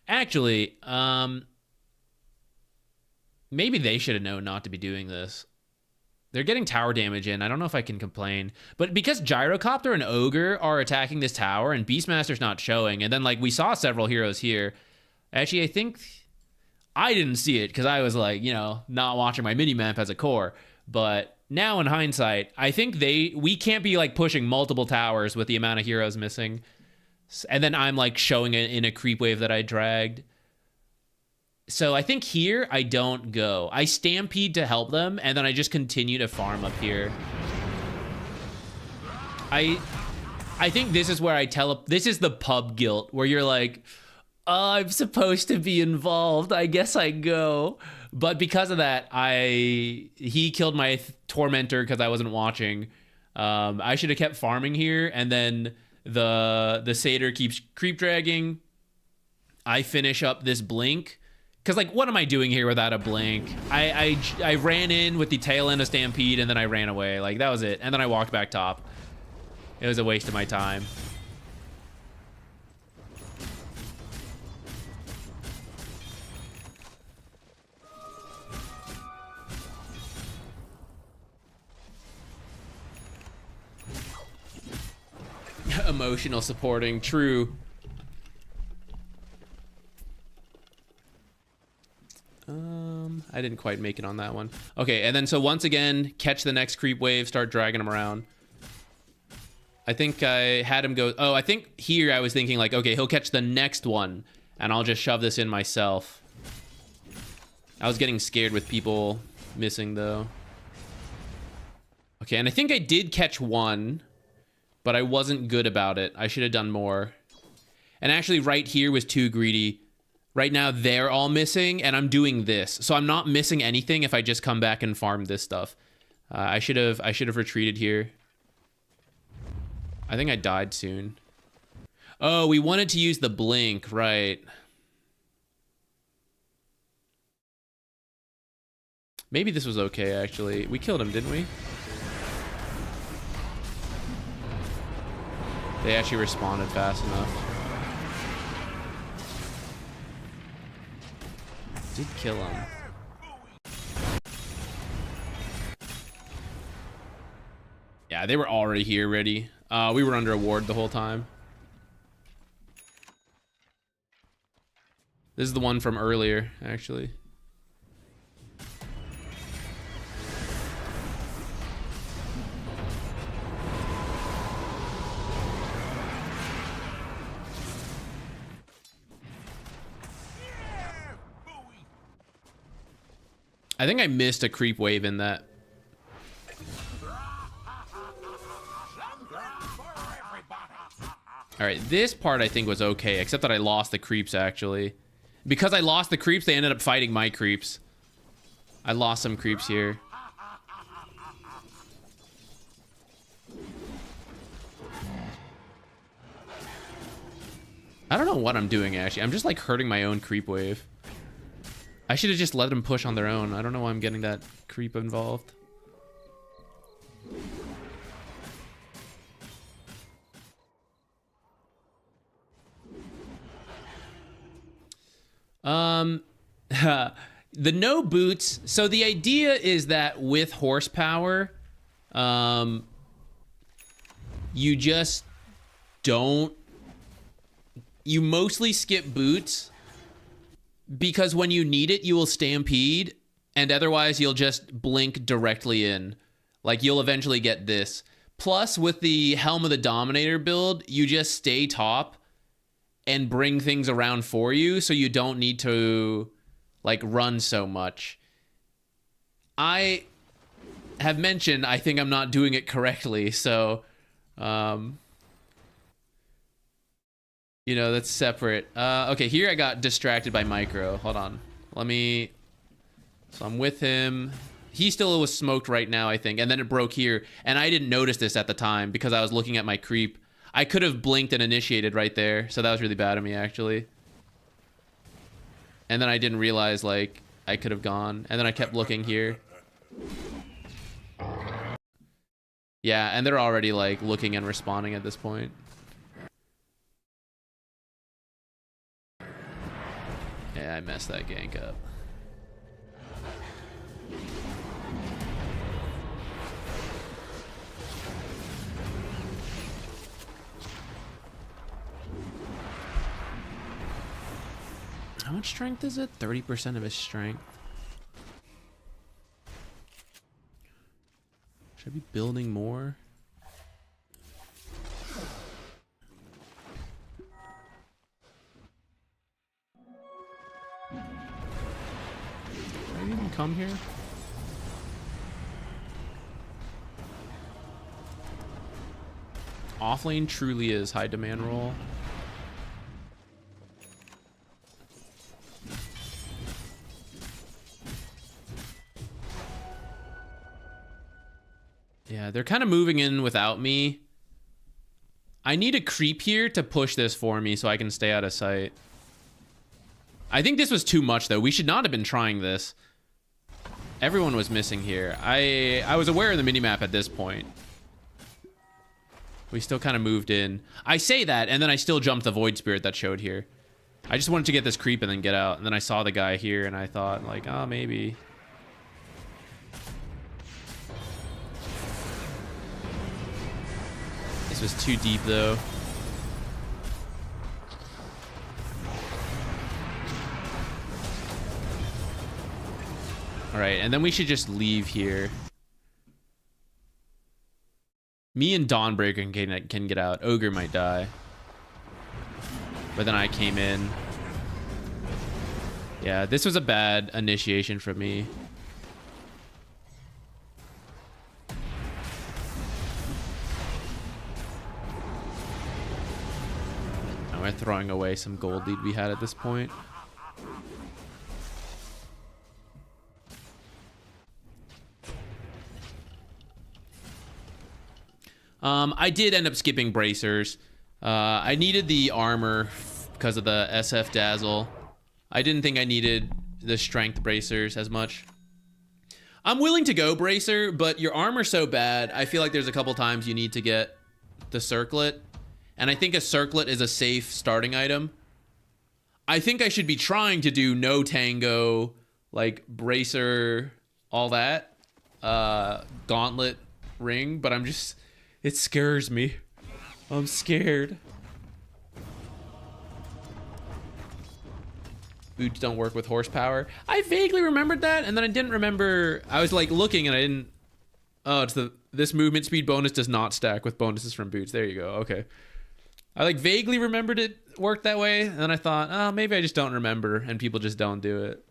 Actually, maybe they should have known not to be doing this. They're getting tower damage in. I don't know if I can complain. But because Gyrocopter and Ogre are attacking this tower and Beastmaster's not showing, and then like we saw several heroes here. Actually, I think I didn't see it because I was like, you know, not watching my minimap as a core. But now in hindsight, I think we can't be like pushing multiple towers with the amount of heroes missing. And then I'm like showing it in a creep wave that I dragged. So I think here I don't go. I stampede to help them, and then I just continue to farm up here. I think this is where I this is the pub guilt, where you're like, oh, I'm supposed to be involved. I guess I go. But because of that, he killed my Tormentor because I wasn't watching. I should have kept farming here, and then the Satyr keeps creep dragging. I finish up this blink. Because, like, what am I doing here without a blink? I ran in with the tail end of Stampede, and then I ran away. Like, that was it. And then I walked back top. It was a waste of my time. Emotional supporting. True. I didn't quite make it on that one. Okay, and then so once again, catch the next creep wave, start dragging him around. I think I had him go... Oh, I think here I was thinking like, okay, he'll catch the next one, and I'll just shove this in myself. I was getting scared with people missing, though. Okay, and I think I did catch one, but I wasn't good about it. I should have done more. And actually right here was too greedy. Right now, they're all missing, and I'm doing this. So I'm not missing anything if I just come back and farm this stuff. I should have retreated here. I think I died soon. Oh, we wanted to use the blink, right. Maybe this was okay, actually. We killed him, didn't we? They actually responded fast enough. Did kill him. Yeah, they were already here ready. We were under a ward the whole time. This is the one from earlier, actually. I think I missed a creep wave in that. All right, this part I think was okay, except that I lost the creeps, actually. Because I lost the creeps, they ended up fighting my creeps. I lost some creeps here. I don't know what I'm doing, actually. I'm just, like, hurting my own creep wave. I should have just let them push on their own. I don't know why I'm getting that creep involved. The no boots. So the idea is that with horsepower, you just don't. You mostly skip boots because when you need it, you will stampede, and otherwise you'll just blink directly in. Like, you'll eventually get this. Plus, with the Helm of the Dominator build, you just stay top and bring things around for you, so you don't need to, like, run so much. I have mentioned I think I'm not doing it correctly, so, you know, that's separate. Okay, here I got distracted by Micro. Hold on. Let me... So I'm with him. He still was smoked right now, I think, and then it broke here, and I didn't notice this at the time because I was looking at my creep. I could have blinked and initiated right there, so that was really bad of me, actually. And then I didn't realize, like, I could have gone. And then I kept looking here. Yeah, and they're already, like, looking and responding at this point. Yeah, I messed that gank up. How much strength is it? 30% of his strength. Should I be building more? Should I even come here? Offlane truly is high demand role. Yeah, they're kind of moving in without me. I need a creep here to push this for me so I can stay out of sight. I think this was too much, though. We should not have been trying this. Everyone was missing here. I was aware of the minimap at this point. We still kind of moved in. I say that, and then I still jumped the Void Spirit that showed here. I just wanted to get this creep and then get out. And then I saw the guy here, and I thought, like, oh, maybe... This was too deep, though. All right, and then we should just leave here. Me and Dawnbreaker can get out. Ogre might die. But then I came in. Yeah, this was a bad initiation for me. We're throwing away some gold lead we had at this point. I did end up skipping bracers. I needed the armor because of the SF Dazzle. I didn't think I needed the strength bracers as much. I'm willing to go bracer, but your armor's so bad, I feel like there's a couple times you need to get the circlet. And I think a circlet is a safe starting item. I think I should be trying to do no tango, like bracer, all that. Gauntlet ring, but I'm just... It scares me. I'm scared. Boots don't work with horsepower. I vaguely remembered that, and then I didn't remember... I was like looking and I didn't... Oh, it's the... This movement speed bonus does not stack with bonuses from boots. There you go, okay. I like vaguely remembered it worked that way, and then I thought, oh, maybe I just don't remember, and people just don't do it.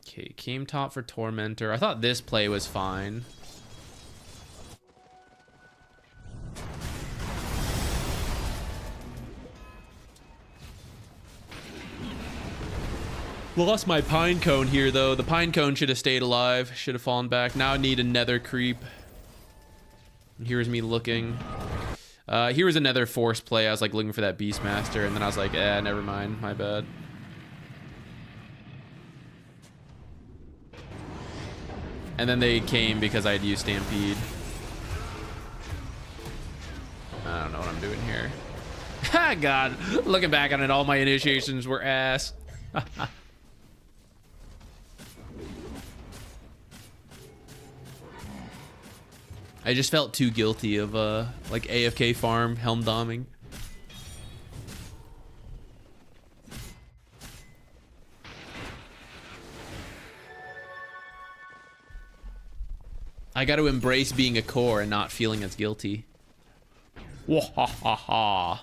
Okay, came top for Tormentor. I thought this play was fine. Lost my pine cone here, though. The pine cone should have stayed alive. Should have fallen back. Now I need a nether creep. And here's me looking. Here was another force play. I was like looking for that Beastmaster, and then I was like, never mind. My bad. And then they came because I had used Stampede. I don't know what I'm doing here. Ha, God. Looking back on it, all my initiations were ass. I just felt too guilty of like AFK farm helm doming. I got to embrace being a core and not feeling as guilty. Wahahaha.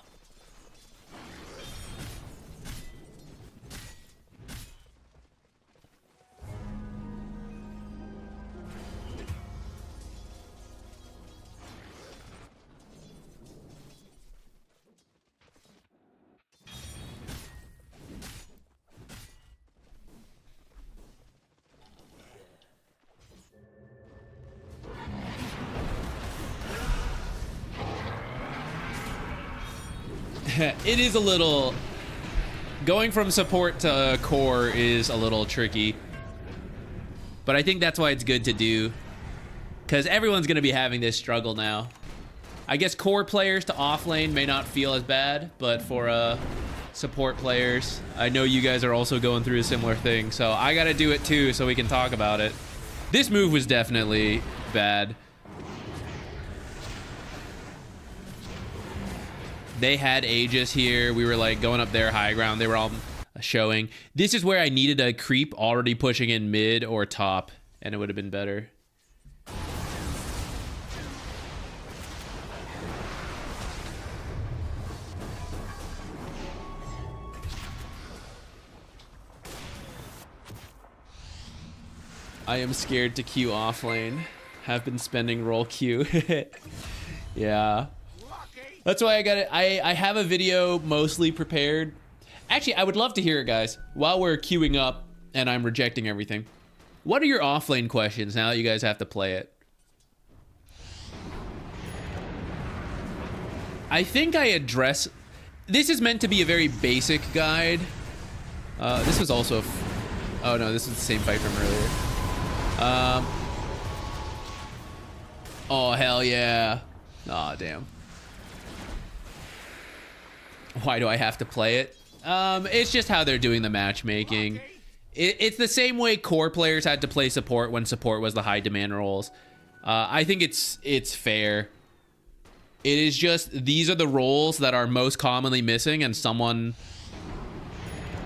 It is a little... Going from support to core is a little tricky. But I think that's why it's good to do. Because everyone's going to be having this struggle now. I guess core players to offlane may not feel as bad, but for support players, I know you guys are also going through a similar thing. So I got to do it too so we can talk about it. This move was definitely bad. They had Aegis here. We were like going up their high ground. They were all showing. This is where I needed a creep already pushing in mid or top, and it would have been better. I am scared to queue offlane. Have been spending roll queue. Yeah. That's why I got it. I have a video mostly prepared. Actually, I would love to hear it, guys. While we're queuing up and I'm rejecting everything, what are your offlane questions now that you guys have to play it? I think I address... This is meant to be a very basic guide. This was also... Oh no, this is the same fight from earlier. Oh, hell yeah. Aw, damn. Why do I have to play it? It's just how they're doing the matchmaking. It's the same way core players had to play support when support was the high demand roles. I think it's fair. It is just these are the roles that are most commonly missing, and someone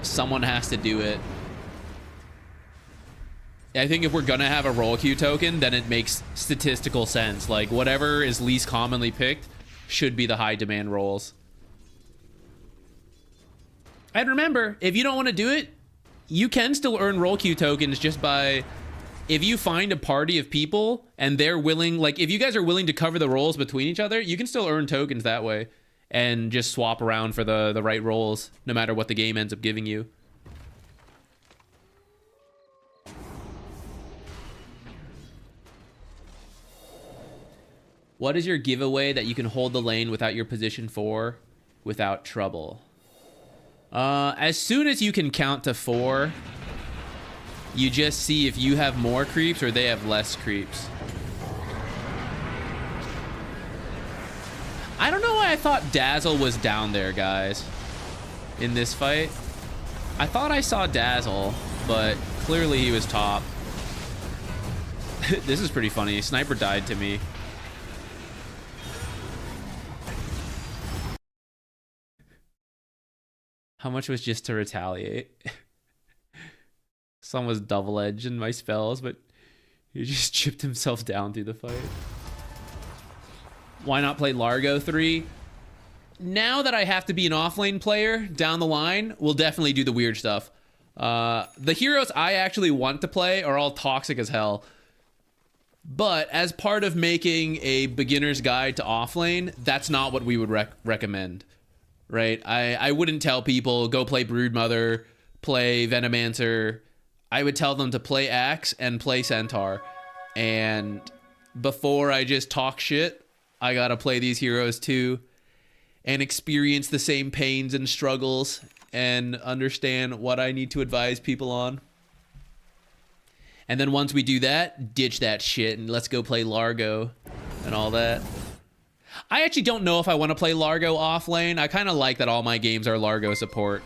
has to do it. I think if we're gonna have a role queue token, then it makes statistical sense. Like whatever is least commonly picked should be the high demand roles. And remember, if you don't want to do it, you can still earn role queue tokens just by, if you find a party of people and they're willing, like if you guys are willing to cover the roles between each other, you can still earn tokens that way and just swap around for the right roles, no matter what the game ends up giving you. What is your giveaway that you can hold the lane without your position 4 without trouble? As soon as you can count to 4, you just see if you have more creeps or they have less creeps. I don't know why I thought Dazzle was down there, guys, in this fight. I thought I saw Dazzle, but clearly he was top. This is pretty funny. Sniper died to me. How much was just to retaliate? Some was double-edged in my spells, but he just chipped himself down through the fight. Why not play Largo 3? Now that I have to be an offlane player down the line, we'll definitely do the weird stuff. The heroes I actually want to play are all toxic as hell. But as part of making a beginner's guide to offlane, that's not what we would recommend. Right? I wouldn't tell people, go play Broodmother, play Venomancer. I would tell them to play Axe and play Centaur. And before I just talk shit, I gotta play these heroes too and experience the same pains and struggles and understand what I need to advise people on. And then once we do that, ditch that shit and let's go play Largo and all that. I actually don't know if I want to play Largo off lane. I kind of like that all my games are Largo support.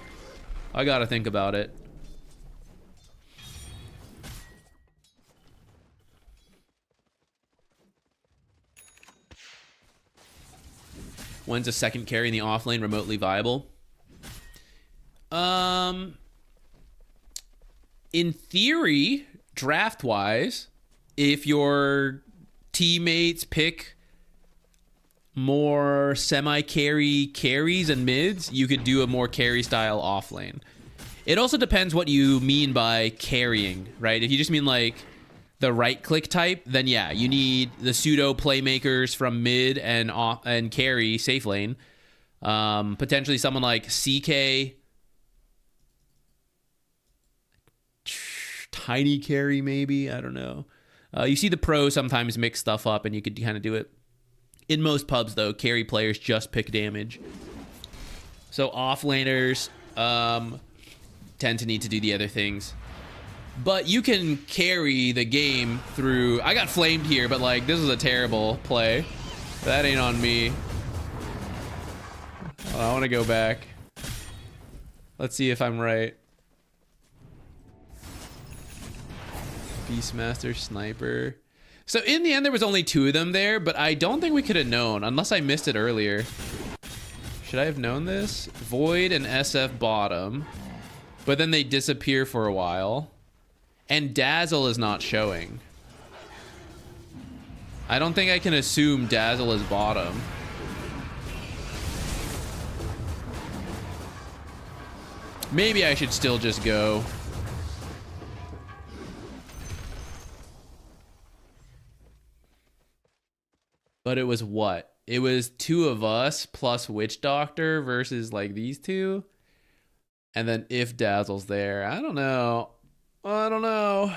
I gotta think about it. When's a second carry in the off lane remotely viable? In theory, draft-wise, if your teammates pick more semi-carry carries and mids, you could do a more carry-style off lane. It also depends what you mean by carrying, right? If you just mean like the right-click type, then yeah, you need the pseudo playmakers from mid and carry safe lane. Potentially someone like CK, tiny carry maybe, I don't know. You see the pros sometimes mix stuff up and you could kind of do it. In most pubs though, carry players just pick damage. So offlaners tend to need to do the other things. But you can carry the game through... I got flamed here, but like this is a terrible play. That ain't on me. I want to go back. Let's see if I'm right. Beastmaster, Sniper. So in the end, there was only 2 of them there, but I don't think we could have known, unless I missed it earlier. Should I have known this? Void and SF bottom. But then they disappear for a while. And Dazzle is not showing. I don't think I can assume Dazzle is bottom. Maybe I should still just go. But it was what? It was 2 of us plus Witch Doctor versus like these 2. And then if Dazzle's there, I don't know. I don't know.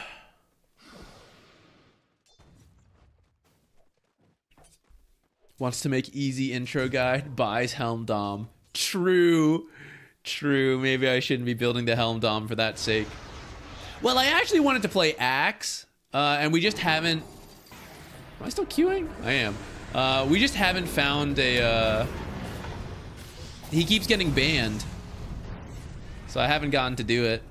Wants to make easy intro guide, buys Helm Dom. True. True. Maybe I shouldn't be building the Helm Dom for that sake. Well, I actually wanted to play Axe, and we just haven't... Am I still queuing? I am. We just haven't found a... He keeps getting banned. So I haven't gotten to do it.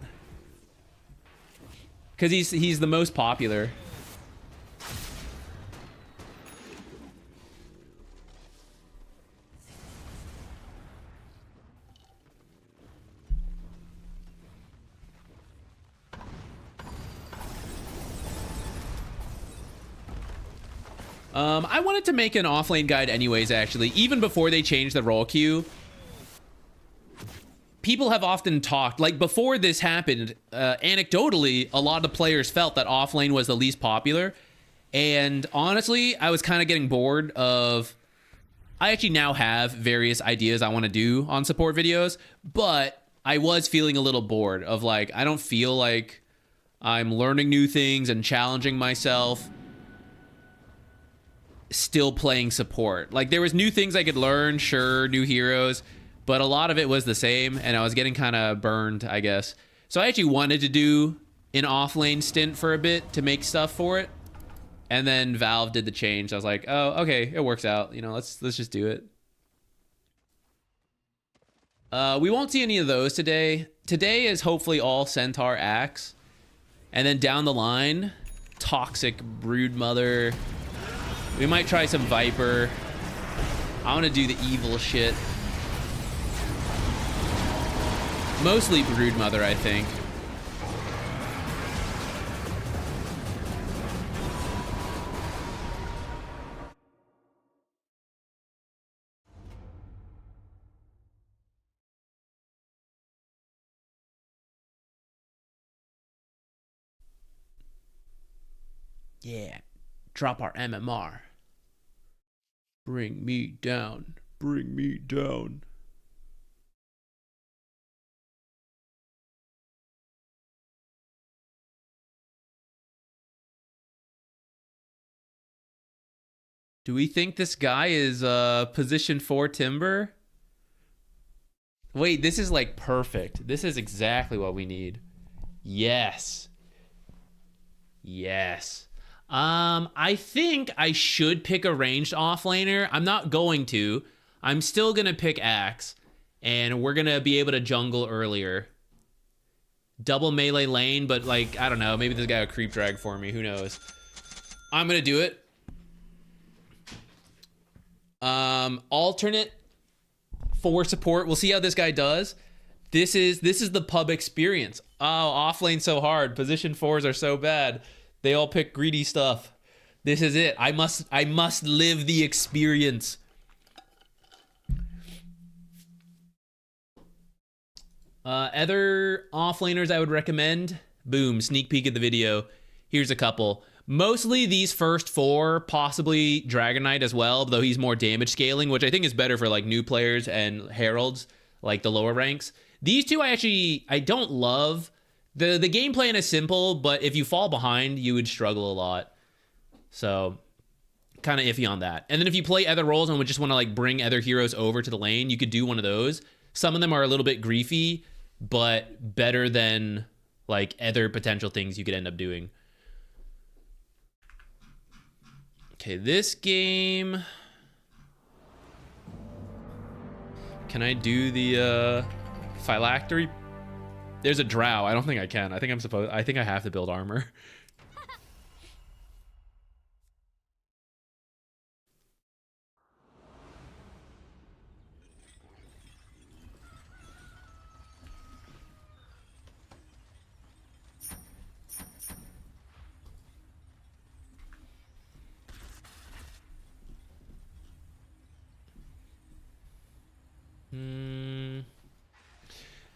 Because he's the most popular. I wanted to make an offlane guide anyways, actually. Even before they changed the role queue. People have often talked, like before this happened, anecdotally, a lot of the players felt that offlane was the least popular. And honestly, I was kind of getting bored of... I actually now have various ideas I want to do on support videos, but I was feeling a little bored of like, I don't feel like I'm learning new things and challenging myself still playing support. Like there was new things I could learn, sure, new heroes, but a lot of it was the same, and I was getting kind of burned, I guess. So I actually wanted to do an offlane stint for a bit to make stuff for it, and then Valve did the change. I was like, oh, okay, it works out. You know, let's just do it. We won't see any of those today. Today is hopefully all Centaur Axe, and then down the line, Toxic Broodmother. We might try some Viper. I want to do the evil shit. Mostly Broodmother, I think. Yeah. Drop our MMR. Bring me down. Bring me down. Do we think this guy is position 4 timber? Wait, this is like perfect. This is exactly what we need. Yes. Yes. I think I should pick a ranged offlaner. I'm not going to. I'm still going to pick Axe. And we're going to be able to jungle earlier. Double melee lane, but like, I don't know. Maybe this guy will creep drag for me. Who knows? I'm going to do it. Alternate for support. We'll see how this guy does. This is the pub experience. Oh, off lane so hard. Position 4s are so bad. They all pick greedy stuff. This is it. I must live the experience. Other offlaners I would recommend. Boom, sneak peek at the video. Here's a couple. Mostly these first 4, possibly Dragon Knight as well, though he's more damage scaling, which I think is better for like new players and heralds, like the lower ranks. These two I don't love. The game plan is simple, but if you fall behind, you would struggle a lot. So kind of iffy on that. And then if you play other roles and would just want to like bring other heroes over to the lane, you could do one of those. Some of them are a little bit griefy, but better than like other potential things you could end up doing. Okay, this game. Can I do the phylactery? There's a drow. I don't think I can. I think I have to build armor.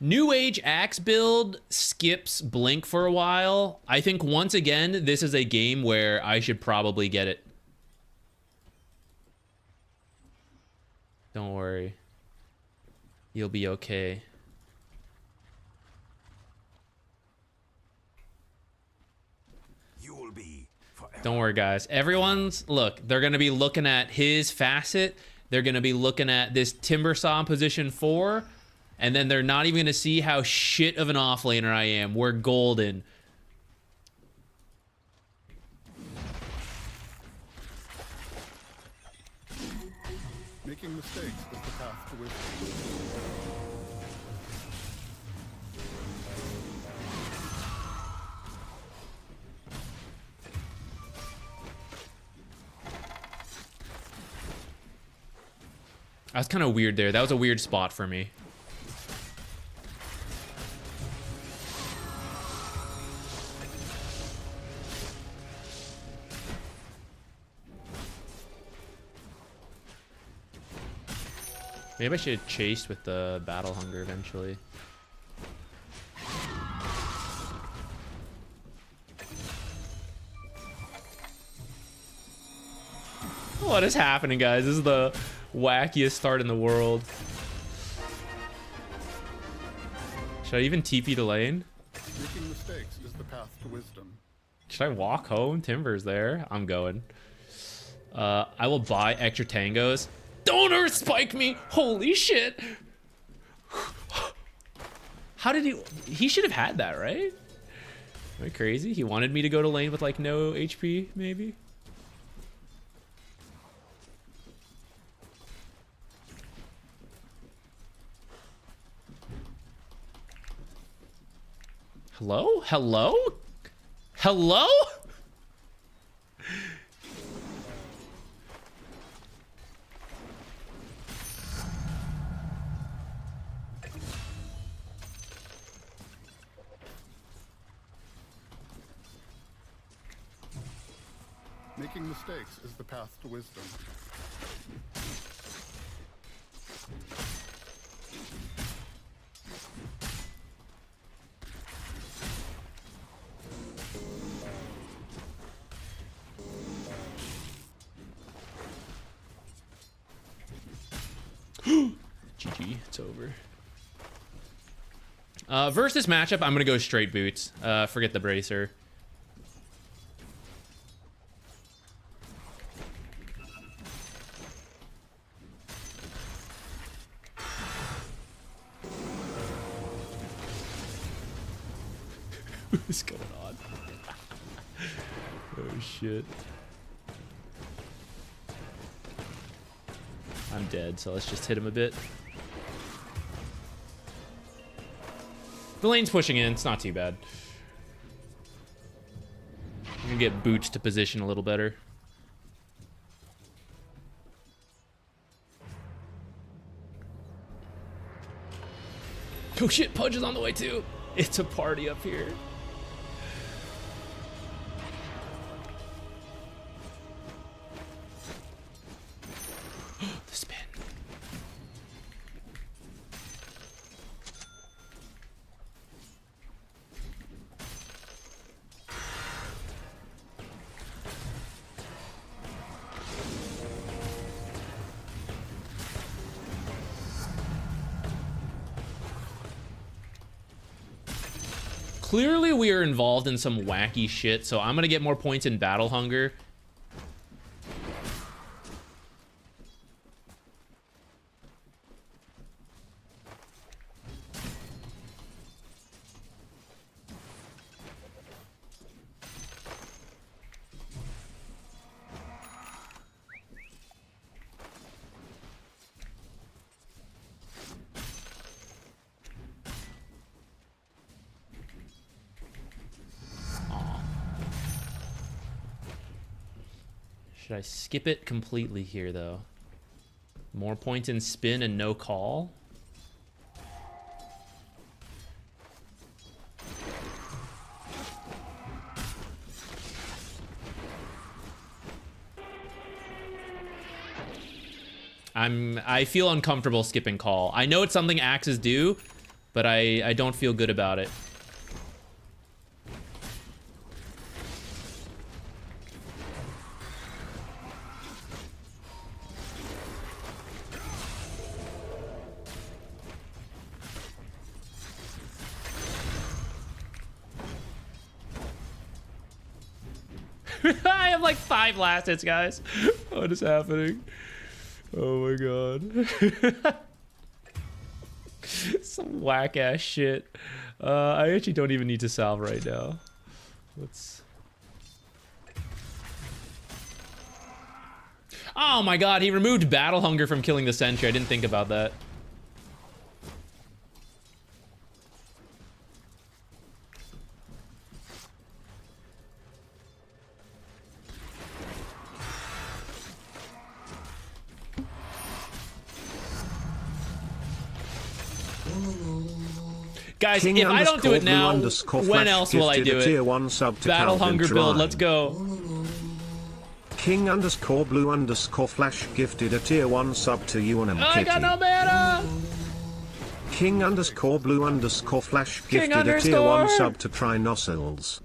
New Age Axe build skips Blink for a while. I think once again, this is a game where I should probably get it. Don't worry. You'll be okay. You will be forever. Don't worry, guys. Everyone's, look, they're going to be looking at his facet. They're going to be looking at this Timber Saw in position 4. And then they're not even going to see how shit of an offlaner I am. We're golden. Making mistakes is the path to wisdom. That was kind of weird there. That was a weird spot for me. Maybe I should have chased with the battle hunger eventually. What is happening, guys? This is the wackiest start in the world. Should I even TP the lane? Making mistakes is the path to wisdom. Should I walk home? Timber's there. I'm going. I will buy extra tangos. Don't earth spike me! Holy shit! How did he should have had that, right? Am I crazy? He wanted me to go to lane with like no HP, maybe? Hello? Hello? Hello? Making mistakes is the path to wisdom. GG, it's over. Versus matchup, I'm gonna go straight boots. Forget the bracer. is going on? Oh shit. I'm dead, so let's just hit him a bit. The lane's pushing in, it's not too bad. I'm gonna get Boots to position a little better. Oh shit, Pudge is on the way too. It's a party up here. The spin. Clearly we are involved in some wacky shit, so I'm gonna get more points in Battle Hunger. Should I skip it completely here, though? More points in spin and no call? I feel uncomfortable skipping call. I know it's something axes do, but I don't feel good about it. I have like 5 last hits, guys. What is happening? Oh my god. Some whack ass shit. I actually don't even need to salve right now. Let's. Oh my god, he removed Battle Hunger from killing the sentry. I didn't think about that. Guys, King if I don't do it now, _ when else will I do it? Tier 1 sub to Battle Calvin Hunger Trine. build, let's go. King _ blue _ flash gifted a tier 1 sub to UNM Oh, I got no mana! King _ blue _ flash King gifted a tier 1 underscore! sub to Trinosils.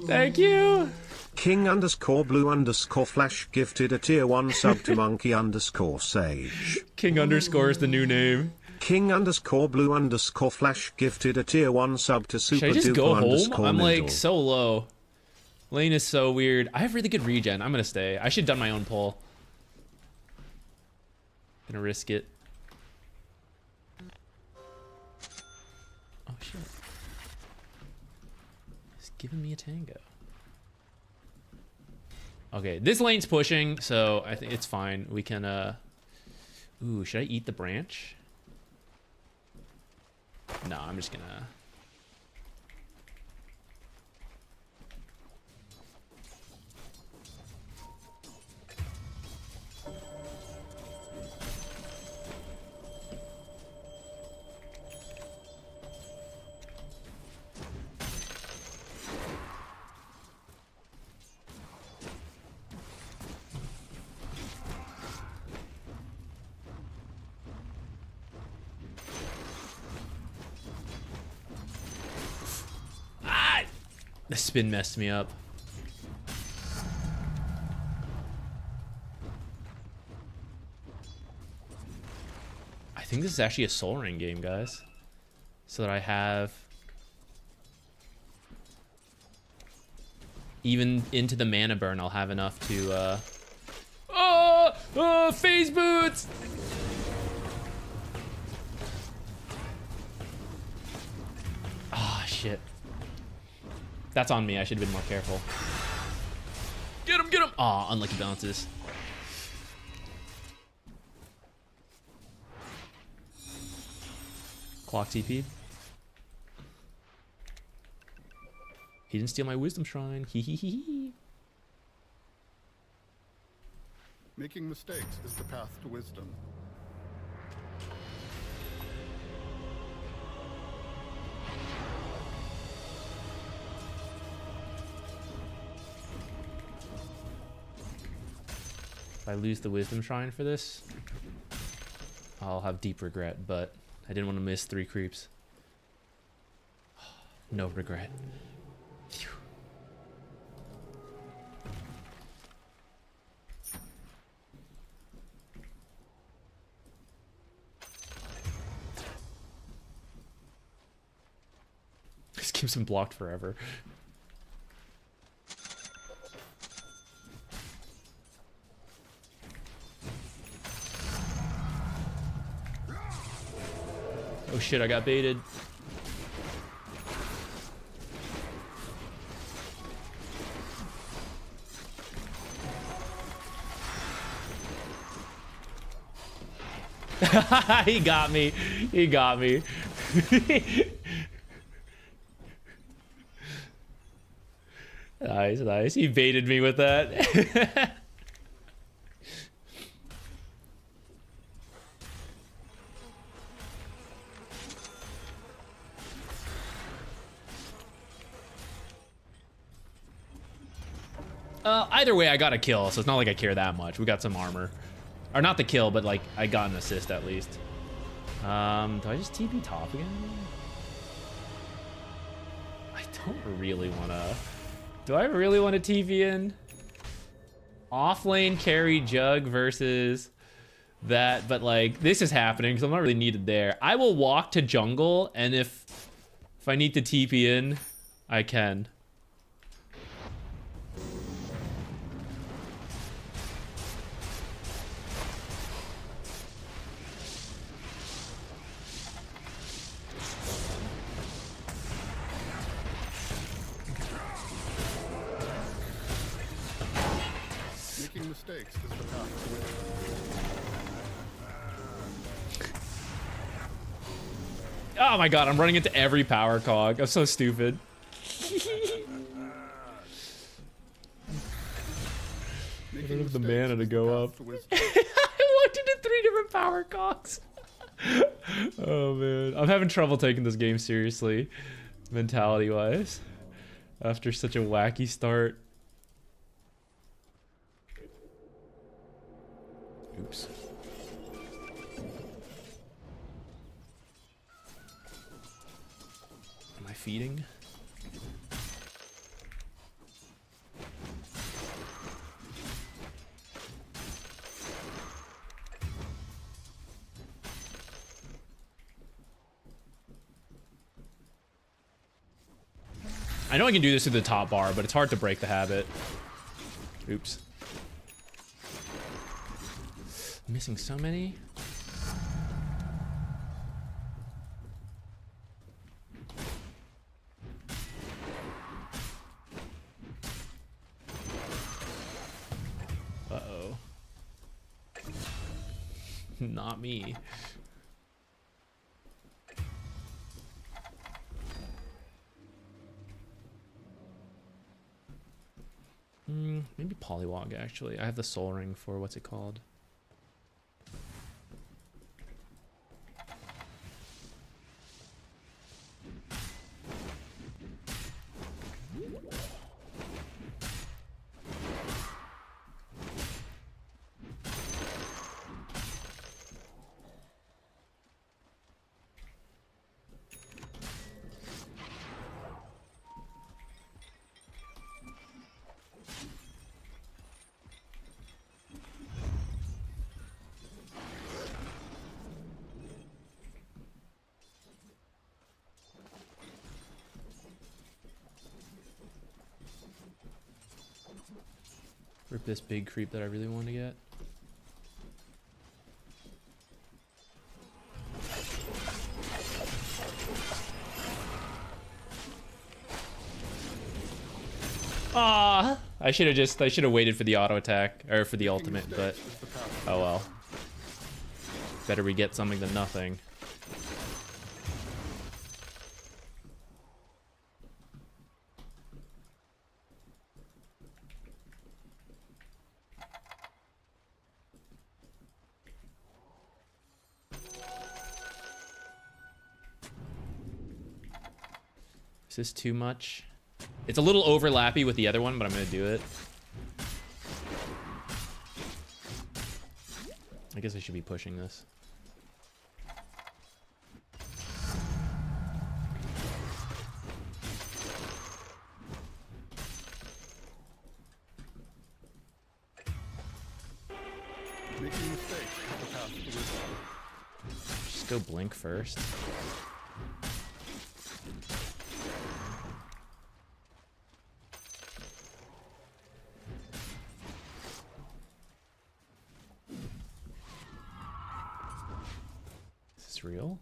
Thank you. King _ blue _ flash gifted a tier 1 sub to monkey _ sage. King underscore is the new name. King _ blue _ flash gifted a tier 1 sub to Should super I just duper go home? _ I'm Noodle. like so low. Lane is so weird. I have really good regen. I'm gonna stay. I should have done my own pull. Gonna risk it. Oh shit. He's giving me a tango. Okay, this lane's pushing, so I think it's fine. We can ooh, should I eat the branch? No, I'm just gonna. The spin messed me up. I think this is actually a Soul Ring game, guys. So that I have... Even into the mana burn, I'll have enough to, Oh! Phase boots! Ah, shit. That's on me. I should have been more careful. Get him, get him. Aw, unlucky bounces. Clock TP. He didn't steal my wisdom shrine. Hee hee hee hee. Making mistakes is the path to wisdom. If I lose the wisdom shrine for this, I'll have deep regret, but I didn't want to miss 3 creeps. No regret. Phew. This game's been blocked forever. Oh shit, I got baited. He got me. He got me. Nice, nice. He baited me with that. Either way, I got a kill, so it's not like I care that much. We got some armor. Or not the kill, but like, I got an assist at least. Do I just TP top again? I don't really want to... Do I really want to TP in? Off lane carry jug versus that, but like, this is happening because I'm not really needed there. I will walk to jungle, and if I need to TP in, I can. Making mistakes is the path to wisdom. Oh my god, I'm running into every power cog. I'm so stupid. I don't have the mana to go up. I walked into 3 different power cogs. Oh man, I'm having trouble taking this game seriously, mentality-wise, after such a wacky start. Oops. Am I feeding? I know I can do this through the top bar, but it's hard to break the habit. Oops. I'm missing so many. Uh-oh. Not me. Maybe Polywog, actually. I have the soul ring for what's it called? Rip this big creep that I really want to get. Ah, I should have waited for the auto attack or for the ultimate, but oh well. Better we get something than nothing. Is this too much? It's a little overlappy with the other one, but I'm gonna do it. I guess I should be pushing this. Making mistakes is the path to wisdom. Just go blink first. Is this real?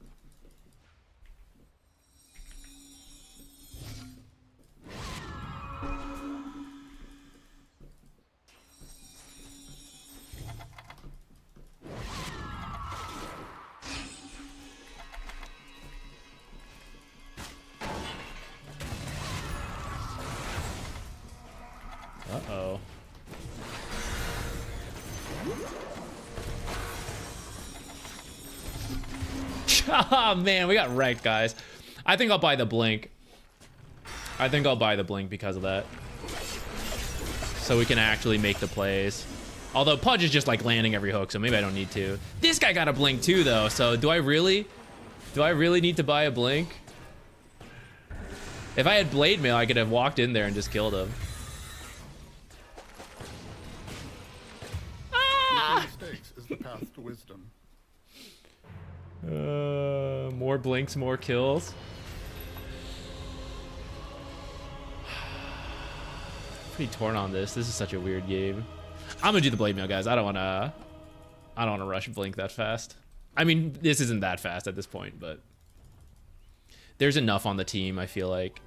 Uh-oh. Oh, man, we got wrecked, guys. I think I'll buy the blink. I think I'll buy the blink because of that. So we can actually make the plays. Although Pudge is just like landing every hook, so maybe I don't need to. This guy got a blink too, though, so do I really need to buy a blink? If I had Blade Mail, I could have walked in there and just killed him. Making mistakes is the path to wisdom. More blinks, more kills. Pretty torn on this. This is such a weird game. I'm gonna do the Blade Mail, guys. I don't wanna rush blink that fast. I mean, this isn't that fast at this point, but there's enough on the team, I feel like.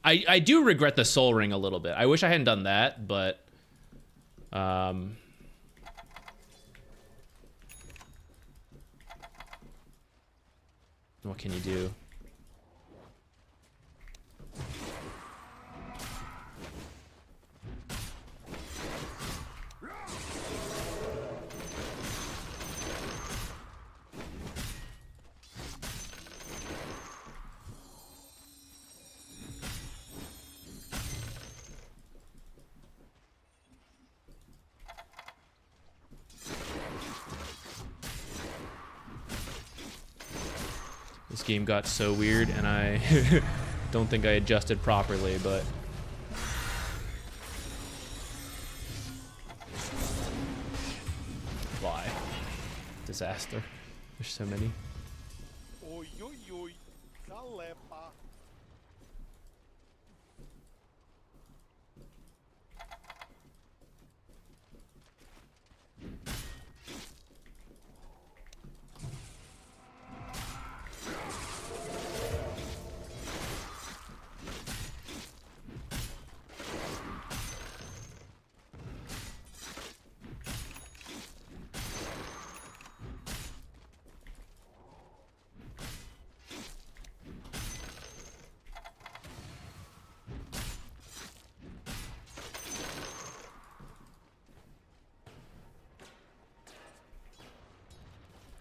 I do regret the Soul Ring a little bit. I wish I hadn't done that, but what can you do? This game got so weird, and I don't think I adjusted properly, but... Why? Disaster. There's so many. Oi, oi, oi. Salepa.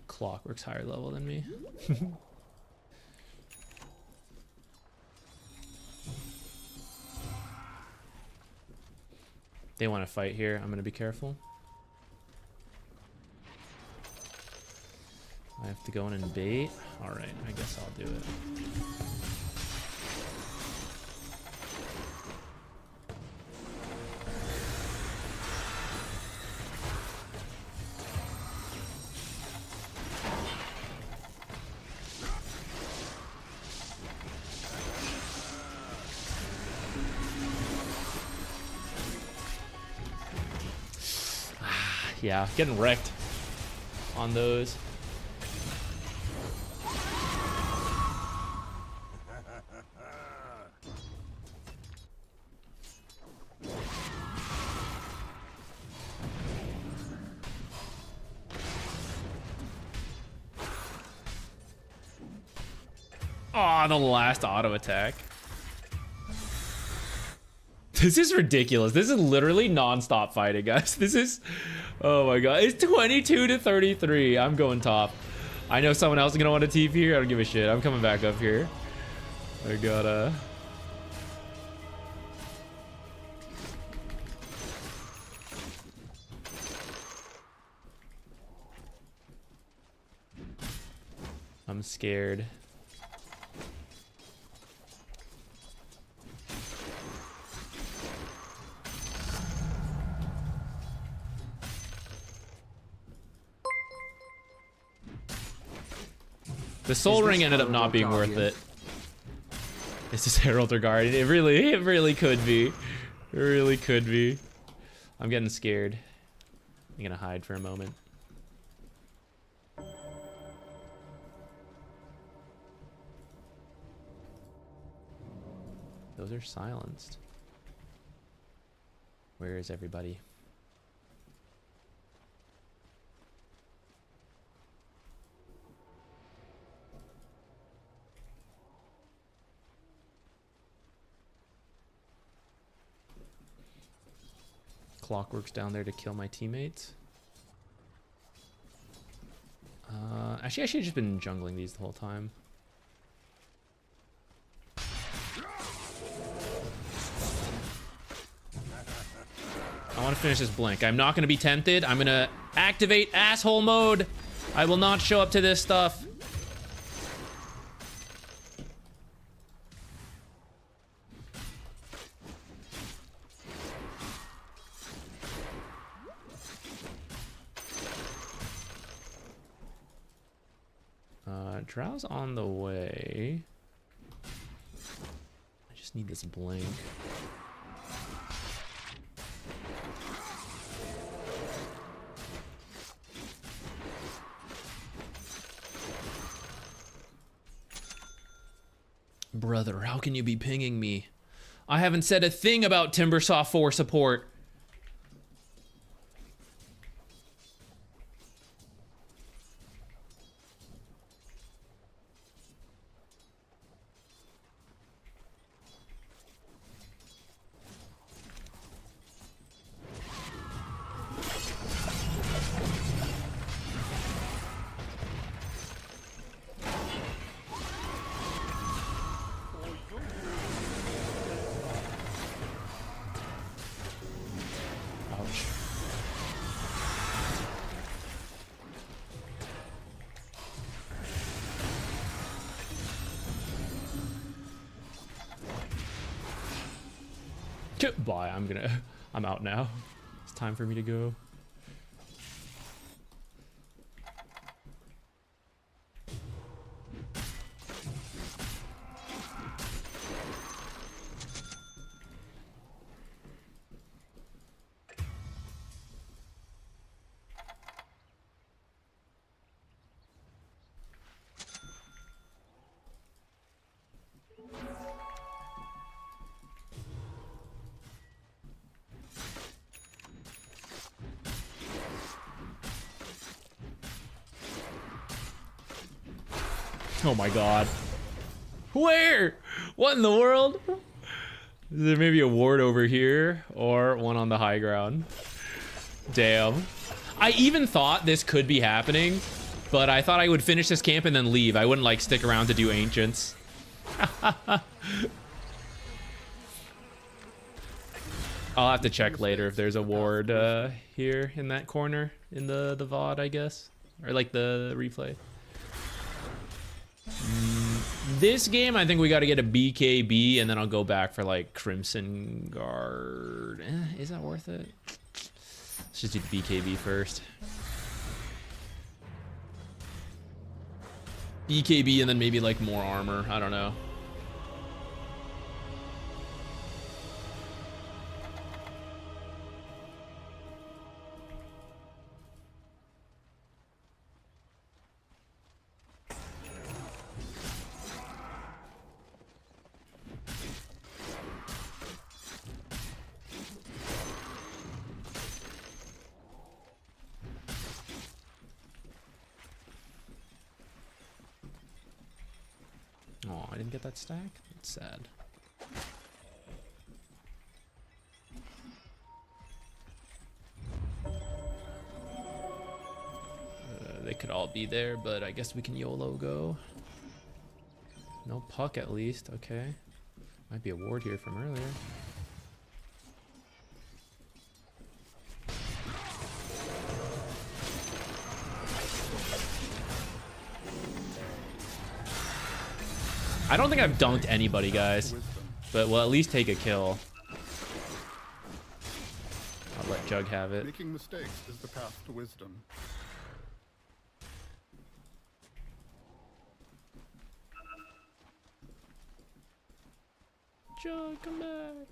Clockwork's higher level than me. They want to fight here. I'm going to be careful. I have to go in and bait. All right, I guess I'll do it. Yeah, getting wrecked on those. Oh, the last auto attack. This is ridiculous. This is literally non-stop fighting, guys. This is, oh my god. It's 22 to 33. I'm going top. I know someone else is gonna want to TP here. I don't give a shit. I'm coming back up here. I gotta. I'm scared. The soul ring ended up not being worth it. This is Herald or Guardian. It really could be. It really could be. I'm getting scared. I'm gonna hide for a moment. Those are silenced. Where is everybody? Clockwork's down there to kill my teammates. Actually, I should have just been jungling these the whole time. I want to finish this blink. I'm not going to be tempted. I'm going to activate asshole mode. I will not show up to this stuff. Drow's on the way. I just need this blink. Brother, how can you be pinging me? I haven't said a thing about Timbersaw 4 support. Bye, I'm out now. It's time for me to go. Oh my god. Where? What in the world? Is there maybe a ward over here or one on the high ground? Damn. I even thought this could be happening, but I thought I would finish this camp and then leave. I wouldn't like stick around to do ancients. I'll have to check later if there's a ward here in that corner in the VOD, I guess, or like the replay. This game, I think we got to get a BKB, and then I'll go back for like Crimson Guard. Is that worth it? Let's just do the BKB first. BKB and then maybe like more armor. I don't know. I didn't get that stack. That's sad. They could all be there, but I guess we can YOLO go. No puck at least. Okay. Might be a ward here from earlier. I don't think I've dunked anybody, guys, but we'll at least take a kill. I'll let Jug have it. Making mistakes is the path to wisdom. Jug, come back.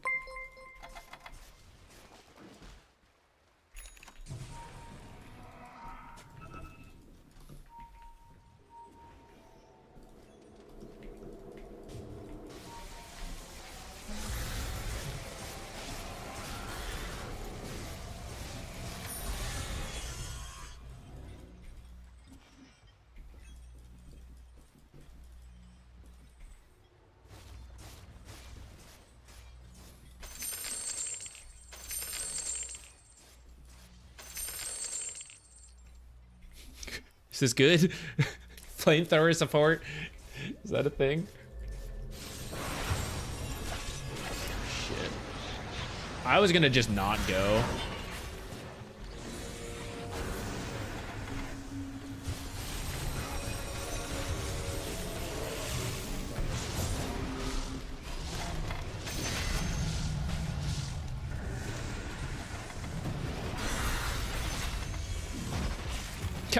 Is this good? Flamethrower support? Is that a thing? Shit. I was gonna just not go.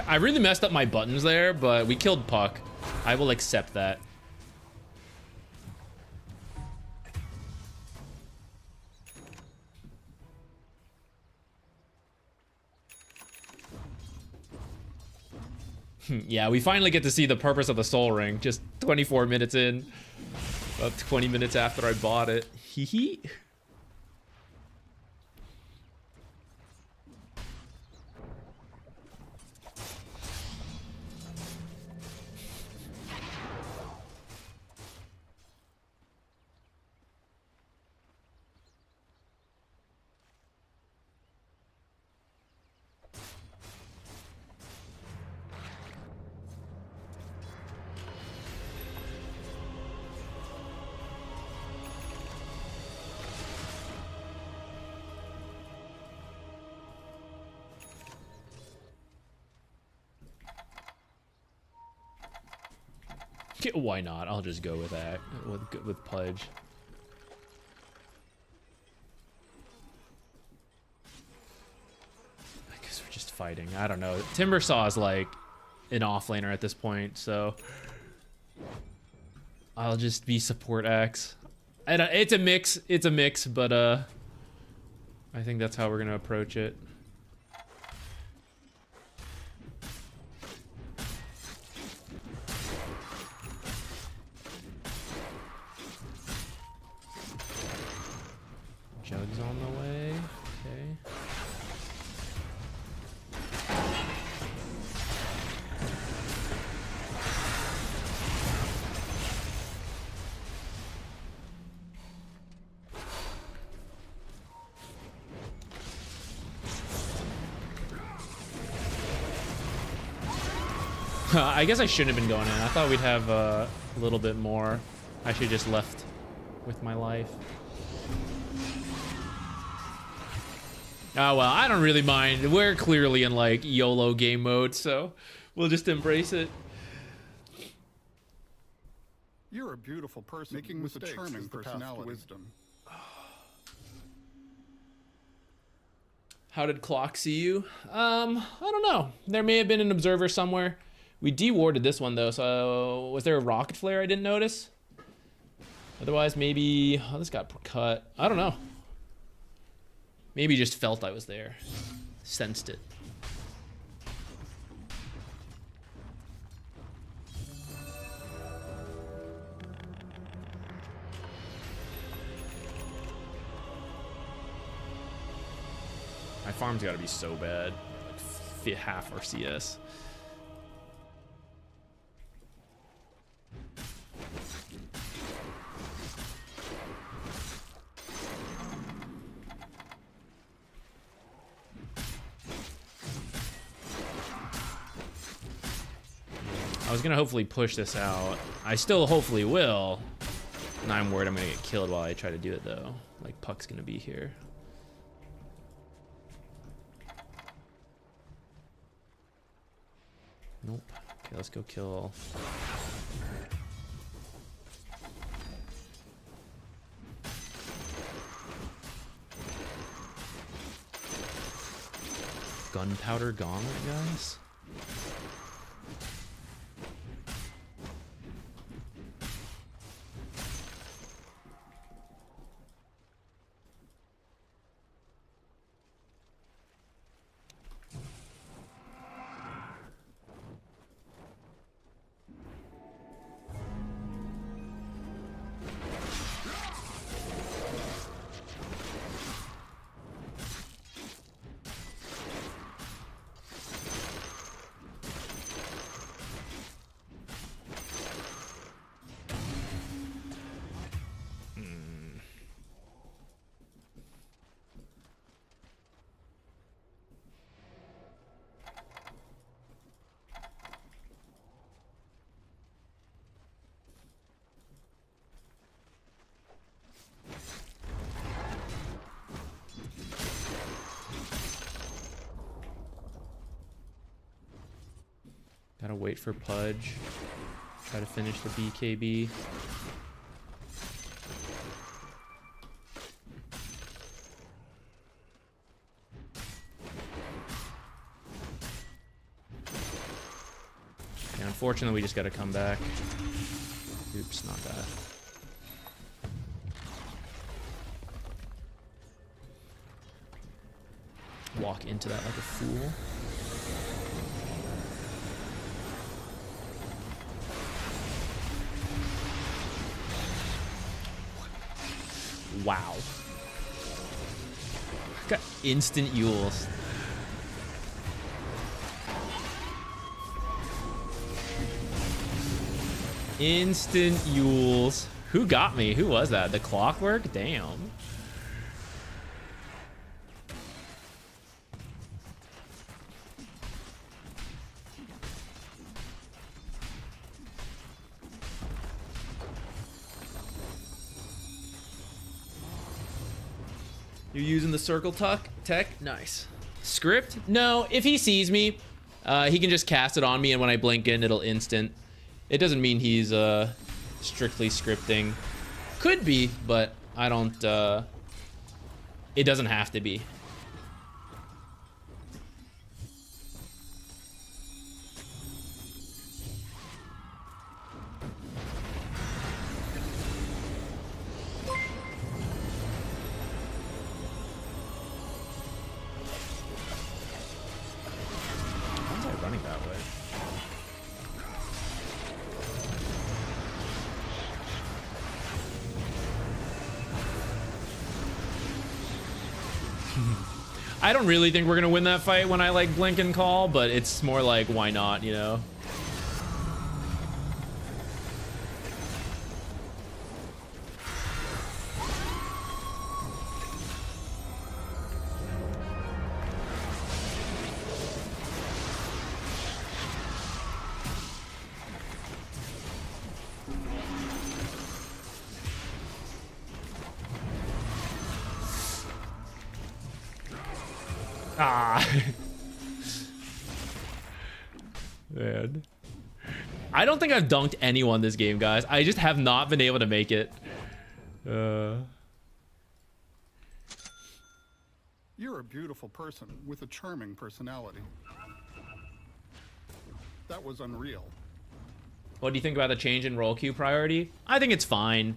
I really messed up my buttons there, but we killed Puck. I will accept that. Yeah, we finally get to see the purpose of the Soul Ring. Just 24 minutes in. About 20 minutes after I bought it. Hee hee. Why not? I'll just go with that. With Pudge. I guess we're just fighting. I don't know. Timbersaw is like an offlaner at this point, so I'll just be support X. And it's a mix. It's a mix, but I think that's how we're gonna approach it. Jug's on the way. Okay. I guess I shouldn't have been going in. I thought we'd have a little bit more. I should have just left with my life. Oh well, I don't really mind. We're clearly in like YOLO game mode, so we'll just embrace it. You're a beautiful person. Making mistakes is charming personality. Wisdom. How did Clock see you? I don't know. There may have been an observer somewhere. We de-warded this one though, so was there a rocket flare I didn't notice? Otherwise, maybe... Oh, this got cut. I don't know. Maybe just felt I was there. Sensed it. My farm's gotta be so bad. Like half our CS. was gonna hopefully push this out. I still hopefully will. And I'm worried I'm gonna get killed while I try to do it though. Like Puck's gonna be here. Nope. Okay, let's go kill. Gunpowder gauntlet, guys. Gotta wait for Pudge. Try to finish the BKB. Yeah, unfortunately, we just gotta come back. Oops, not that. Walk into that like a fool. Wow. Got instant Yules. Instant Yules. Who got me? Who was that? The Clockwork? Damn. You're using the circle tech? Nice. Script? No, if he sees me, he can just cast it on me, and when I blink in, it'll instant. It doesn't mean he's strictly scripting. Could be, but I don't, it doesn't have to be. I don't really think we're gonna win that fight when I like blink and call, but it's more like, why not, you know? Ah. Man. I don't think I've dunked anyone this game, guys. I just have not been able to make it. You're a beautiful person with a charming personality. That was unreal. What do you think about the change in roll queue priority? I think it's fine.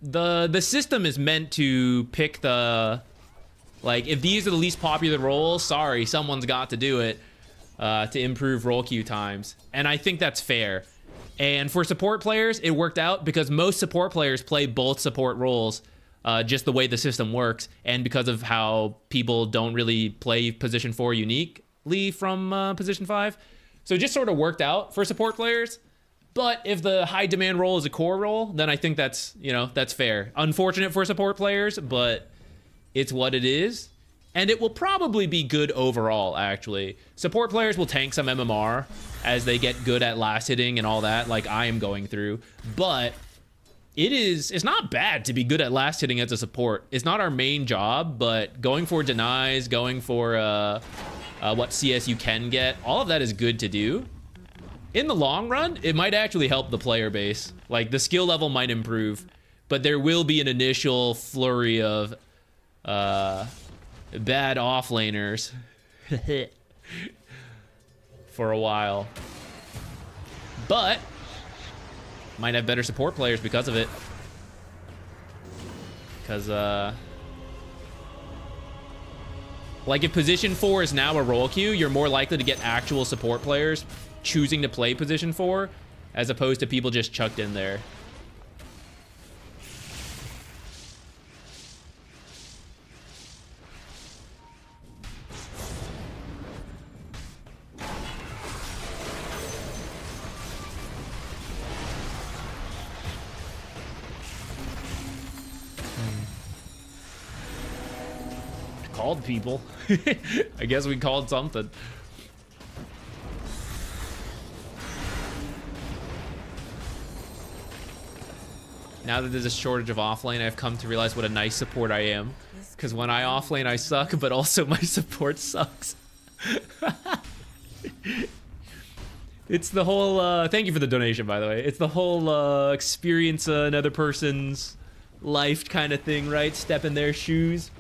The system is meant to pick the... Like, if these are the least popular roles, sorry, someone's got to do it to improve roll queue times. And I think that's fair. And for support players, it worked out because most support players play both support roles just the way the system works. And because of how people don't really play position 4 uniquely from position 5. So it just sort of worked out for support players. But if the high demand role is a core role, then I think that's, you know, that's fair. Unfortunate for support players, but... It's what it is. And it will probably be good overall, actually. Support players will tank some MMR as they get good at last hitting and all that, like I am going through. But it's not bad to be good at last hitting as a support. It's not our main job, but going for denies, going for what CS you can get, all of that is good to do. In the long run, it might actually help the player base. Like, the skill level might improve, but there will be an initial flurry of bad offlaners for a while. But might have better support players because of it. Because, like, if position 4 is now a role queue, you're more likely to get actual support players choosing to play position 4 as opposed to people just chucked in there. Called people. I guess we called something. Now that there's a shortage of offlane, I've come to realize what a nice support I am. Because when I offlane, I suck, but also my support sucks. It's the whole, thank you for the donation, by the way. It's the whole experience another person's life kind of thing, right? Step in their shoes.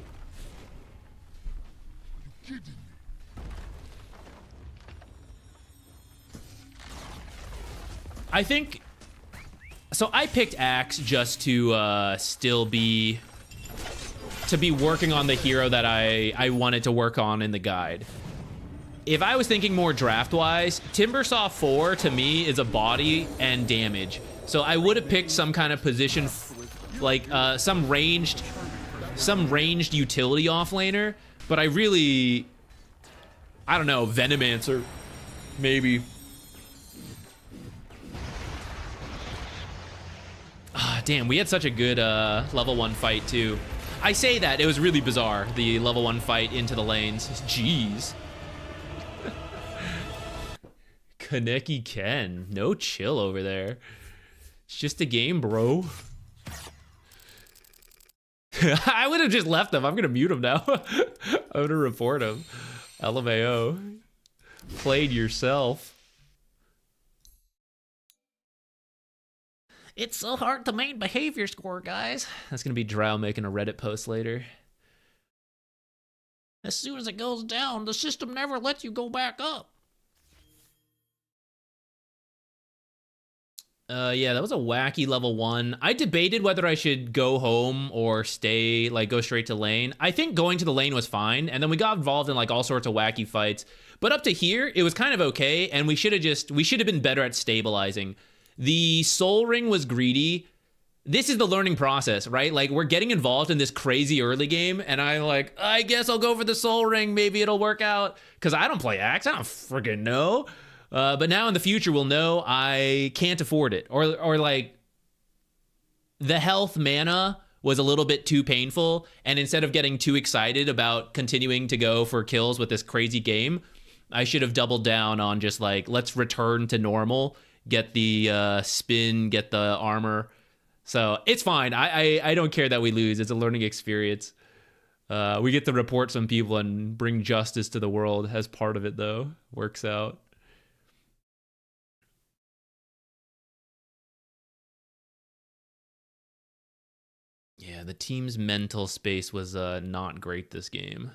I think, so I picked Axe just to still be working on the hero that I wanted to work on in the guide. If I was thinking more draft-wise, Timbersaw 4 to me is a body and damage. So I would have picked some kind of position, like some ranged utility offlaner. But I don't know, Venomancer, maybe. Ah, damn, we had such a good level 1 fight too. I say that, it was really bizarre, the level 1 fight into the lanes. Jeez. Kaneki Ken, no chill over there. It's just a game, bro. I would have just left him. I'm gonna mute him now. I'm gonna report him. LMAO. Played yourself. It's so hard to main behavior score, guys. That's gonna be Drow making a Reddit post later. As soon as it goes down, the system never lets you go back up. Yeah, that was a wacky level 1. I debated whether I should go home or stay, like, go straight to lane. I think going to the lane was fine, and then we got involved in, like, all sorts of wacky fights. But up to here, it was kind of okay, and we should have been better at stabilizing. The Soul Ring was greedy. This is the learning process, right? Like, we're getting involved in this crazy early game, and I'm like, I guess I'll go for the Soul Ring. Maybe it'll work out. Because I don't play Axe. I don't freaking know. But now in the future, we'll know I can't afford it. Or like, the health mana was a little bit too painful. And instead of getting too excited about continuing to go for kills with this crazy game, I should have doubled down on just like, let's return to normal. Get the spin, get the armor. So it's fine. I don't care that we lose. It's a learning experience. We get to report some people and bring justice to the world as part of it, though. Works out. Yeah, the team's mental space was not great this game.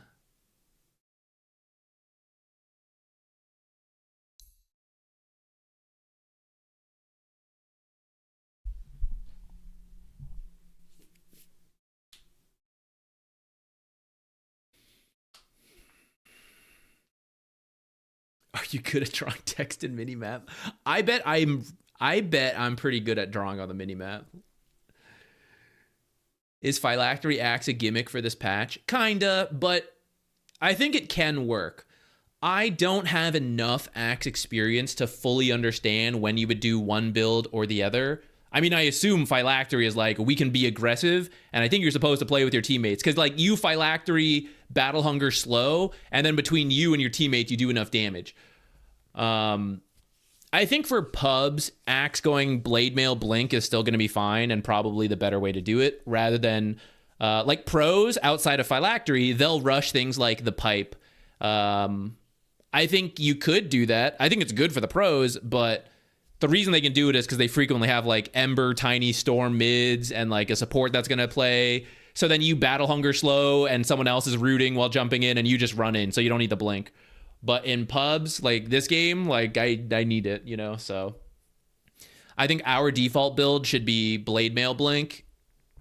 Are you good at drawing text in minimap? I bet I'm pretty good at drawing on the minimap. Is Phylactery Axe a gimmick for this patch? Kinda, but I think it can work. I don't have enough Axe experience to fully understand when you would do one build or the other. I mean, I assume Phylactery is like, we can be aggressive, and I think you're supposed to play with your teammates. Because, like, you Phylactery Battle Hunger slow, and then between you and your teammates, you do enough damage. I think for pubs, Axe going Blade Mail Blink is still going to be fine, and probably the better way to do it, rather than, like, pros outside of Phylactery, they'll rush things like the Pipe. I think you could do that. I think it's good for the pros, but the reason they can do it is because they frequently have like Ember, Tiny Storm mids, and like a support that's going to play. So then you Battle Hunger slow and someone else is rooting while jumping in and you just run in, so you don't need to blink. But in pubs, like this game, like I need it, you know? So I think our default build should be Blade Mail Blink.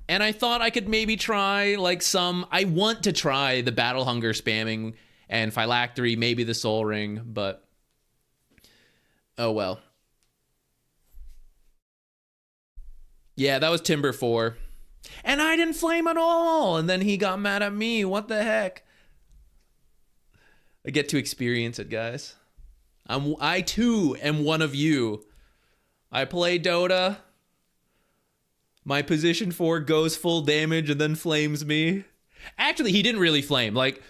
And I thought I could maybe try like I want to try the Battle Hunger spamming and Phylactery, maybe the Soul Ring, but oh well. Yeah, that was Timber 4. And I didn't flame at all. And then he got mad at me. What the heck? I get to experience it, guys. I too am one of you. I play Dota. My position 4 goes full damage and then flames me. Actually, he didn't really flame. Like,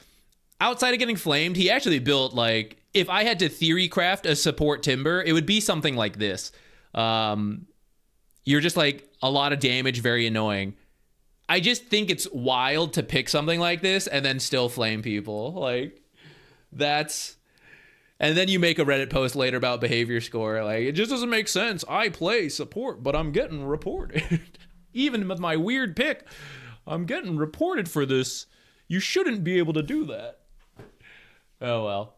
outside of getting flamed, he actually built, like, if I had to theory craft a support Timber, it would be something like this. You're just like a lot of damage, very annoying. I just think it's wild to pick something like this and then still flame people. Like, that's... And then you make a Reddit post later about behavior score. Like, it just doesn't make sense. I play support, but I'm getting reported. Even with my weird pick, I'm getting reported for this. You shouldn't be able to do that. Oh, well.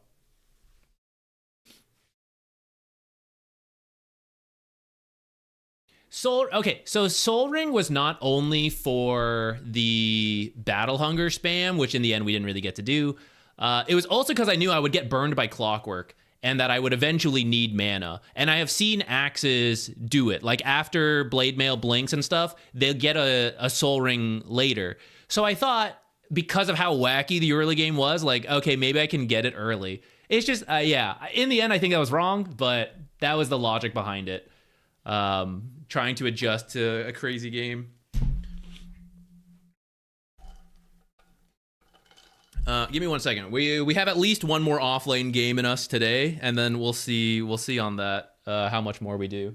Okay, so Soul Ring was not only for the Battle Hunger spam, which in the end we didn't really get to do. It was also because I knew I would get burned by Clockwork and that I would eventually need mana. And I have seen Axes do it. Like after Blade Mail blinks and stuff, they'll get a Soul Ring later. So I thought, because of how wacky the early game was, like, okay, maybe I can get it early. It's just, yeah, in the end, I think I was wrong, but that was the logic behind it. Trying to adjust to a crazy game. Give me 1 second. We have at least one more offlane game in us today, and then we'll see on that how much more we do.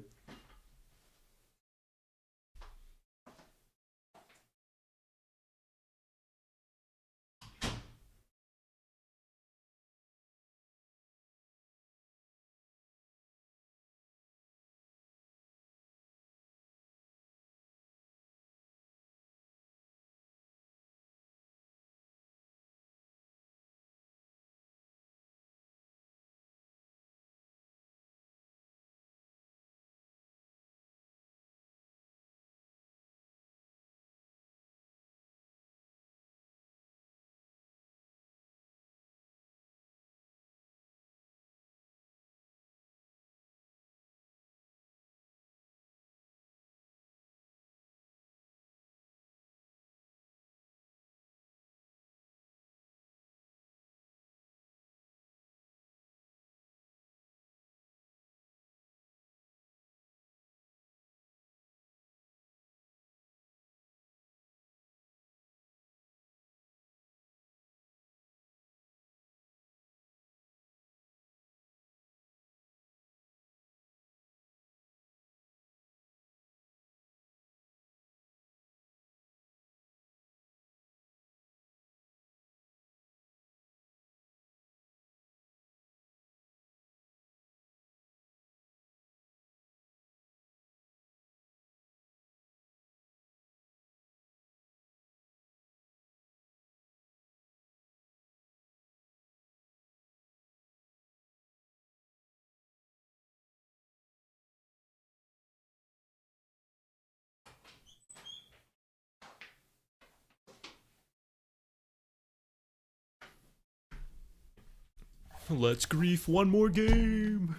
Let's grief one more game.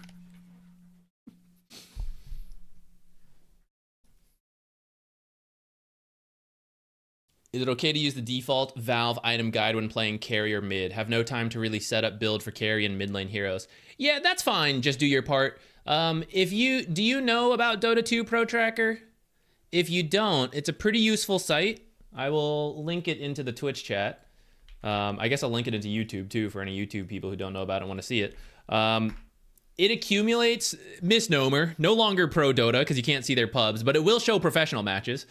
Is it okay to use the default Valve item guide when playing carry or mid? Have no time to really set up build for carry and mid lane heroes. Yeah, that's fine. Just do your part. Do you know about Dota 2 Pro Tracker? if you don't, it's a pretty useful site. I will link it into the Twitch chat. I guess I'll link it into YouTube too for any YouTube people who don't know about it and want to see it. It accumulates, misnomer, no longer pro Dota because you can't see their pubs, but it will show professional matches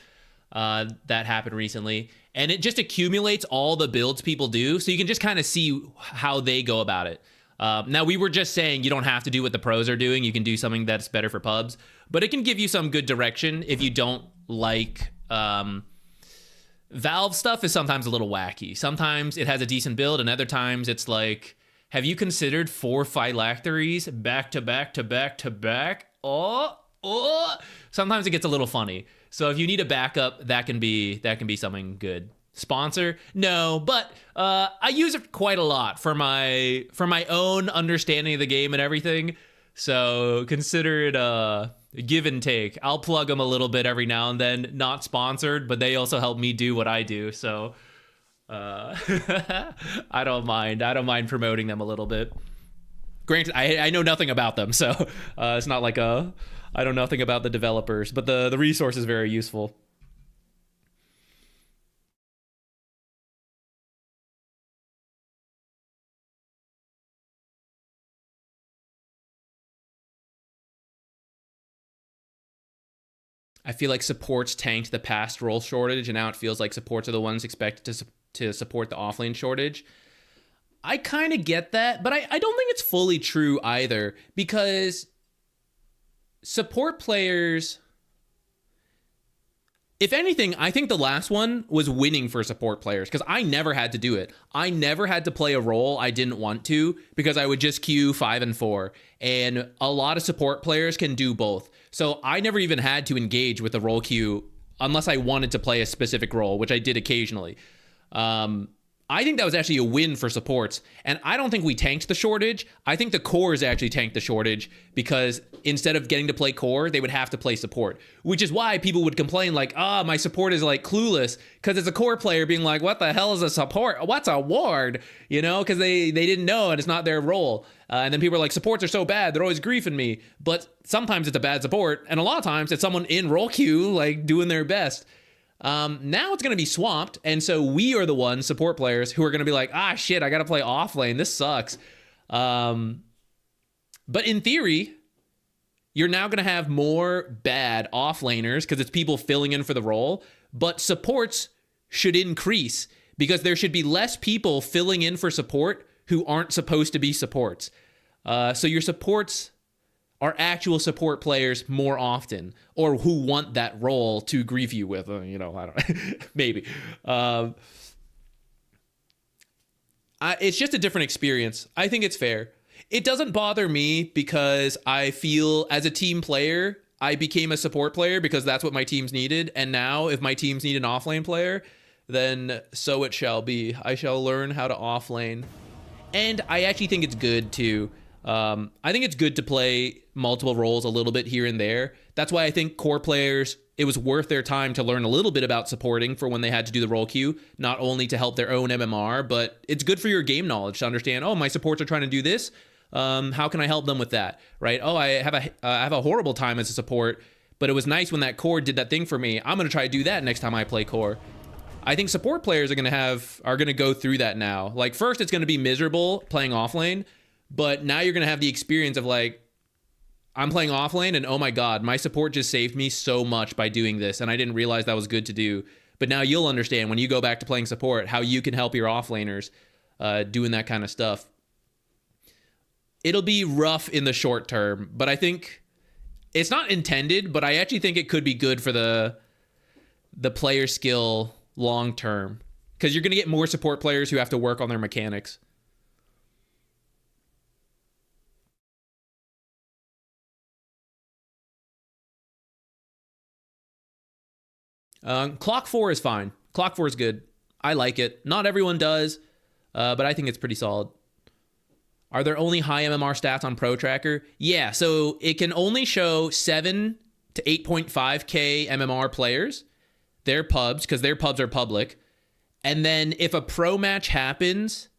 that happened recently. And it just accumulates all the builds people do, so you can just kind of see how they go about it. Now, we were just saying you don't have to do what the pros are doing. You can do something that's better for pubs, but it can give you some good direction if you don't like... Valve stuff is sometimes a little wacky. Sometimes it has a decent build, and other times it's like, have you considered 4 phylacteries back to back to back to back? Oh. Sometimes it gets a little funny. So if you need a backup, that can be something good. Sponsor? No, but I use it quite a lot for my own understanding of the game and everything. So consider it give and take. I'll plug them a little bit every now and then. Not sponsored, but they also help me do what I do. So I don't mind promoting them a little bit. Granted, I know nothing about them, so it's not like I know nothing about the developers, but the resource is very useful. I feel like supports tanked the past role shortage, and now it feels like supports are the ones expected to support the offlane shortage. I kind of get that, but I don't think it's fully true either, because support players... If anything, I think the last one was winning for support players, because I never had to do it. I never had to play a role I didn't want to, because I would just queue 5 and 4. And a lot of support players can do both. So I never even had to engage with the role queue unless I wanted to play a specific role, which I did occasionally. I think that was actually a win for supports. And I don't think we tanked the shortage. I think the cores actually tanked the shortage, because instead of getting to play core, they would have to play support, which is why people would complain like, my support is like clueless, because it's a core player being like, what the hell is a support? What's a ward? You know, because they didn't know and it's not their role. And then people are like, supports are so bad, they're always griefing me. But sometimes it's a bad support, and a lot of times it's someone in role queue like doing their best. Now it's going to be swamped, and so we are the ones, support players, who are going to be like, shit, I got to play off lane. This sucks. But in theory, you're now going to have more bad off laners because it's people filling in for the role, but supports should increase because there should be less people filling in for support who aren't supposed to be supports. So your supports are actual support players more often, or who want that role to grief you with, I don't maybe. It's just a different experience. I think it's fair. It doesn't bother me because I feel as a team player, I became a support player because that's what my teams needed. And now if my teams need an offlane player, then so it shall be. I shall learn how to offlane. And I actually think it's good to, I think it's good to play multiple roles a little bit here and there. That's why I think core players, it was worth their time to learn a little bit about supporting for when they had to do the role queue, not only to help their own MMR, but it's good for your game knowledge to understand, my supports are trying to do this. How can I help them with that? Right? I have a horrible time as a support, but it was nice when that core did that thing for me. I'm going to try to do that next time I play core. I think support players are going to go through that now. Like, first it's going to be miserable playing offlane, but now you're going to have the experience of like, I'm playing offlane and oh my god, my support just saved me so much by doing this, and I didn't realize that was good to do. But now you'll understand when you go back to playing support how you can help your offlaners doing that kind of stuff. It'll be rough in the short term, but I think it's not intended, but I actually think it could be good for the player skill long term, because you're going to get more support players who have to work on their mechanics. Clock 4 is fine. Clock 4 is good. I like it. Not everyone does, but I think it's pretty solid. Are there only high MMR stats on Pro Tracker? Yeah, so it can only show 7 to 8.5k MMR players, their pubs, because their pubs are public. And then if a pro match happens,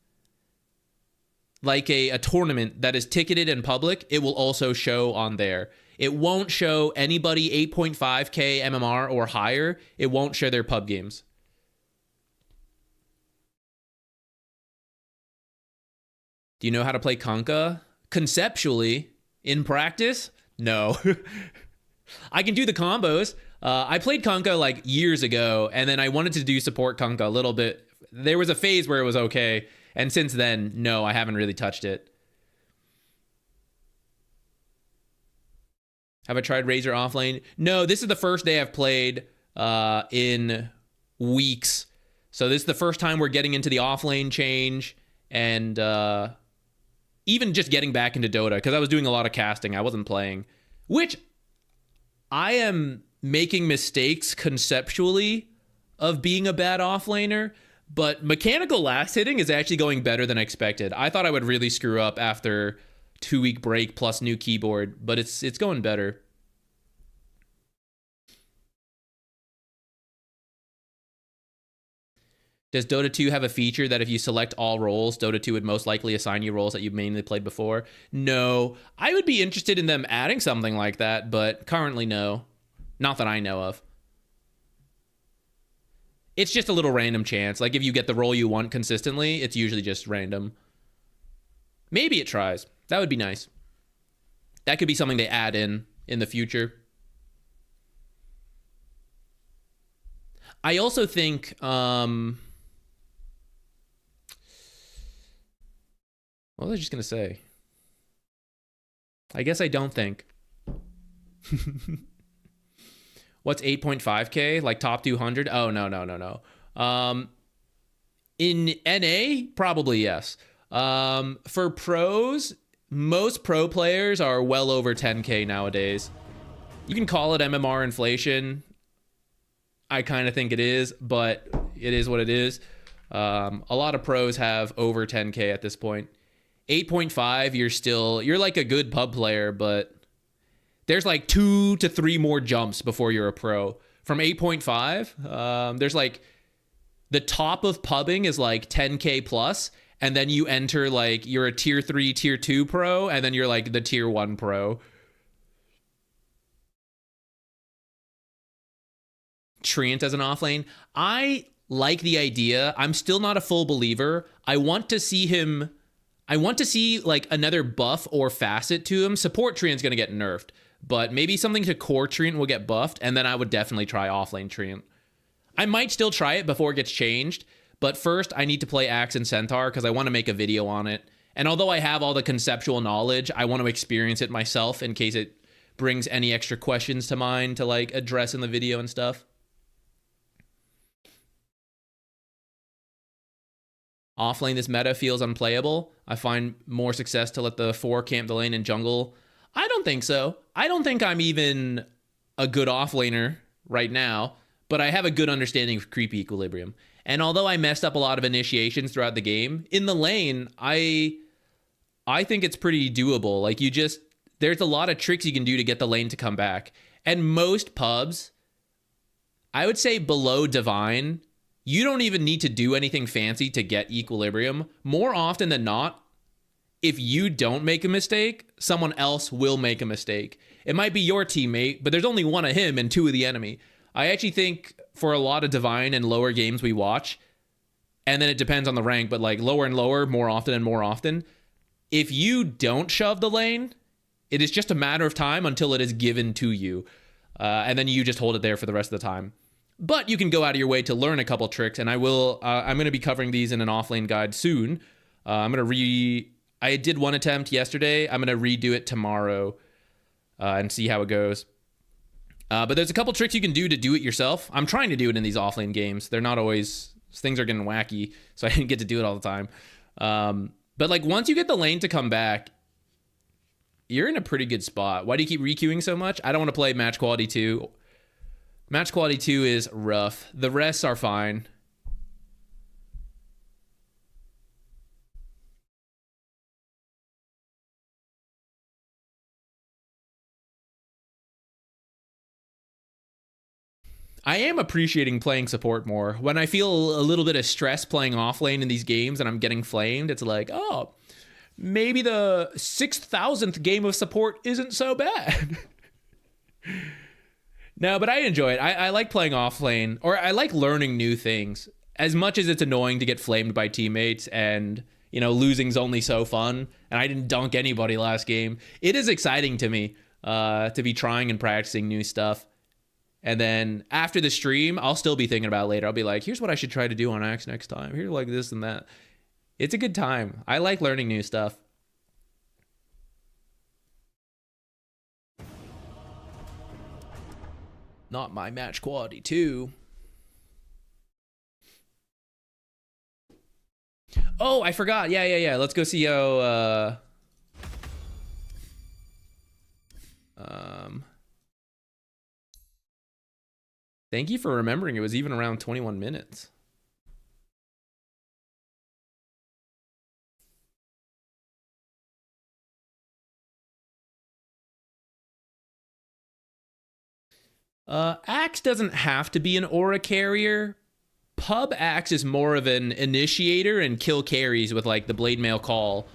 like a tournament that is ticketed and public, it will also show on there. It won't show anybody 8.5k MMR or higher. It won't show their pub games. Do you know how to play Kunkka? Conceptually. In practice? No. I can do the combos. I played Kunkka like years ago, and then I wanted to do support Kunkka a little bit. There was a phase where it was okay, and since then, no, I haven't really touched it. Have I tried Razor offlane? No, this is the first day I've played in weeks. So this is the first time we're getting into the offlane change, and even just getting back into Dota, because I was doing a lot of casting. I wasn't playing, which I am making mistakes conceptually of being a bad offlaner, but mechanical last hitting is actually going better than I expected. I thought I would really screw up after 2-week break plus new keyboard, but it's going better. Does Dota 2 have a feature that if you select all roles, Dota 2 would most likely assign you roles that you've mainly played before? No. I would be interested in them adding something like that, but currently no. Not that I know of. It's just a little random chance. Like if you get the role you want consistently, it's usually just random. Maybe it tries. That would be nice. That could be something they add in the future. I also think... what was I just going to say? I guess I don't think. What's 8.5k? Like top 200? Oh, no. In NA, probably yes. For pros, most pro players are well over 10k nowadays. You can call it MMR inflation. I kind of think it is, but it is what it is. A lot of pros have over 10k at this point. 8.5, you're like a good pub player, but there's like 2 to 3 more jumps before you're a pro. From 8.5, there's like the top of pubbing is like 10k plus, and then you enter like you're a tier 3, tier 2 pro, and then you're like the tier 1 pro. Treant as an offlane. I like the idea. I'm still not a full believer. I want to see like another buff or facet to him. Support Treant's going to get nerfed, but maybe something to core Treant will get buffed, and then I would definitely try offlane Treant. I might still try it before it gets changed, but first I need to play Axe and Centaur because I want to make a video on it. And although I have all the conceptual knowledge, I want to experience it myself in case it brings any extra questions to mind to like address in the video and stuff. Offlane this meta feels unplayable. I find more success to let the 4 camp the lane and jungle. I don't think so. I don't think I'm even a good offlaner right now, but I have a good understanding of creepy equilibrium. And although I messed up a lot of initiations throughout the game, in the lane, I think it's pretty doable. Like there's a lot of tricks you can do to get the lane to come back. And most pubs, I would say below Divine, you don't even need to do anything fancy to get equilibrium. More often than not, if you don't make a mistake, someone else will make a mistake. It might be your teammate, but there's only one of him and 2 of the enemy. I actually think for a lot of Divine and lower games we watch, and then it depends on the rank, but like lower and lower, more often and more often, if you don't shove the lane, it is just a matter of time until it is given to you. And then you just hold it there for the rest of the time. But you can go out of your way to learn a couple tricks, and I'm going to be covering these in an offlane guide soon. I did one attempt yesterday. I'm going to redo it tomorrow and see how it goes. But there's a couple tricks you can do to do it yourself. I'm trying to do it in these offlane games. They're not always... Things are getting wacky, so I didn't get to do it all the time. But like once you get the lane to come back, you're in a pretty good spot. Why do you keep requeuing so much? I don't want to play match quality 2. Match quality 2 is rough. The rests are fine. I am appreciating playing support more. When I feel a little bit of stress playing offlane in these games and I'm getting flamed, it's like, oh, maybe the 6,000th game of support isn't so bad. No, but I enjoy it. I like playing off lane, or I like learning new things. As much as it's annoying to get flamed by teammates and, you know, losing's only so fun, and I didn't dunk anybody last game, it is exciting to me to be trying and practicing new stuff. And then after the stream, I'll still be thinking about it later. I'll be like, here's what I should try to do on Axe next time. Here's like this and that. It's a good time. I like learning new stuff. Not my match quality too. Oh, I forgot. Yeah. Let's go see how thank you for remembering it was even around 21 minutes. Axe doesn't have to be an aura carrier. Pub Axe is more of an initiator and kill carries with like the blade mail call.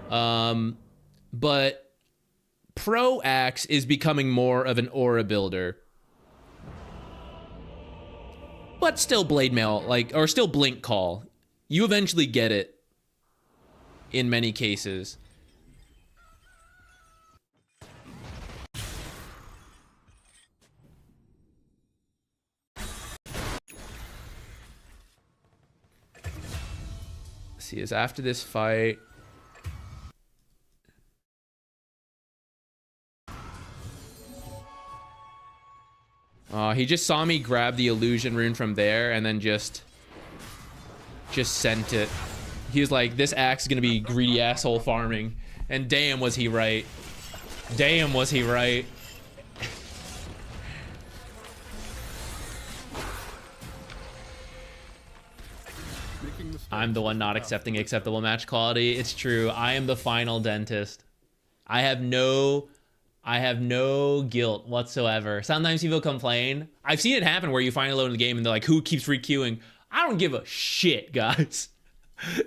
But Pro Axe is becoming more of an aura builder. But still blade mail, like, or still blink call. You eventually get it in many cases. See, is after this fight. He just saw me grab the illusion rune from there and then just sent it. He was like, this axe is gonna be greedy asshole farming. And damn was he right. Damn was he right. I'm the one not accepting acceptable match quality. It's true. I am the final dentist. I have no guilt whatsoever. Sometimes people complain. I've seen it happen where you finally load in the game and they're like, who keeps re-queuing? I don't give a shit, guys.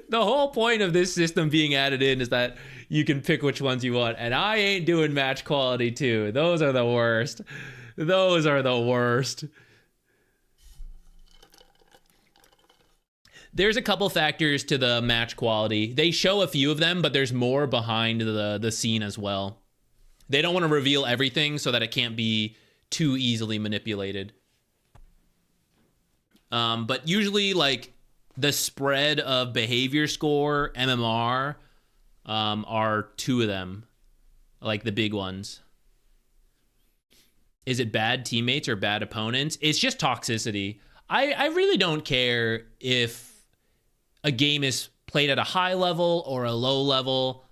The whole point of this system being added in is that you can pick which ones you want. And I ain't doing match quality too. Those are the worst. Those are the worst. There's a couple factors to the match quality. They show a few of them, but there's more behind the scene as well. They don't want to reveal everything so that it can't be too easily manipulated. But usually, like, the spread of behavior score, MMR, are two of them. Like, the big ones. Is it bad teammates or bad opponents? It's just toxicity. I really don't care if a game is played at a high level or a low level.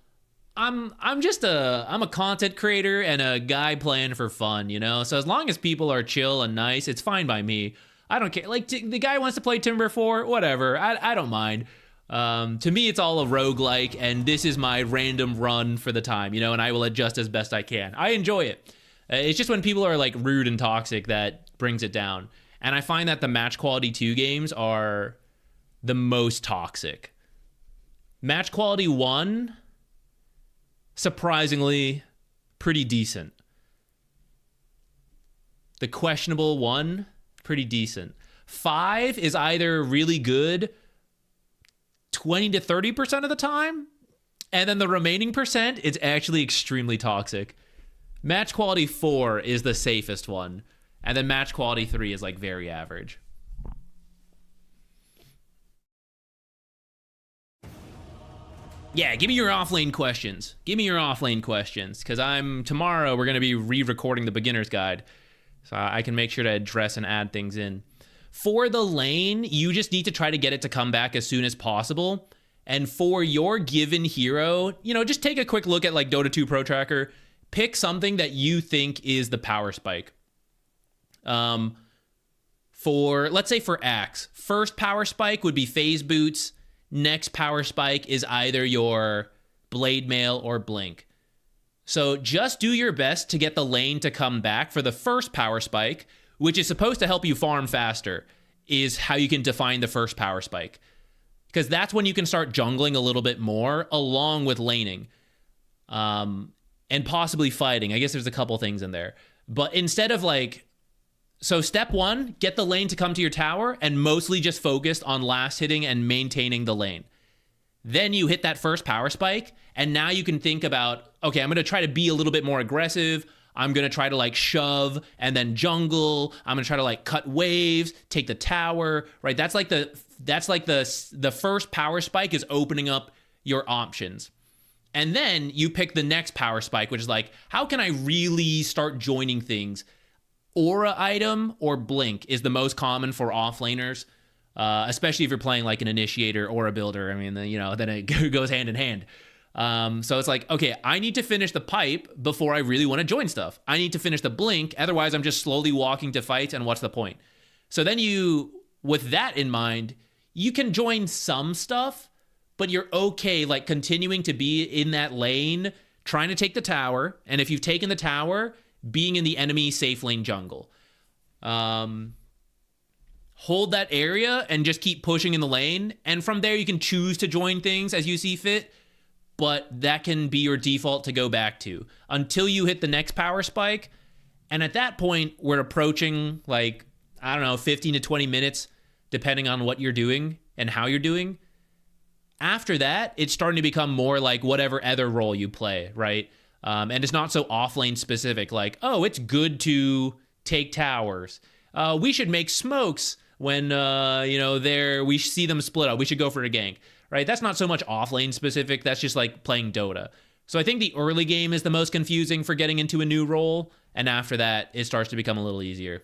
I'm a content creator and a guy playing for fun, you know? So as long as people are chill and nice, it's fine by me. I don't care. Like, the guy wants to play Timber 4, whatever. I don't mind. To me, it's all a roguelike, and this is my random run for the time, you know? And I will adjust as best I can. I enjoy it. It's just when people are, like, rude and toxic that brings it down. And I find that the match quality 2 games are the most toxic. Match quality 1, surprisingly, pretty decent. The questionable 1, pretty decent. 5 is either really good 20 to 30% of the time, and then the remaining percent is actually extremely toxic. Match quality 4 is the safest one, and then match quality 3 is like very average. Yeah, give me your offlane questions. Give me your offlane questions, because tomorrow we're going to be re-recording the beginner's guide, so I can make sure to address and add things in. For the lane, you just need to try to get it to come back as soon as possible. And for your given hero, you know, just take a quick look at like Dota 2 Pro Tracker. Pick something that you think is the power spike. Let's say for Axe, first power spike would be phase boots. Next power spike is either your blade mail or blink. So just do your best to get the lane to come back for the first power spike, which is supposed to help you farm faster, is how you can define the first power spike. Because that's when you can start jungling a little bit more, along with laning. And possibly fighting. I guess there's a couple things in there. But instead of like, so step one, get the lane to come to your tower and mostly just focused on last hitting and maintaining the lane. Then you hit that first power spike, and now you can think about, okay, I'm going to try to be a little bit more aggressive. I'm going to try to like shove and then jungle. I'm going to try to like cut waves, take the tower, right? That's like the first power spike is opening up your options. And then you pick the next power spike, which is like, how can I really start joining things? Aura item or blink is the most common for offlaners, especially if you're playing like an initiator or a builder. I mean, then it goes hand in hand. So it's like, okay, I need to finish the pipe before I really want to join stuff. I need to finish the blink. Otherwise, I'm just slowly walking to fights, and what's the point? So then with that in mind, you can join some stuff, but you're okay like continuing to be in that lane, trying to take the tower. And if you've taken the tower, being in the enemy safe lane jungle. Hold that area and just keep pushing in the lane. And from there, you can choose to join things as you see fit, but that can be your default to go back to until you hit the next power spike. And at that point, we're approaching like, I don't know, 15 to 20 minutes, depending on what you're doing and how you're doing. After that, it's starting to become more like whatever other role you play, right? And it's not so offlane specific, like, oh, it's good to take towers. We should make smokes when, we see them split up. We should go for a gank, right? That's not so much offlane specific. That's just like playing Dota. So I think the early game is the most confusing for getting into a new role. And after that, it starts to become a little easier.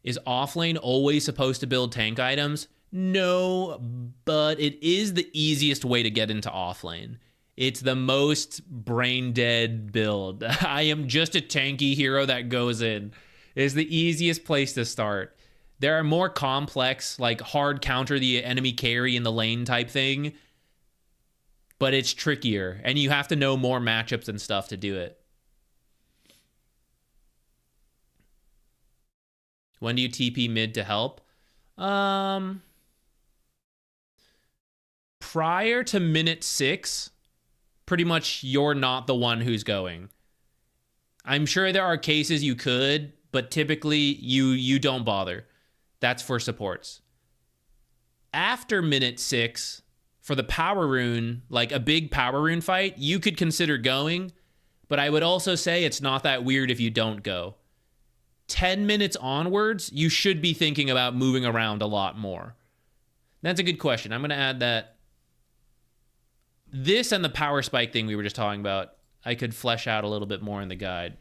Is offlane always supposed to build tank items? No, but it is the easiest way to get into offlane. It's the most brain dead build. I am just a tanky hero that goes in. It's the easiest place to start. There are more complex, like hard counter the enemy carry in the lane type thing, but it's trickier, and you have to know more matchups and stuff to do it. When do you TP mid to help? Prior to minute 6, pretty much you're not the one who's going. I'm sure there are cases you could, but typically you don't bother. That's for supports. After minute 6, for the power rune, like a big power rune fight, you could consider going, but I would also say it's not that weird if you don't go. 10 minutes onwards, you should be thinking about moving around a lot more. That's a good question. I'm going to add that. This and the power spike thing we were just talking about, I could flesh out a little bit more in the guide.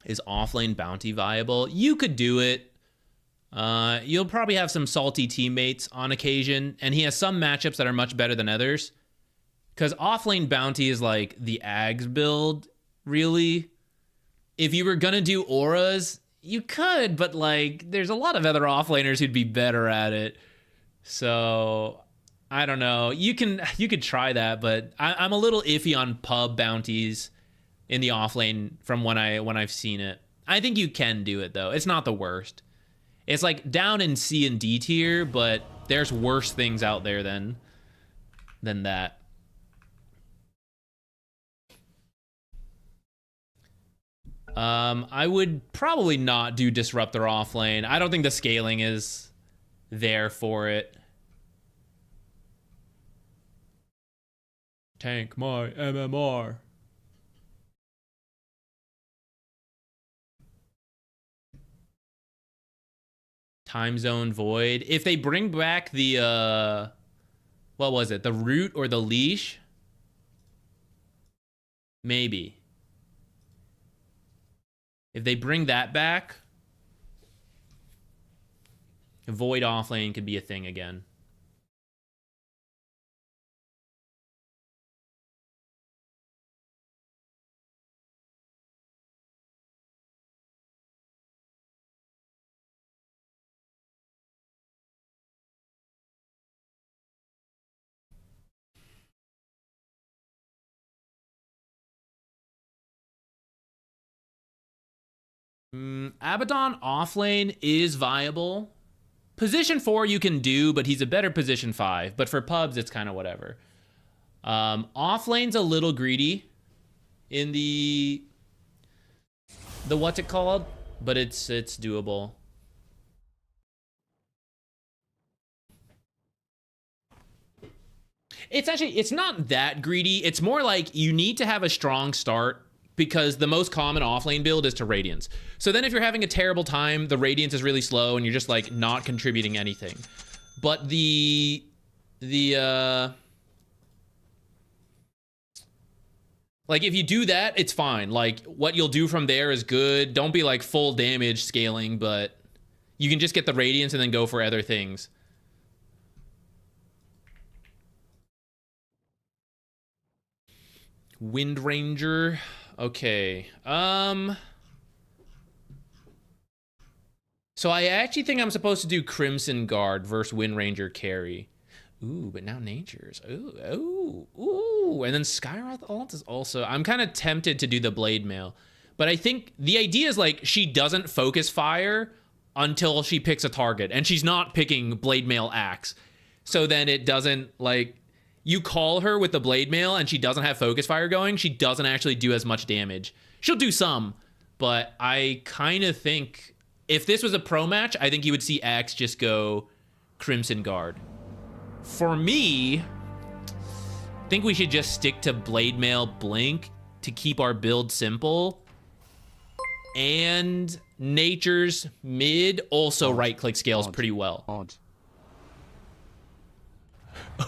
Is offlane bounty viable? You could do it. You'll probably have some salty teammates on occasion, and he has some matchups that are much better than others. Because offlane bounty is like the Ags build, really. If you were gonna do auras, you could, but like there's a lot of other offlaners who'd be better at it. So I don't know. You could try that, but I'm a little iffy on pub bounties in the offlane from when I've seen it. I think you can do it though. It's not the worst. It's like down in C and D tier, but there's worse things out there than that. I would probably not do Disruptor offlane. I don't think the scaling is there for it. Tank my MMR. Time Zone Void. If they bring back the, what was it? The root or the leash? Maybe. If they bring that back, Void offlane could be a thing again. Abaddon offlane is viable. Position 4 you can do, but he's a better position 5. But for pubs, it's kind of whatever. Offlane's a little greedy in the what's it called? But it's doable. It's not that greedy. It's more like you need to have a strong start because the most common offlane build is to Radiance. So then if you're having a terrible time, the Radiance is really slow and you're just like not contributing anything. But like if you do that, it's fine. Like what you'll do from there is good. Don't be like full damage scaling, but you can just get the Radiance and then go for other things. Wind Ranger. Okay. So I actually think I'm supposed to do Crimson Guard versus Wind Ranger carry. Ooh, but now Nature's. Ooh. And then Skyroth alt is also... I'm kind of tempted to do the Blade Mail. But I think the idea is like she doesn't focus fire until she picks a target. And she's not picking Blade Mail Axe. So then it doesn't like... You call her with the Blade Mail and she doesn't have focus fire going, she doesn't actually do as much damage. She'll do some, but I kind of think if this was a pro match, I think you would see Axe just go Crimson Guard. For me, I think we should just stick to Blade Mail Blink to keep our build simple. And Nature's mid also right-click scales pretty well.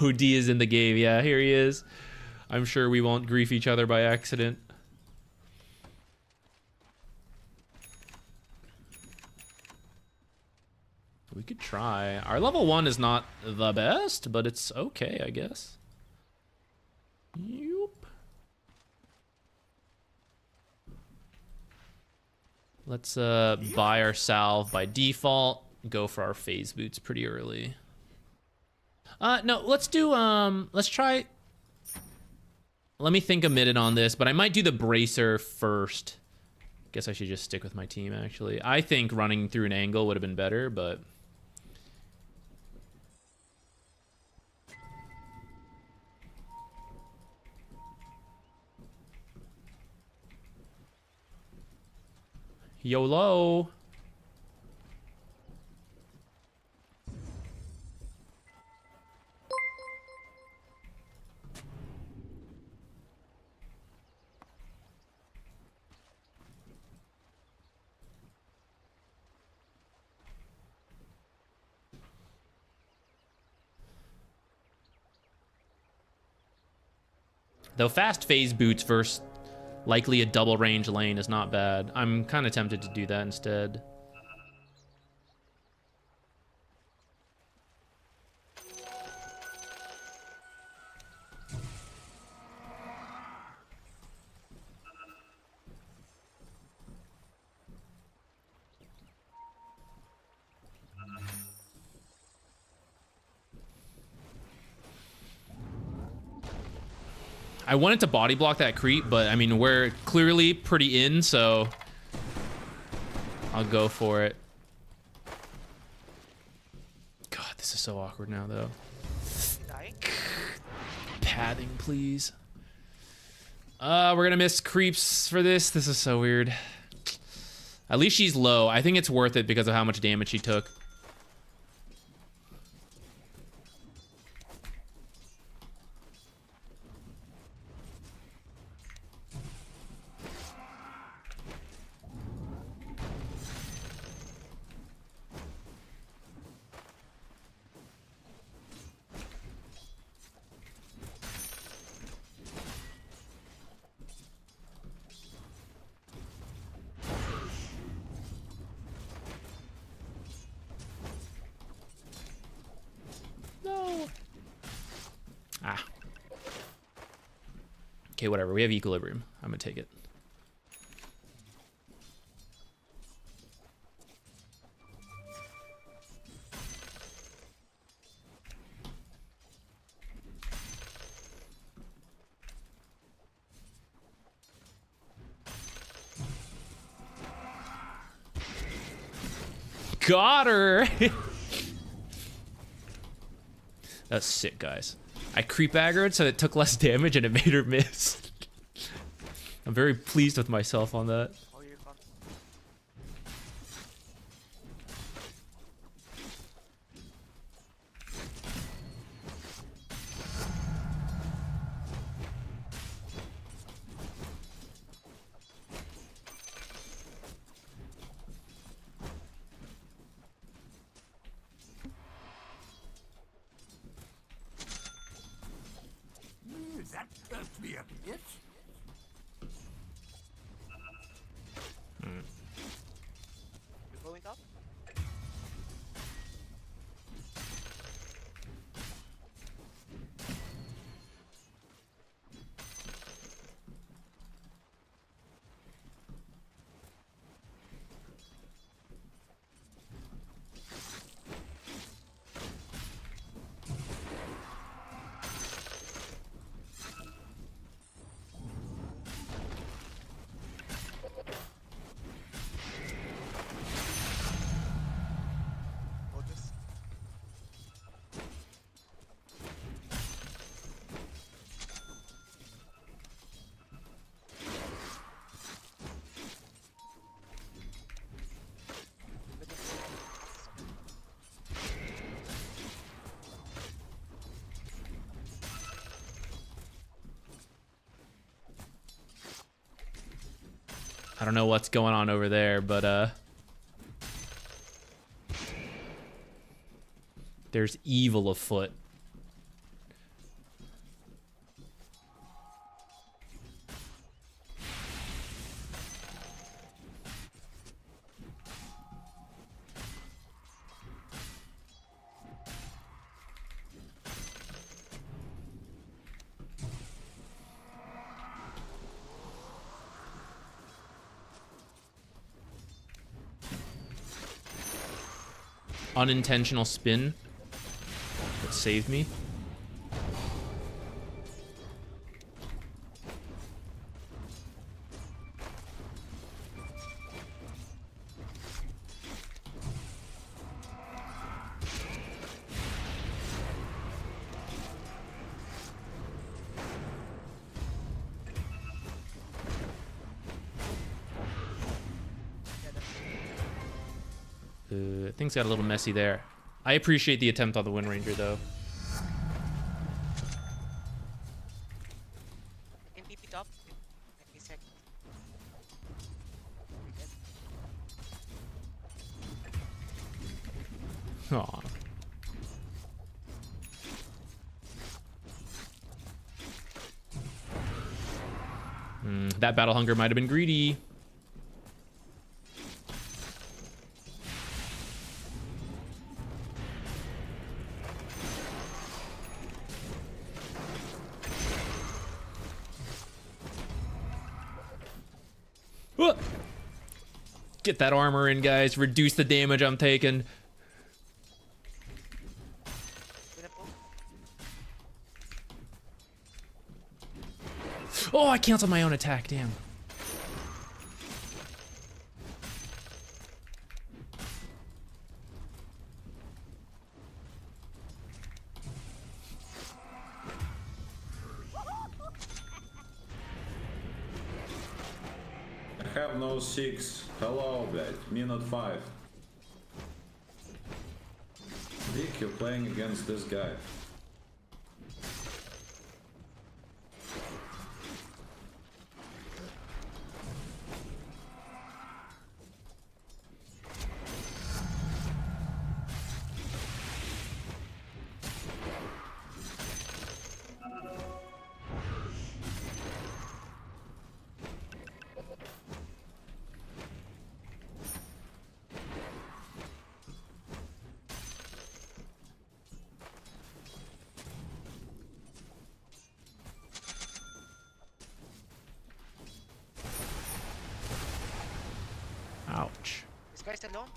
OD is in the game. Yeah, here he is. I'm sure we won't grief each other by accident. We could try. Our level 1 is not the best, but it's okay, I guess. Yup. Let's buy our salve by default. Go for our phase boots pretty early. No, let's do, let's try, let me think a minute on this, but I might do the bracer first. Guess I should just stick with my team, actually. I think running through an angle would have been better, but... YOLO! Though fast phase boots versus likely a double range lane is not bad. I'm kind of tempted to do that instead. I wanted to body block that creep, but I mean, we're clearly pretty in, so I'll go for it. God, this is so awkward now, though. Pathing, please. We're gonna miss creeps for this. This is so weird. At least she's low. I think it's worth it because of how much damage she took. Okay, whatever. We have equilibrium. I'm gonna take it. Got her. That's sick, guys. I creep aggroed so it took less damage and it made her miss. I'm very pleased with myself on that. That must be a bitch. You're going up? I don't know what's going on over there, but there's evil afoot. Unintentional spin that saved me. Things got a little messy there. I appreciate the attempt on the Wind Ranger, though. Can keep it up. Let me check. Aw. That battle hunger might have been greedy. Get that armor in, guys. Reduce the damage I'm taking. Oh, I canceled my own attack. Damn. I have no 6. Hello, блядь. Minute 5. Dick, you're playing against this guy. Ouch. This guy's alone.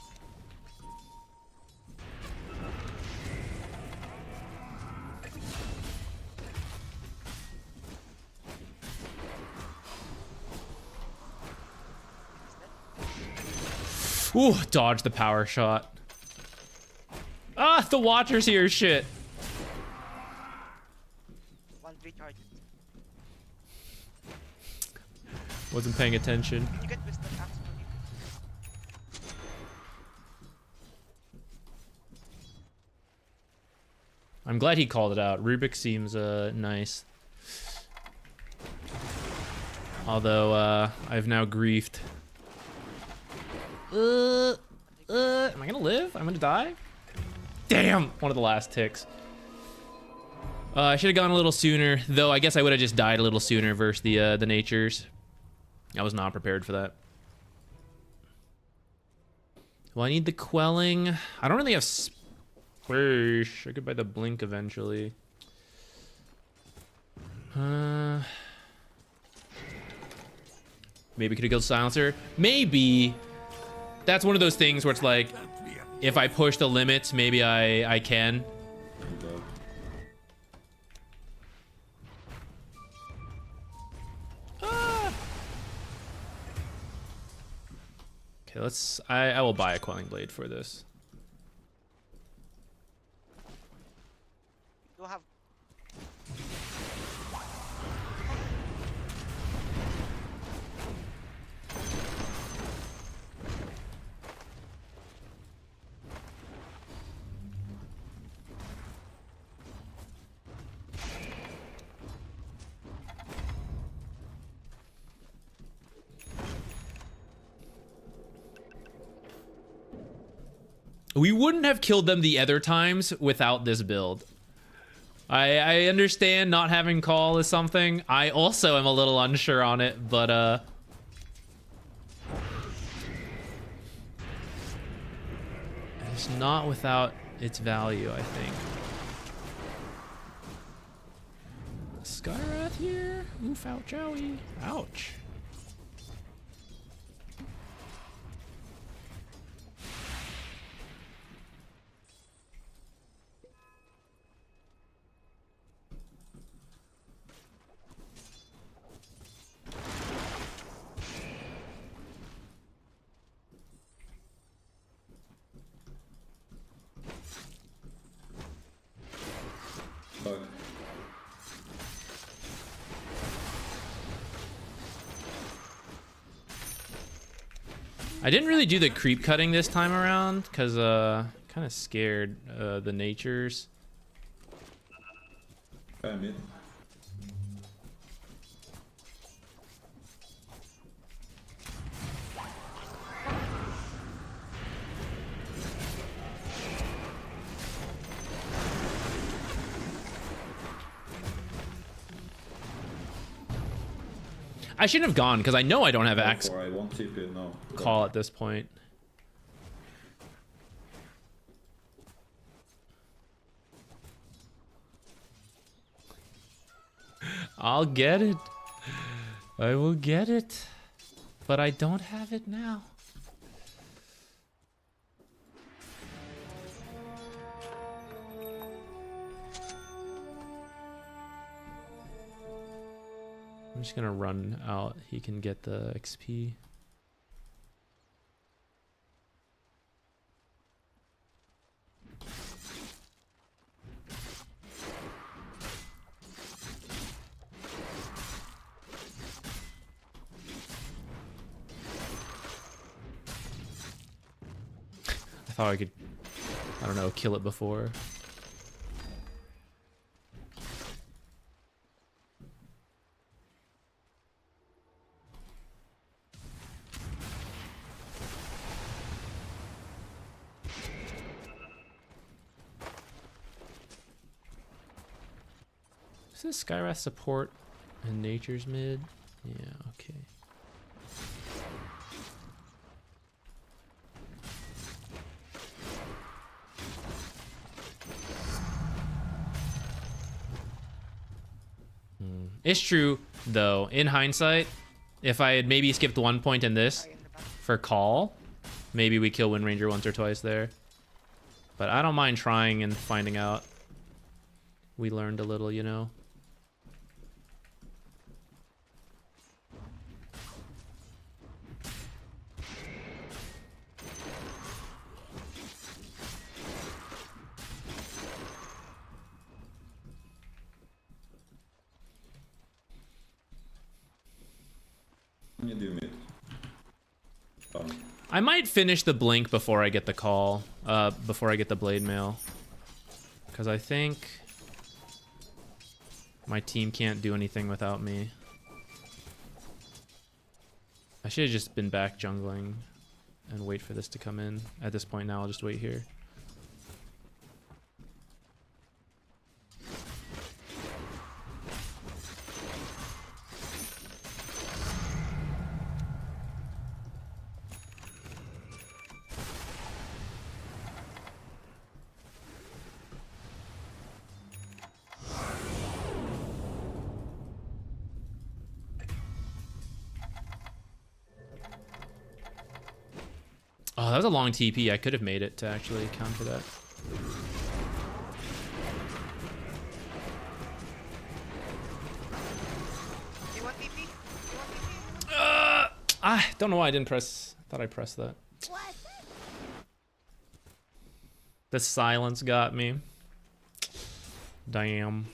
Ooh, dodge the power shot. Not the Watchers here, shit. One recharge. Wasn't paying attention. Can you get wisdom axe for me? I'm glad he called it out. Rubik seems nice. Although I've now griefed. Am I gonna live? I'm gonna die? Damn! One of the last ticks. I should have gone a little sooner, though. I guess I would have just died a little sooner versus the natures. I was not prepared for that. Well, I need the quelling. I don't really have space. I could buy the blink eventually. Maybe could have killed silencer. Maybe. That's one of those things where it's like, if I push the limits, maybe I can. Okay, let's. I will buy a quelling blade for this. You have. We wouldn't have killed them the other times without this build. I understand not having call is something. I also am a little unsure on it, but it's not without its value, I think. Skyrath here? Oof, ouch, owie. Ouch. Fuck. I didn't really do the creep cutting this time around because kind of scared the natures. Mid. I shouldn't have gone because I know I don't have axe I won't TP, no. call at this point. I'll get it. I will get it. But I don't have it now. I'm just gonna run out. He can get the XP. I thought I could, I don't know, kill it before. Is this Skyrath support and nature's mid? Yeah, okay. It's true, though, in hindsight, if I had maybe skipped 1 point in this for call, maybe we kill Wind Ranger once or twice there. But I don't mind trying and finding out. We learned a little, you know. I might finish the blink before I get the call, before I get the blade mail. Because I think my team can't do anything without me. I should have just been back jungling and wait for this to come in. At this point now, I'll just wait here. Oh, that was a long TP. I could have made it to actually counter that. You want TP? You want TP? I don't know why I didn't press. I thought I pressed that. The silence got me. Damn.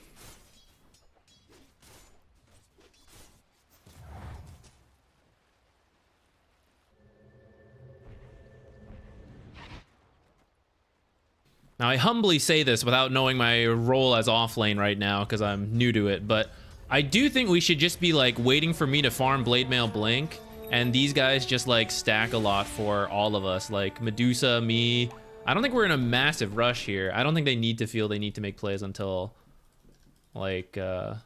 Now, I humbly say this without knowing my role as off lane right now because I'm new to it, but I do think we should just be like waiting for me to farm Blade Mail Blink, and these guys just like stack a lot for all of us, like Medusa, me. I don't think we're in a massive rush here. I don't think they need to feel they need to make plays until like I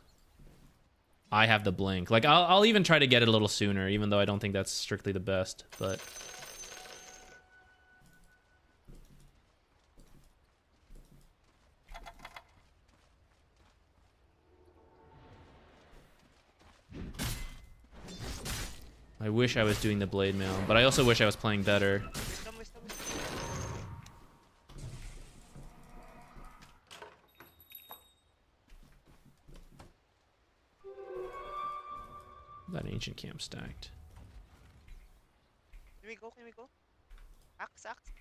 have the blink. Like I'll even try to get it a little sooner, even though I don't think that's strictly the best, but I wish I was doing the blade mail, but I also wish I was playing better. Wisdom, wisdom, wisdom. That ancient camp stacked. Can we go? Can we go? Axe, axe.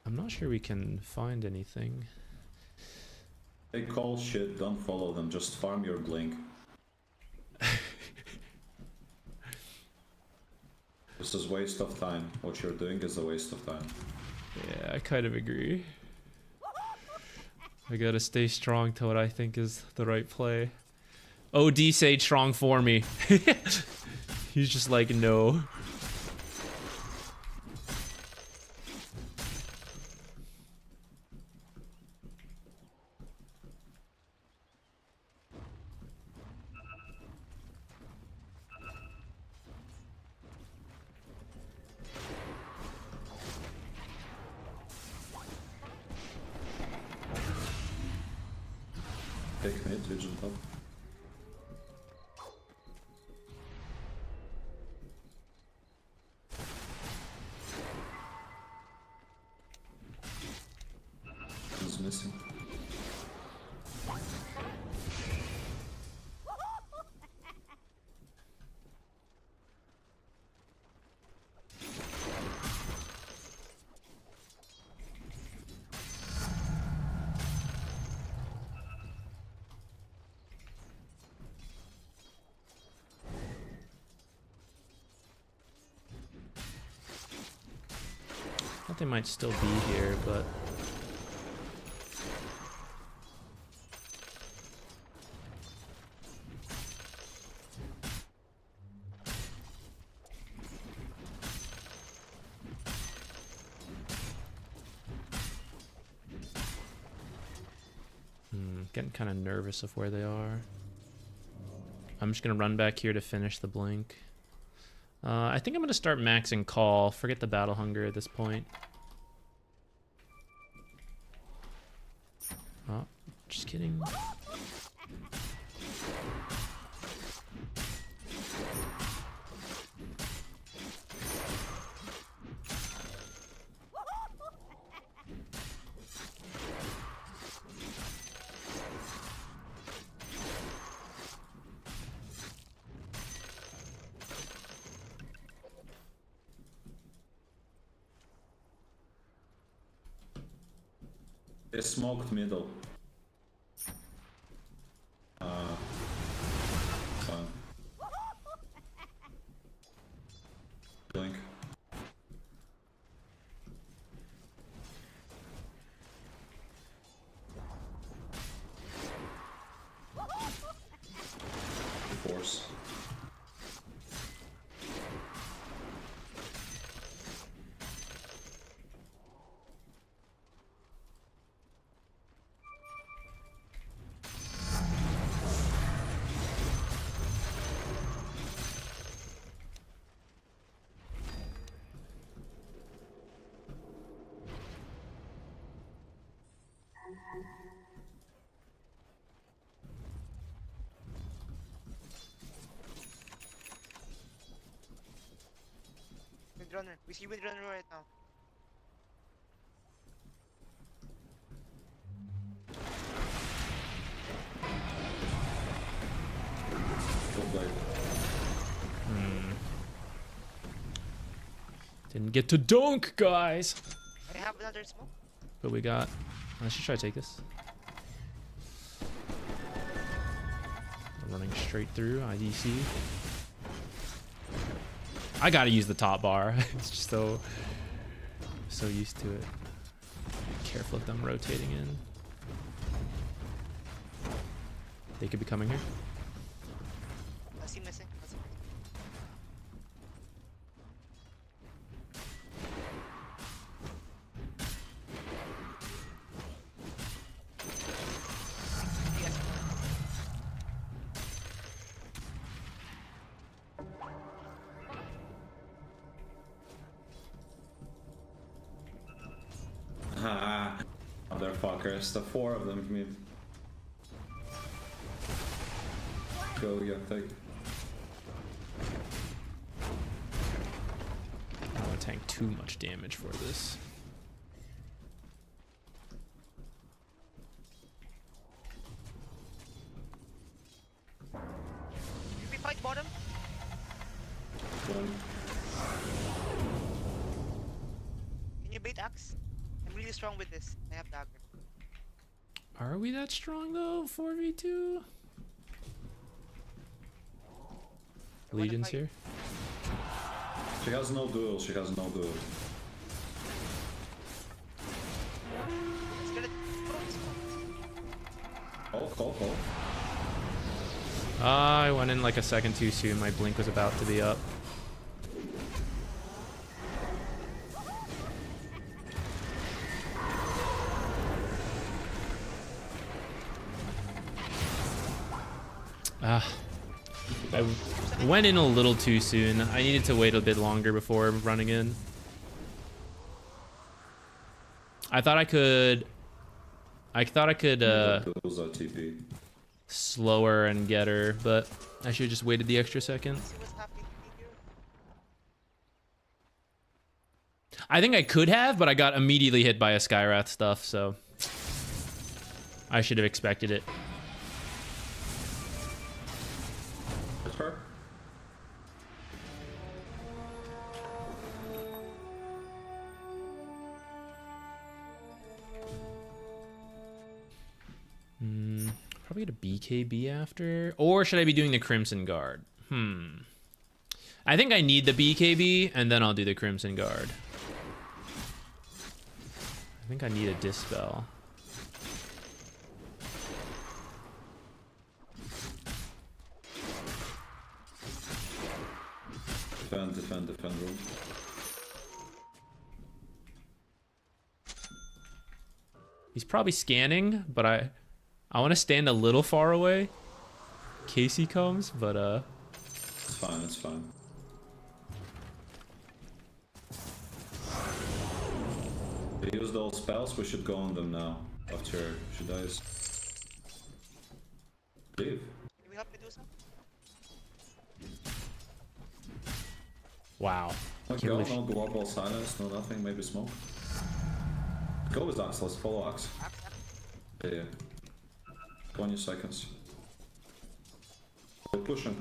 I'm not sure we can find anything. They call shit, don't follow them, just farm your blink. This is waste of time. What you're doing is a waste of time. Yeah, I kind of agree. I gotta stay strong to what I think is the right play. OD Sage strong for me. He's just like, no. Take mid, Legion top. He's missing. I thought they might still be here, but getting kind of nervous of where they are. I'm just gonna run back here to finish the blink. I think I'm gonna start maxing call. Forget the battle hunger at this point. Oh, just kidding. They smoked middle. Fine. Blink. force. Windrunner. We see Windrunner right now. Good play. Didn't get to dunk, guys. I have another smoke. But we got. I should try to take this. Running straight through IDC. I gotta use the top bar. It's just so used to it. Careful of them rotating in. They could be coming here. I see missing. Ah, motherfuckers. The 4 of them, me. Go, yeah, take. I don't want to tank too much damage for this. Should we fight bottom? One. Can you bait axe? I'm really strong with this. I have dagger. Are we that strong though? 4v2? Legion's fight. here. She has no duel, she has no duel. Let's get it. Call. I went in like a second too soon. My blink was about to be up. I went in a little too soon. I needed to wait a bit longer before running in. I thought I could Duels are TP. slower and get her, but I should have just waited the extra second. See what's happening here. I think I could have, but I got immediately hit by a Skywrath stuff, so I should have expected it. Hit her. Probably get a BKB after, or should I be doing the Crimson Guard? I think I need the BKB, and then I'll do the Crimson Guard. I think I need a Dispel. Defend room. He's probably scanning, but I want to stand a little far away in case he comes, but It's fine. They used all spells, we should go on them now. After she dies. Leave. Can we help me do something? wow. Okay, Can't no believe- global silence, no nothing, maybe smoke. Go with Axe, let's follow Axe. Yeah. 20 seconds. We're pushing.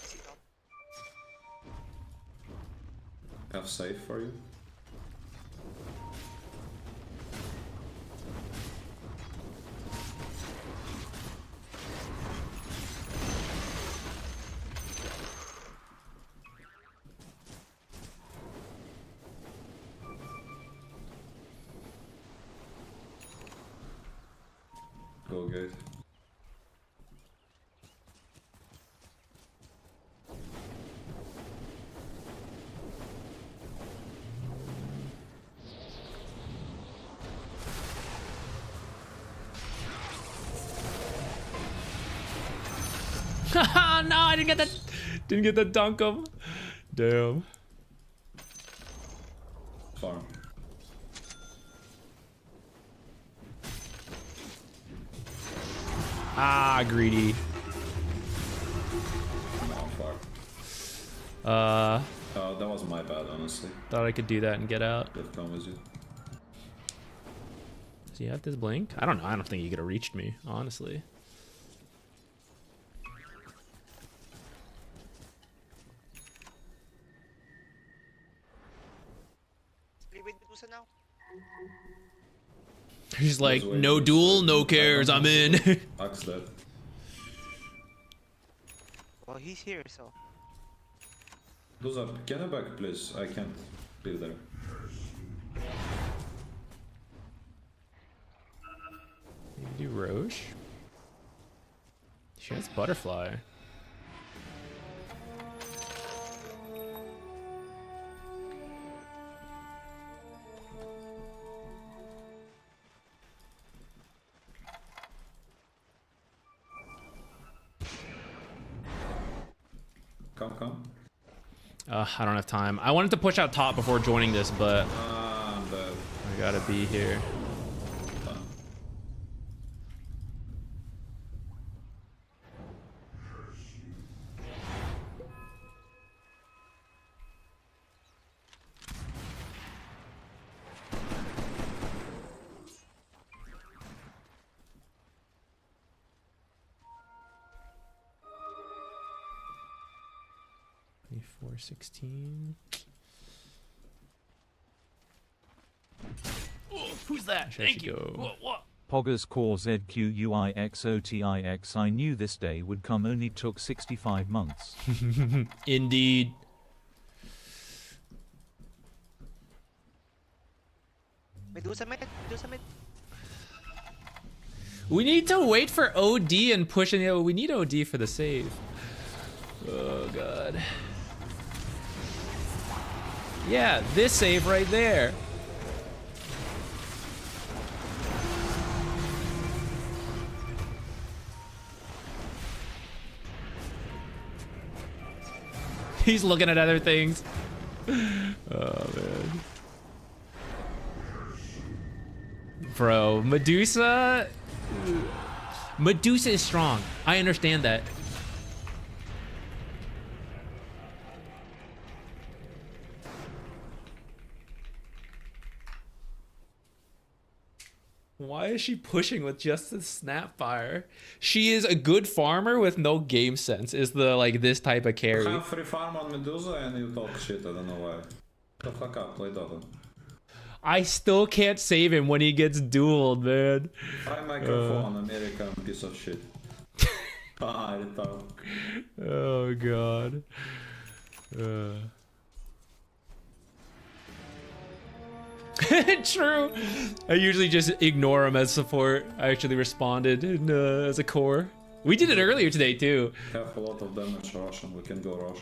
See help. Have safe for you. Go gate. No, I didn't get that. Didn't get that dunk him. Damn. Farm. Ah, greedy. No, fuck. That was my bad, honestly. Thought I could do that and get out. That come with you. Does he have this blink? I don't know. I don't think he could have reached me, honestly. Play with Medusa now. He's like, Wait, no wait, duel, wait. no cares, I'm in. Axe dead. Well, he's here, so. Medusa, can I back, please? I can't be there. Maybe do Roche? She has butterfly. Come. I don't have time. I wanted to push out top before joining this, but I'm dead. I gotta be here. Done. 24-16. Oh, who's that? Thank you. What? Poggers core ZQuixotix. I knew this day would come, only took 65 months. Indeed. Medusa mid. Medusa mid. We need to wait for OD and push in. We need OD for the save. Oh god. Yeah, this save right there. He's looking at other things. Oh man. Bro, Medusa is strong. I understand that. Why is she pushing with just the Snapfire? She is a good farmer with no game sense. Is the like this type of carry? Have free farm on Medusa and you talk shit. I don't know why. The fuck up, play Dota. I still can't save him when he gets dueled, man. High microphone, American piece of shit. Ah, I talk. Oh god. True. I usually just ignore him as support. I actually responded as a core. We did it earlier today too. Have a lot of damage rush and we can go rush.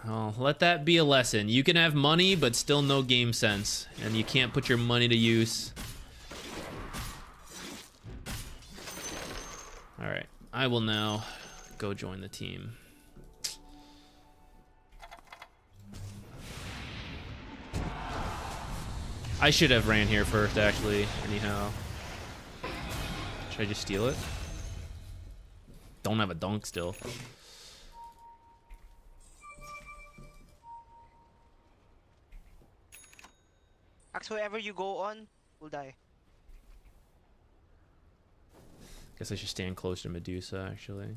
Oh, let that be a lesson. You can have money, but still no game sense. And you can't put your money to use. Alright, I will now go join the team. I should have ran here first, actually, anyhow. Should I just steal it? Don't have a dunk still. Axe, wherever you go on, will die. Guess I should stand close to Medusa, actually.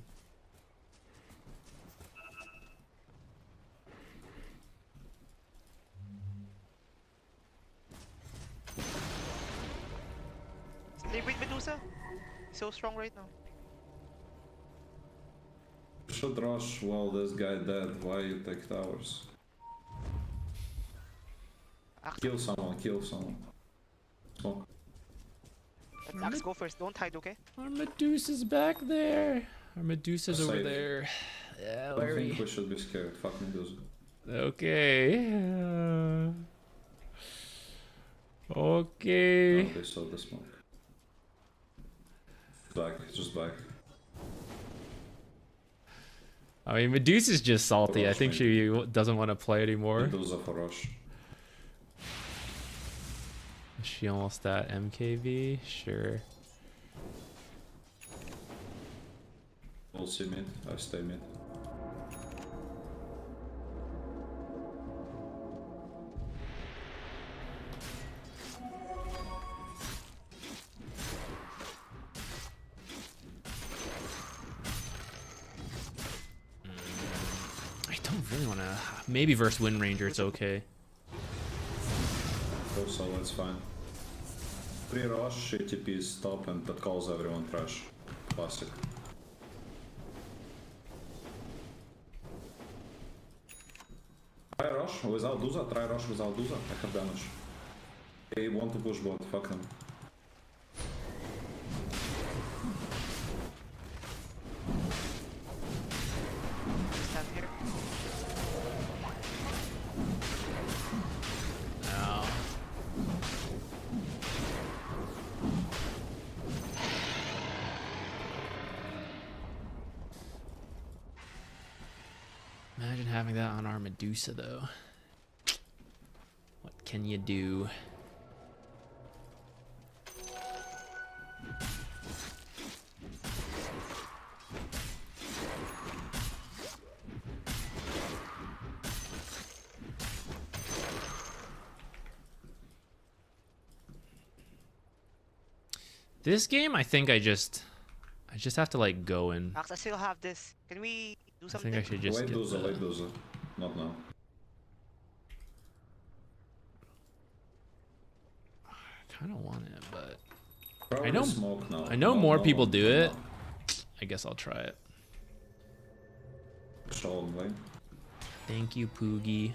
Stay with Medusa. He's so strong right now. should rush while this guy dead. Why you take towers? Kill someone, kill someone. Smoke. Let Axe go first. Don't hide, okay? Our Medusa's back there. Our Medusa's over Safe. there. Yeah, I where don't are think we? we should be scared. Fuck Medusa. Okay. Okay. Oh, they saw the smoke. Back, just back. I mean, Medusa's just salty. I Rush, think she doesn't want to play anymore. Medusa for rush. Is she almost at MKV? Sure. We'll see mid. I stay mid. I don't really want to. Maybe versus Wind Ranger, it's okay. Also, that's fine. Pre-rush, she TPs stop and that calls everyone trash. Classic. Try rush without Duza, try rush without Duza. I have damage. They want to push bot, fuck them. Stand here. No. Imagine having that on our Medusa, though. What can you do? This game, I think I just have to like go in. Axe, I still have this. Can we do I something? think I should just Wait get Duza, the- wait Duza. Not now. kind of want it, but Probably know- smoke now. I know No, more no, people do no, it. no. I guess I'll try it. Show them lane. Thank you, Poogie.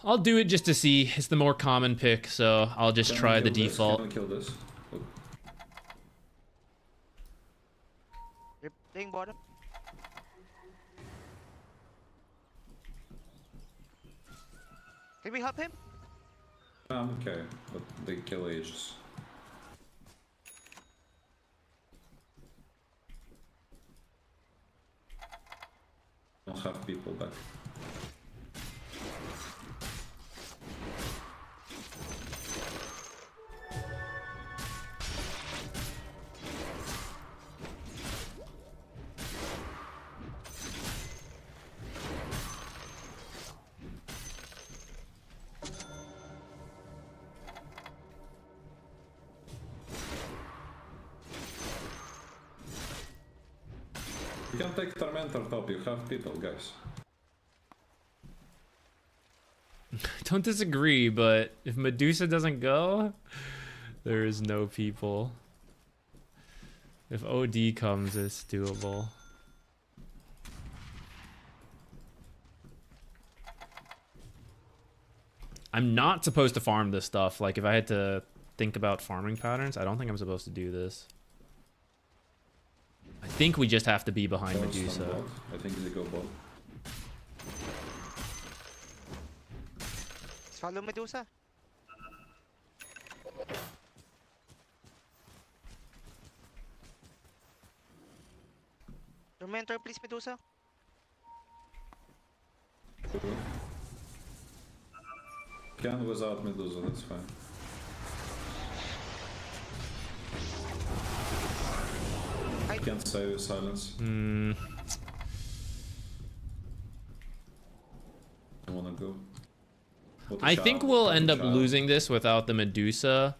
I'll do it just to see. It's the more common pick, so I'll just Can try we the kill this? default. Can we kill this? Look. You're playing bottom. Can we help him? I'm okay, but they kill Aegis. Don't have people back. You can take Tormentor top, you have people, guys. Don't disagree, but if Medusa doesn't go, there is no people. If OD comes, it's doable. I'm not supposed to farm this stuff. Like, if I had to think about farming patterns, I don't think I'm supposed to do this. I think we just have to be behind First on Medusa. bot. I think they go bot. Let's follow Medusa. Your mentor, please, Medusa. Can without Medusa, that's fine. I Can't save you silence. Hmm. I wanna go. What a I shot, think we'll fucking end up shot. losing this without the Medusa.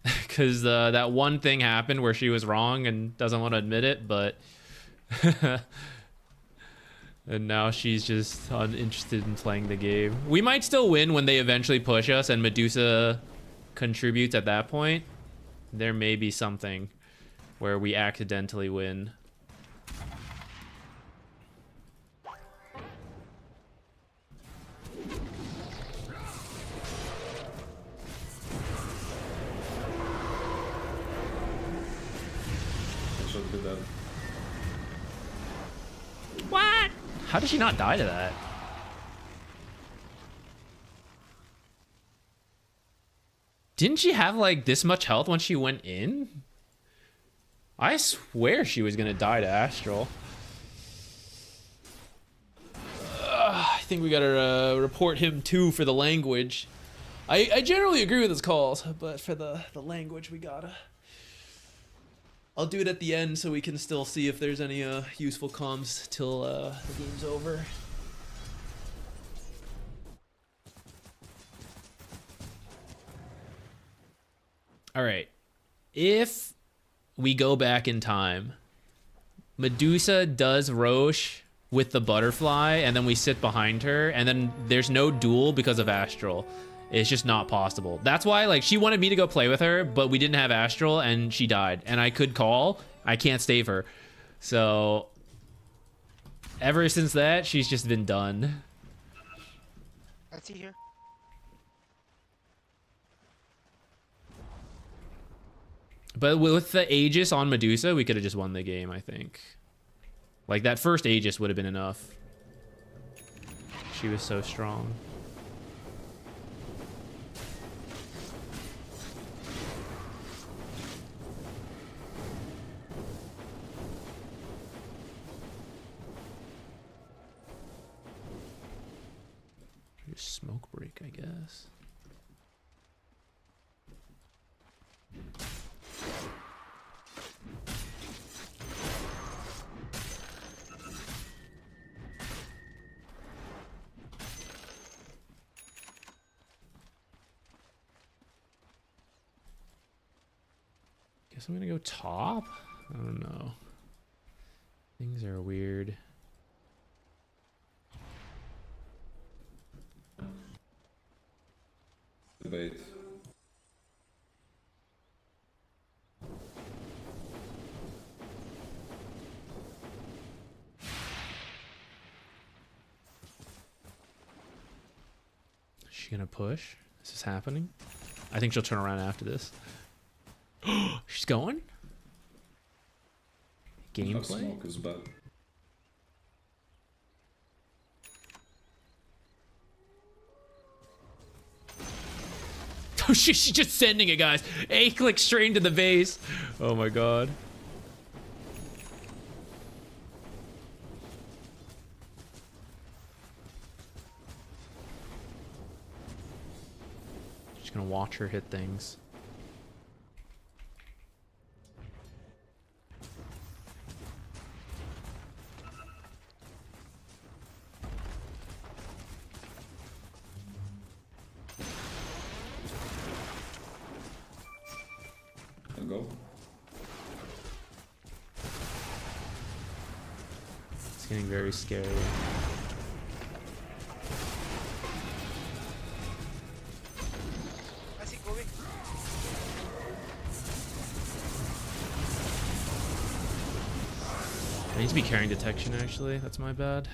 Because that one thing happened where she was wrong and doesn't want to admit it, but... and now she's just uninterested in playing the game. We might still win when they eventually push us and Medusa contributes at that point. there may be something where we accidentally win. I should do that. What? How did she not die to that? Didn't she have like this much health when she went in? I swear she was gonna die to Astral. I think we gotta report him too for the language. I generally agree with his calls, but for the language we gotta. I'll do it at the end so we can still see if there's any useful comms till the game's over. All right. If we go back in time, Medusa does Roche with the butterfly, and then we sit behind her, and then there's no duel because of Astral. It's just not possible. That's why, like, she wanted me to go play with her, but we didn't have Astral, and she died. And I could call. I can't save her. So, ever since that, she's just been done. Let's see here. But with the Aegis on Medusa, we could have just won the game, I think. Like, that first Aegis would have been enough. She was so strong. Just smoke break, I guess. Guess I'm gonna go top? I don't know. Things are weird. Debate. Is she gonna push? Is this happening? I think she'll turn around after this. She's going? That Gameplay? smoke is bad. Oh shit, she's just sending it, guys. A click straight into the base. Oh my god. Just gonna watch her hit things. Go. It's getting very scary. I see going. I need to be carrying detection, actually. That's my bad.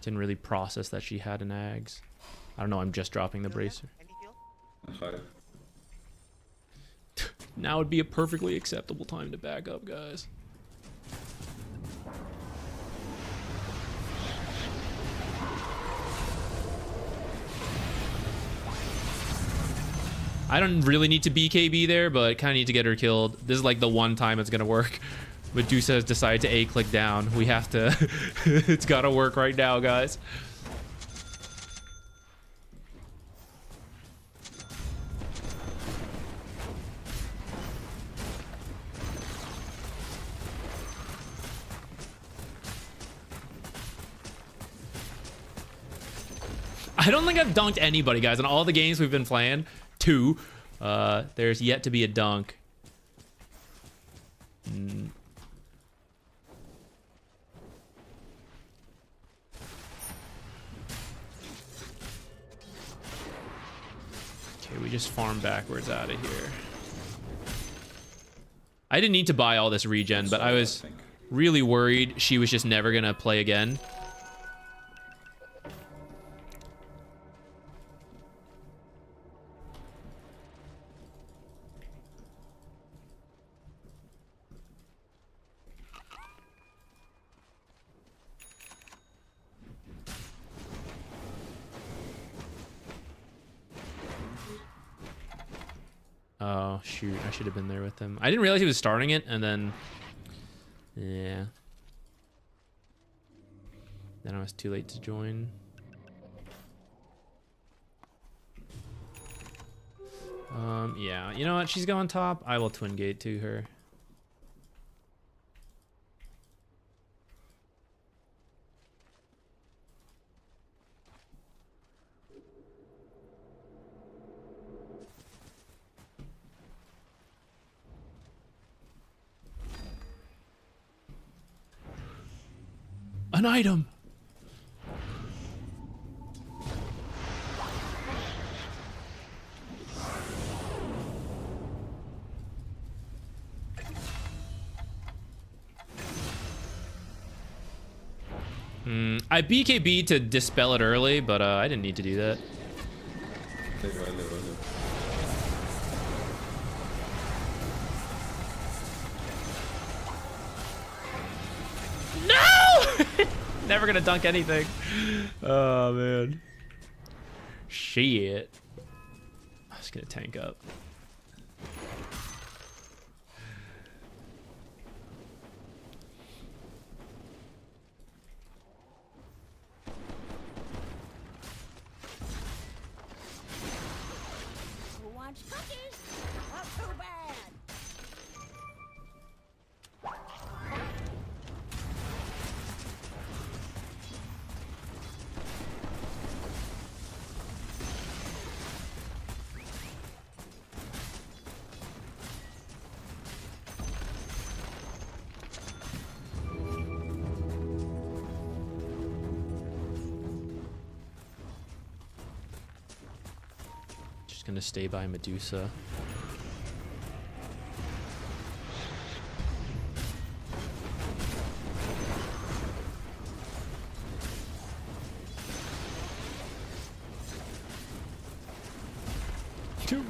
Didn't really process that she had an Ags. I don't know, I'm just dropping the bracer. Any heal? High. Now would be a perfectly acceptable time to back up, guys. I don't really need to BKB there, but kind of need to get her killed. This is like the one time it's gonna work. Medusa has decided to A-click down. We have to... It's gotta work right now, guys. I don't think I've dunked anybody, guys. In all the games we've been playing, 2, there's yet to be a dunk. Okay, we just farm backwards out of here. I didn't need to buy all this regen, but I was really worried she was just never gonna play again. Oh, shoot. I should have been there with him. I didn't realize he was starting it, and then... Yeah. Then I was too late to join. Yeah. You know what? She's going top. I will twin gate to her. An item. I BKB to dispel it early, but I didn't need to do that. No! Never gonna dunk anything. Oh man. Shit. I was gonna tank up. Gonna stay by Medusa.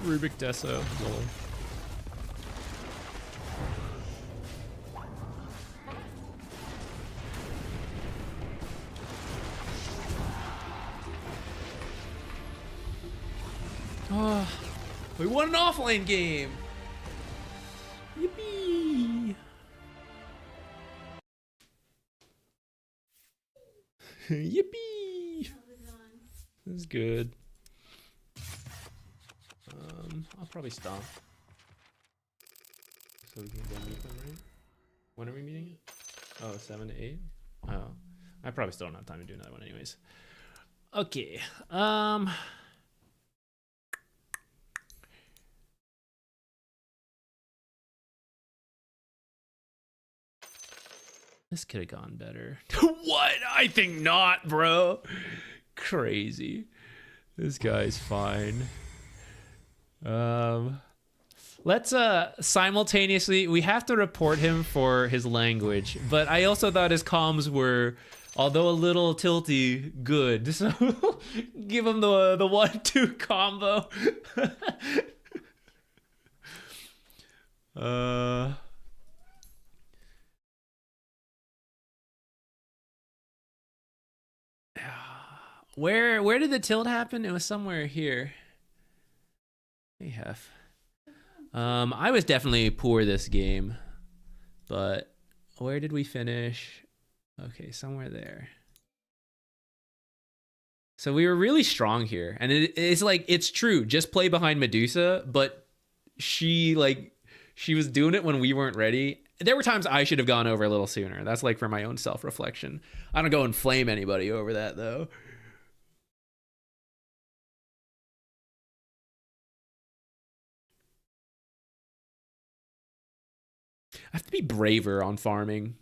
Rubik Deso. Lol. Oh, we won an offlane game. Yippee! Yippee! That's good. I'll probably stop. So we can go meet them, right? When are we meeting? Oh, 7 to 8? Oh. I probably still don't have time to do another one anyways. Okay. This could have gone better. What? I think not, bro. Crazy. This guy's fine. Let's simultaneously, we have to report him for his language, but I also thought his comms were, although a little tilty, good. So give him the 1-2 combo. Where did the tilt happen? It was somewhere here. AF. I was definitely poor this game, but where did we finish? Okay, somewhere there. So we were really strong here, and it's like, it's true, just play behind Medusa, but she was doing it when we weren't ready. There were times I should have gone over a little sooner. That's like for my own self-reflection. I don't go and flame anybody over that though. I have to be braver on farming.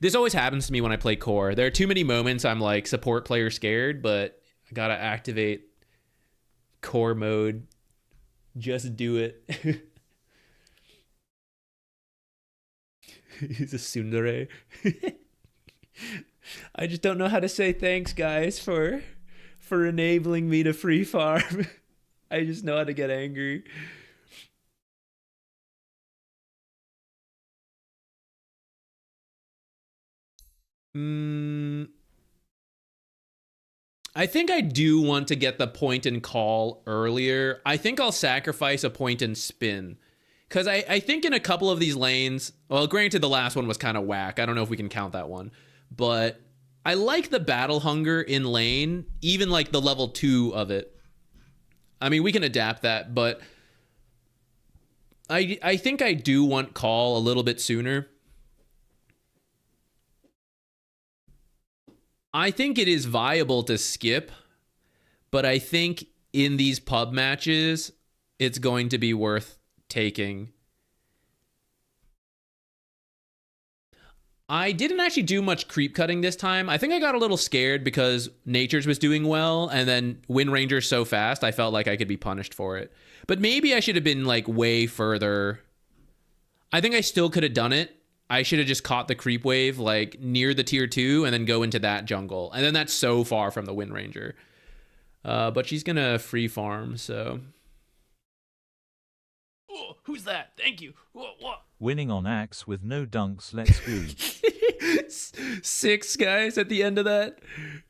This always happens to me when I play core. There are too many moments I'm like support player scared, but I gotta activate core mode. Just do it. He's a tsundere. I just don't know how to say thanks, guys, for enabling me to free farm. I just know how to get angry. I think I do want to get the point and call earlier. I think I'll sacrifice a point and spin. Because I think in a couple of these lanes, well, granted the last one was kind of whack. I don't know if we can count that one. But I like the battle hunger in lane, even like the level 2 of it. I mean, we can adapt that, but I think I do want call a little bit sooner. I think it is viable to skip, but I think in these pub matches, it's going to be worth taking. I didn't actually do much creep cutting this time. I think I got a little scared because Nature's was doing well, and then Wind Ranger's so fast, I felt like I could be punished for it. But maybe I should have been like way further. I think I still could have done it. I should have just caught the creep wave like near the tier 2 and then go into that jungle. And then that's so far from the Wind Ranger. But she's going to free farm, so. Oh, who's that? Thank you. What? Winning on axe with no dunks, let's go. 6 guys at the end of that.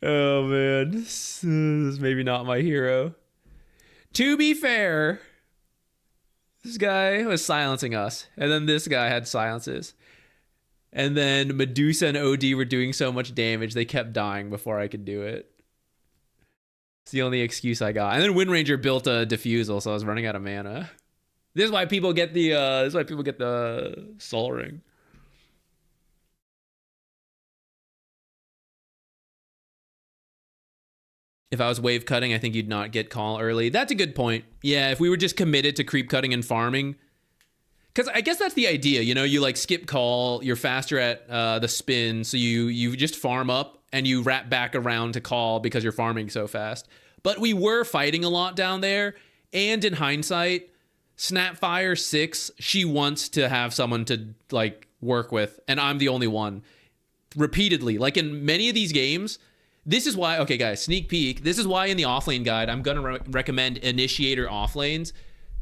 Oh, man. This is maybe not my hero. To be fair, this guy was silencing us. And then this guy had silences. And then Medusa and OD were doing so much damage, they kept dying before I could do it. It's the only excuse I got. And then Wind Ranger built a defusal, so I was running out of mana. This is why people get the Soul Ring. If I was wave cutting, I think you'd not get call early. That's a good point. Yeah, if we were just committed to creep cutting and farming. Because I guess that's the idea, you know, you like skip call, you're faster at the spin, so you just farm up and you wrap back around to call because you're farming so fast. But we were fighting a lot down there, and in hindsight, Snapfire 6, she wants to have someone to like work with, and I'm the only one. Repeatedly, like in many of these games, this is why, okay guys, sneak peek, this is why in the offlane guide, I'm going to recommend initiator offlanes.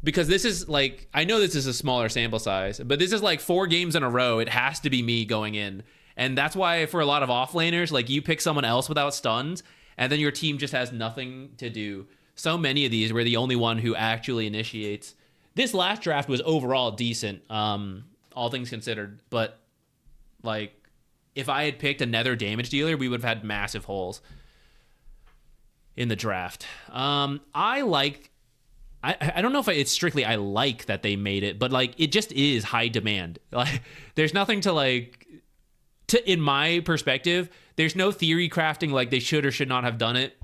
Because this is like, I know this is a smaller sample size, but this is like 4 games in a row. It has to be me going in. And that's why for a lot of offlaners, like you pick someone else without stuns, and then your team just has nothing to do. So many of these, we're the only one who actually initiates. This last draft was overall decent, all things considered. But like, if I had picked a nether damage dealer, we would have had massive holes in the draft. I don't know if it's strictly I like that they made it, but like it just is high demand. Like there's nothing to like, in my perspective, there's no theory crafting like they should or should not have done it.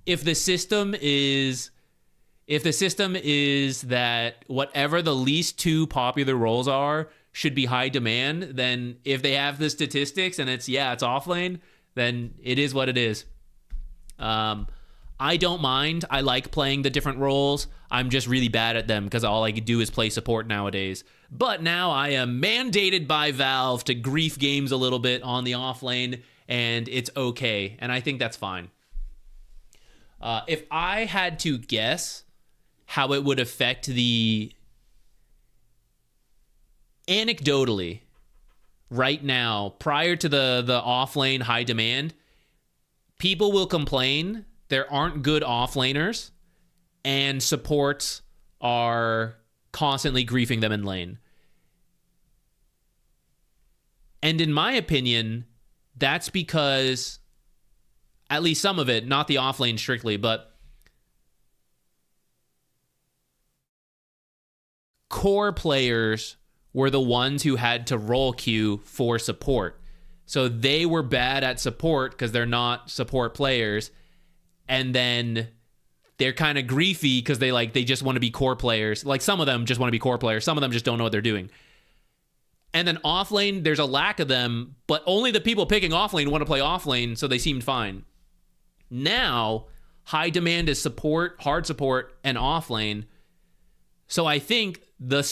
If the system is that whatever the least 2 popular roles are should be high demand, then if they have the statistics and it's offlane, then it is what it is. I don't mind. I like playing the different roles. I'm just really bad at them because all I can do is play support nowadays. But now I am mandated by Valve to grief games a little bit on the offlane, and it's okay. And I think that's fine. If I had to guess how it would affect the... Anecdotally, right now, prior to the offlane high demand, people will complain there aren't good offlaners, and supports are constantly griefing them in lane. And in my opinion, that's because, at least some of it, not the offlane strictly, but core players were the ones who had to role queue for support. So they were bad at support because they're not support players. And then they're kind of griefy because they just want to be core players. Like some of them just want to be core players. Some of them just don't know what they're doing. And then off lane, there's a lack of them, but only the people picking off lane want to play off lane, so they seemed fine. Now, high demand is support, hard support, and off lane. So I think the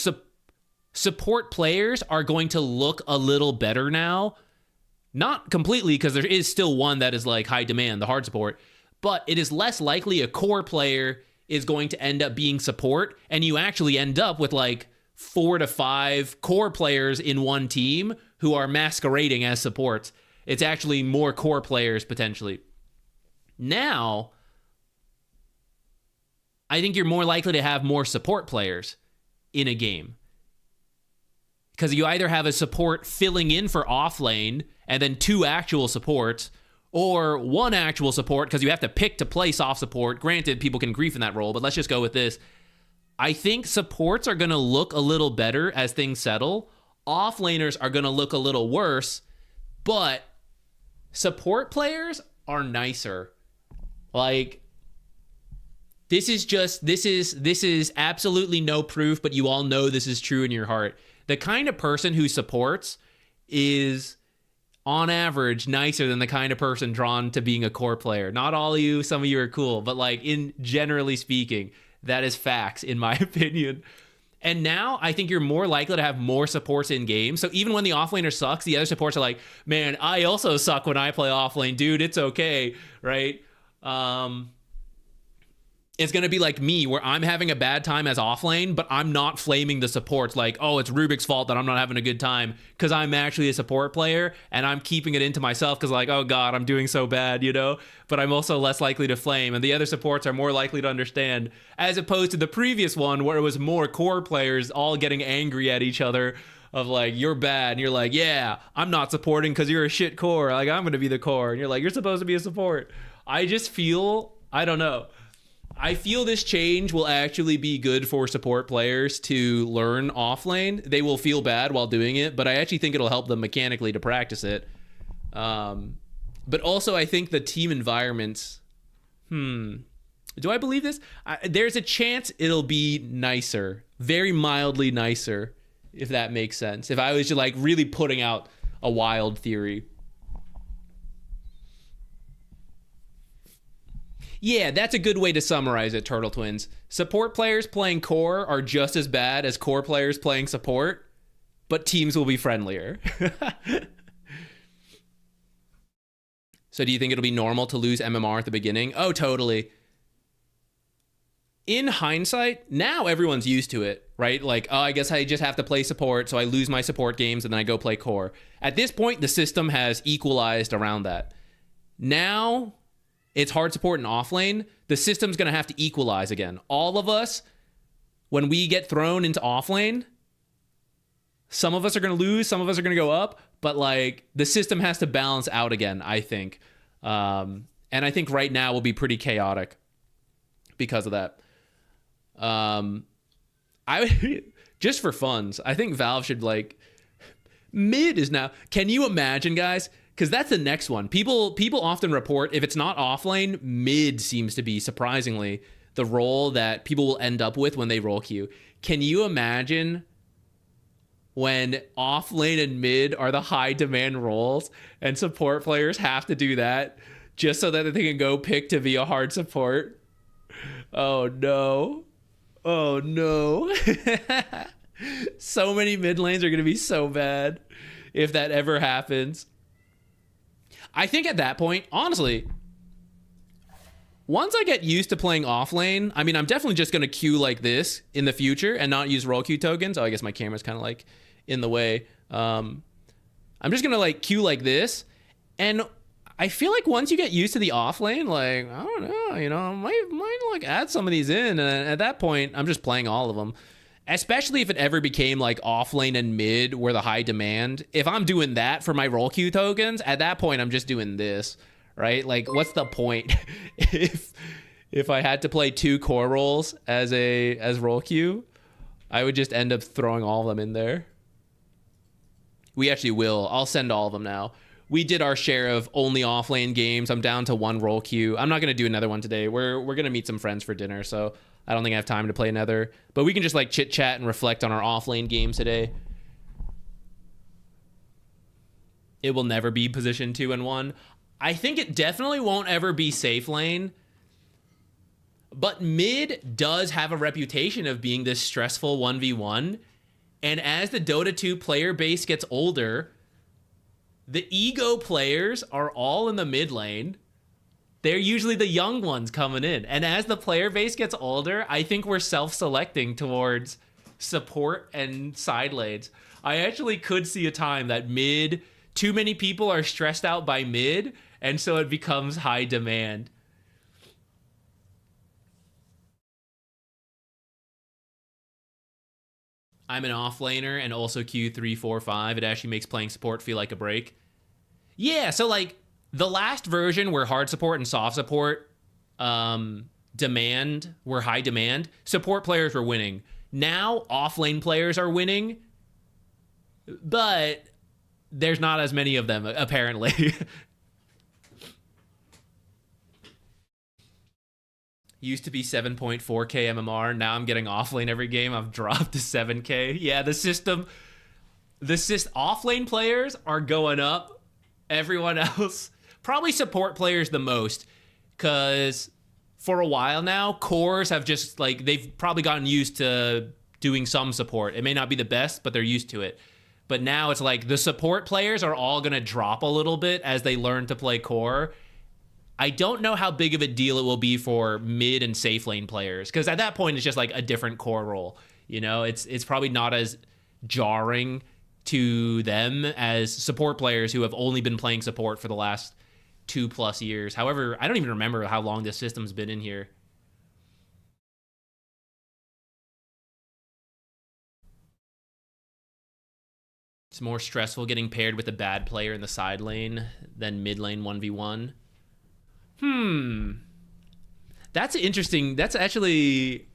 support players are going to look a little better now. Not completely, because there is still one that is like high demand, the hard support, but it is less likely a core player is going to end up being support, and you actually end up with like 4 to 5 core players in one team who are masquerading as supports. It's actually more core players potentially. Now, I think you're more likely to have more support players in a game. Because you either have a support filling in for off lane and then 2 actual supports, or 1 actual support because you have to pick to play soft support. Granted, people can grief in that role, but let's just go with this. I think supports are going to look a little better as things settle. Offlaners are going to look a little worse, but support players are nicer. Like, this is absolutely no proof, but you all know this is true in your heart. The kind of person who supports is, on average, nicer than the kind of person drawn to being a core player. Not all of you, some of you are cool, but like, in generally speaking, that is facts, in my opinion. And now I think you're more likely to have more supports in game. So even when the offlaner sucks, the other supports are like, man, I also suck when I play offlane. Dude, it's okay, right? It's going to be like me, where I'm having a bad time as offlane, but I'm not flaming the supports like, oh, it's Rubik's fault that I'm not having a good time, because I'm actually a support player, and I'm keeping it into myself because like, oh God, I'm doing so bad, you know? But I'm also less likely to flame, and the other supports are more likely to understand, as opposed to the previous one where it was more core players all getting angry at each other of like, you're bad, and you're like, yeah, I'm not supporting because you're a shit core, like I'm going to be the core, and you're like, you're supposed to be a support. I just feel, I don't know. I feel this change will actually be good for support players to learn offlane. They will feel bad while doing it, but I actually think it'll help them mechanically to practice it. But also, I think the team environments... Do I believe this? There's a chance it'll be nicer. Very mildly nicer, if that makes sense. If I was just like really putting out a wild theory. Yeah, that's a good way to summarize it, Turtle Twins. Support players playing core are just as bad as core players playing support, but teams will be friendlier. So do you think it'll be normal to lose MMR at the beginning? Oh, totally. In hindsight, now everyone's used to it, right? Like, oh, I guess I just have to play support, so I lose my support games and then I go play core. At this point, the system has equalized around that. Now... it's hard support and off lane. The system's going to have to equalize again. All of us, when we get thrown into off lane, some of us are going to lose, some of us are going to go up, but like the system has to balance out again, I think. And I think right now will be pretty chaotic because of that. Just for funds, I think Valve should like, mid is now, can you imagine, guys? Because that's the next one. People often report, if it's not offlane, mid seems to be, surprisingly, the role that people will end up with when they role queue. Can you imagine when offlane and mid are the high demand roles and support players have to do that just so that they can go pick to be a hard support? Oh no. Oh no. So many mid lanes are going to be so bad if that ever happens. I think at that point, honestly, once I get used to playing offlane, I mean, I'm definitely just going to queue like this in the future and not use role queue tokens. Oh, I guess my camera's kind of like in the way. I'm just going to like queue like this. And I feel like once you get used to the offlane, like, I don't know, you know, I might like add some of these in. And at that point, I'm just playing all of them. Especially if it ever became like offlane and mid were the high demand. If I'm doing that for my role queue tokens, at that point I'm just doing this, right? Like, what's the point if I had to play 2 core roles as role queue? I would just end up throwing all of them in there. We actually will. I'll send all of them now. We did our share of only offlane games. I'm down to 1 role queue. I'm not going to do another one today. We're going to meet some friends for dinner, so I don't think I have time to play another. But we can just like chit chat and reflect on our offlane games today. it will never be position 2 and 1. I think it definitely won't ever be safe lane. But mid does have a reputation of being this stressful 1v1. And as the Dota 2 player base gets older, the ego players are all in the mid lane. They're usually the young ones coming in. And as the player base gets older, I think we're self-selecting towards support and side lanes. I actually could see a time that mid, too many people are stressed out by mid, and so it becomes high demand. I'm an offlaner and also Q3, 4, 5. It actually makes playing support feel like a break. Yeah, so like the last version where hard support and soft support demand were high demand, support players were winning. Now offlane players are winning, but there's not as many of them apparently. Used to be 7.4k MMR. Now I'm getting offlane every game. I've dropped to 7k. Yeah, the offlane players are going up. Everyone else, probably support players the most, because for a while now, cores have just like, they've probably gotten used to doing some support. It may not be the best, but they're used to it. But now it's like the support players are all going to drop a little bit as they learn to play core. I don't know how big of a deal it will be for mid and safe lane players, because at that point it's just like a different core role. You know, it's probably not as jarring to them as support players who have only been playing support for the last 2+ years. However, I don't even remember how long this system's been in here. It's more stressful getting paired with a bad player in the side lane than mid lane 1v1. That's interesting. That's actually,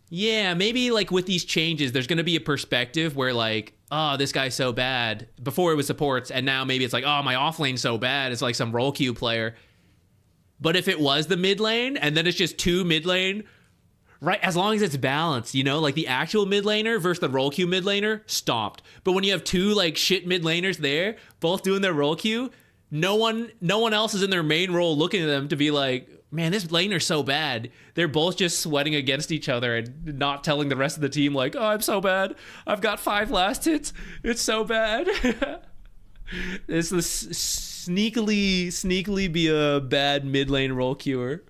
yeah, maybe like with these changes, there's going to be a perspective where like, oh, this guy's so bad. Before it was supports, and now maybe it's like, oh, my off lane's so bad. It's like some role queue player. But if it was the mid lane, and then it's just 2 mid lane, right, as long as it's balanced, you know, like the actual mid laner versus the role queue mid laner, stomped. But when you have 2 like shit mid laners there, both doing their role queue, no one else is in their main role looking at them to be like, man, this laner's so bad. They're both just sweating against each other and not telling the rest of the team like, oh, I'm so bad. I've got 5 last hits. It's so bad. It's the sneakily be a bad mid lane role queuer.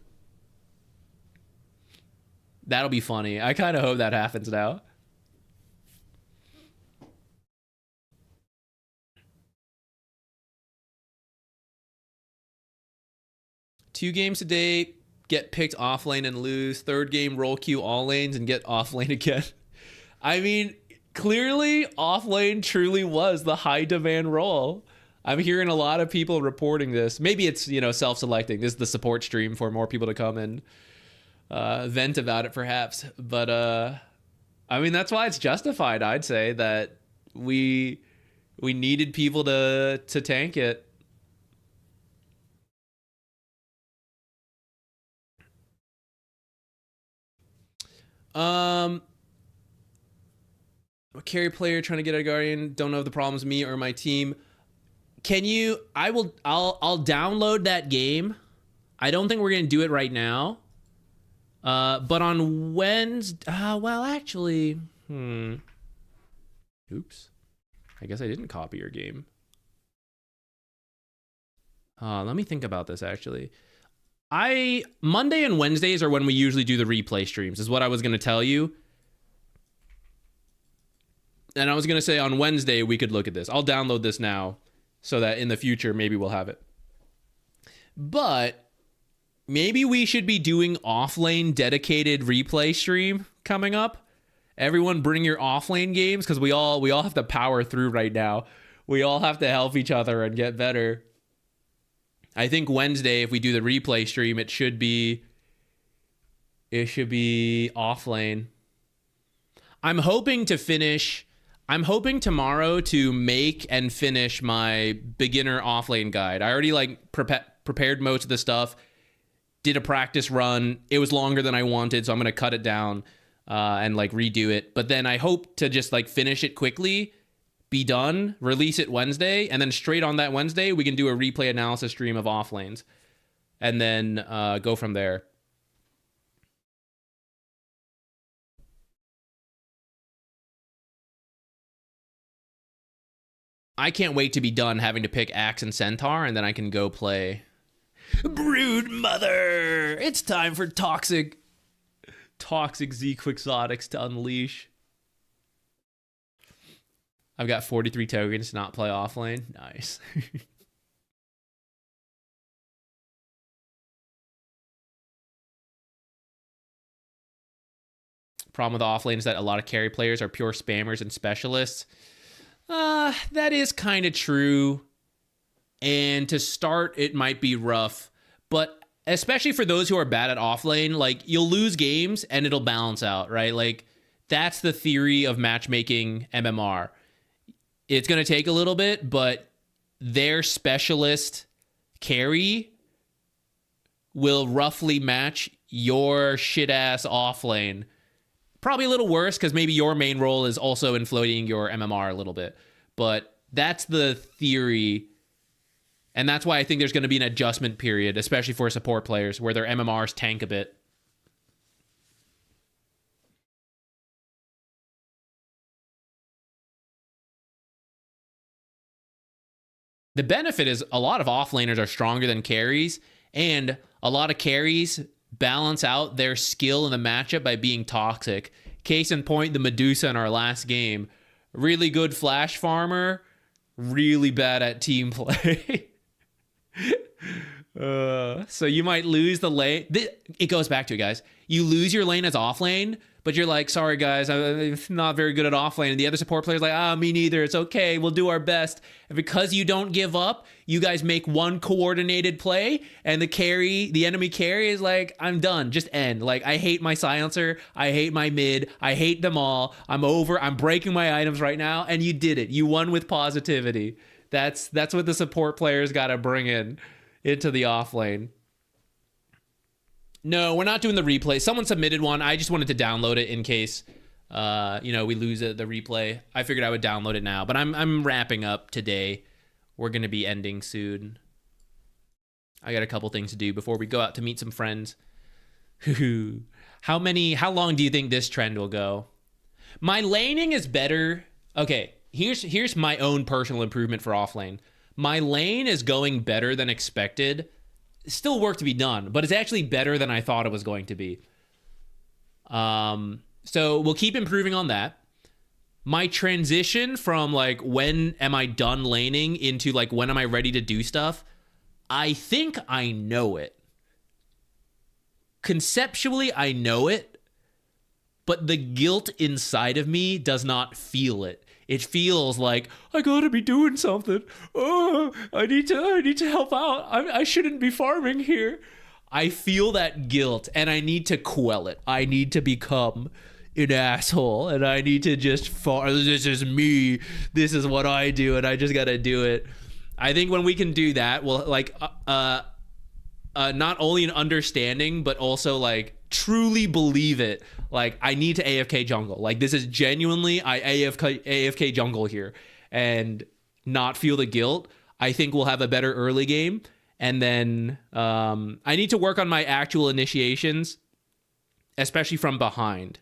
That'll be funny. I kind of hope that happens now. Two games a day, get picked off lane and lose. Third game, roll queue all lanes and get off lane again. I mean, clearly off lane truly was the high demand role. I'm hearing a lot of people reporting this. Maybe it's, you know, self-selecting. This is the support stream for more people to come and vent about it perhaps. But I mean, that's why it's justified. I'd say that we needed people to tank it. A carry player trying to get a guardian. Don't know if the problem's me or my team. Can you? I'll download that game. I don't think we're gonna do it right now. But on Wednesday, well, actually, oops. I guess I didn't copy your game. Let me think about this actually. Monday and Wednesdays are when we usually do the replay streams, is what I was going to tell you. And I was going to say on Wednesday we could look at this. I'll download this now so that in the future maybe we'll have it. But maybe we should be doing offlane dedicated replay stream coming up. Everyone bring your offlane games, because we all have to power through right now. We all have to help each other and get better. I think Wednesday, if we do the replay stream, it should be offlane. I'm hoping tomorrow to make and finish my beginner offlane guide. I already like prepared most of the stuff, did a practice run. It was longer than I wanted, so I'm going to cut it down and like redo it. But then I hope to just like finish it quickly, be done, release it Wednesday, and then straight on that Wednesday, we can do a replay analysis stream of off lanes. And then go from there. I can't wait to be done having to pick Axe and Centaur, and then I can go play Brood Mother. It's time for toxic ZQuixotix to unleash. I've got 43 tokens to not play offlane. Nice. Problem with offlane is that a lot of carry players are pure spammers and specialists. That is kind of true. And to start, it might be rough. But especially for those who are bad at offlane, like, you'll lose games and it'll balance out, right? Like, that's the theory of matchmaking MMR. It's going to take a little bit, but their specialist carry will roughly match your shit-ass offlane. Probably a little worse because maybe your main role is also inflating your MMR a little bit. But that's the theory. And that's why I think there's going to be an adjustment period, especially for support players, where their MMRs tank a bit. The benefit is a lot of offlaners are stronger than carries, and a lot of carries balance out their skill in the matchup by being toxic. Case in point, the Medusa in our last game. Really good flash farmer, really bad at team play. So you might lose the lane. It goes back to it, guys. You lose your lane as offlane, but you're like, sorry guys, I'm not very good at offlane. And the other support player's like, me neither. It's okay. We'll do our best. And because you don't give up, you guys make one coordinated play, and the enemy carry is like, I'm done. Just end. Like, I hate my silencer. I hate my mid. I hate them all. I'm over. I'm breaking my items right now. And you did it. You won with positivity. That's what the support players got to bring into the offlane. No, we're not doing the replay. Someone submitted one. I just wanted to download it in case, we lose the replay. I figured I would download it now, but I'm wrapping up today. We're going to be ending soon. I got a couple things to do before we go out to meet some friends. How long do you think this trend will go? My laning is better. Okay, here's my own personal improvement for offlane. My lane is going better than expected. Still work to be done, but it's actually better than I thought it was going to be. So we'll keep improving on that. My transition from like, when am I done laning, into like, when am I ready to do stuff? I think I know it. Conceptually, I know it, but the guilt inside of me does not feel it. It feels like, I gotta be doing something. Oh, I need to help out. I shouldn't be farming here. I feel that guilt, and I need to quell it. I need to become an asshole, and I need to just farm. This is me. This is what I do, and I just gotta do it. I think when we can do that, we'll like, not only an understanding, but also like truly believe it. Like, I need to AFK jungle. Like, this is genuinely, I AFK jungle here, and not feel the guilt. I think we'll have a better early game. And then I need to work on my actual initiations, especially from behind.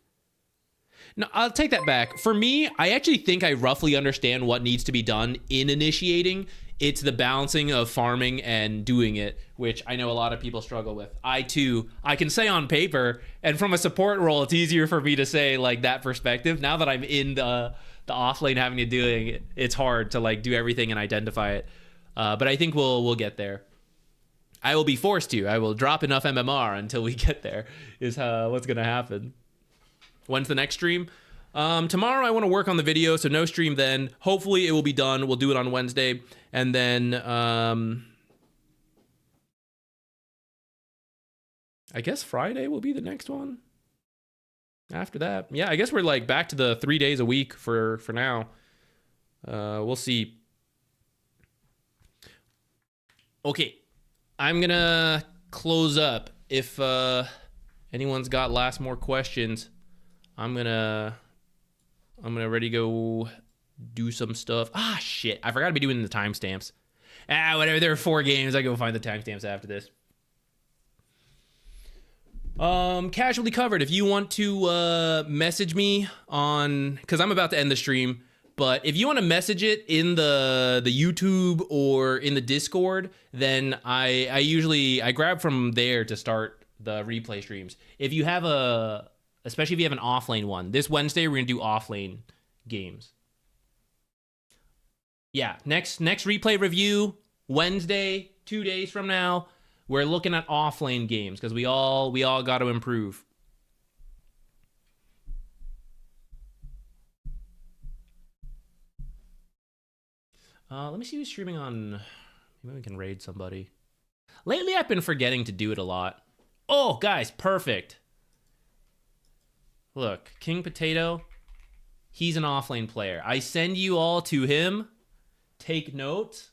No, I'll take that back. For me, I actually think I roughly understand what needs to be done in initiating. It's the balancing of farming and doing it, which I know a lot of people struggle with. I can say on paper, and from a support role, it's easier for me to say like that perspective. Now that I'm in the off lane having to do it, it's hard to like do everything and identify it. But I think we'll get there. I will be forced to. I will drop enough MMR until we get there, is what's going to happen. When's the next stream? Tomorrow I want to work on the video, so no stream then. Hopefully it will be done. We'll do it on Wednesday. And then I guess Friday will be the next one. After that, yeah, I guess we're like back to the 3 days a week for now. We'll see. Okay, I'm gonna close up. If anyone's got more questions, I'm gonna ready to go do some stuff. Ah, shit. I forgot to be doing the timestamps. Ah, whatever. There are 4 games. I go find the timestamps after this. Casually covered. If you want to message me on, because I'm about to end the stream, but if you want to message it in the YouTube or in the Discord, then I grab from there to start the replay streams. If you have especially if you have an offlane one, this Wednesday we're gonna do offlane games. Yeah, next replay review Wednesday, 2 days from now. We're looking at offlane games because we all got to improve. Let me see who's streaming on. Maybe we can raid somebody. Lately, I've been forgetting to do it a lot. Oh, guys, perfect. Look, King Potato. He's an offlane player. I send you all to him. Take note.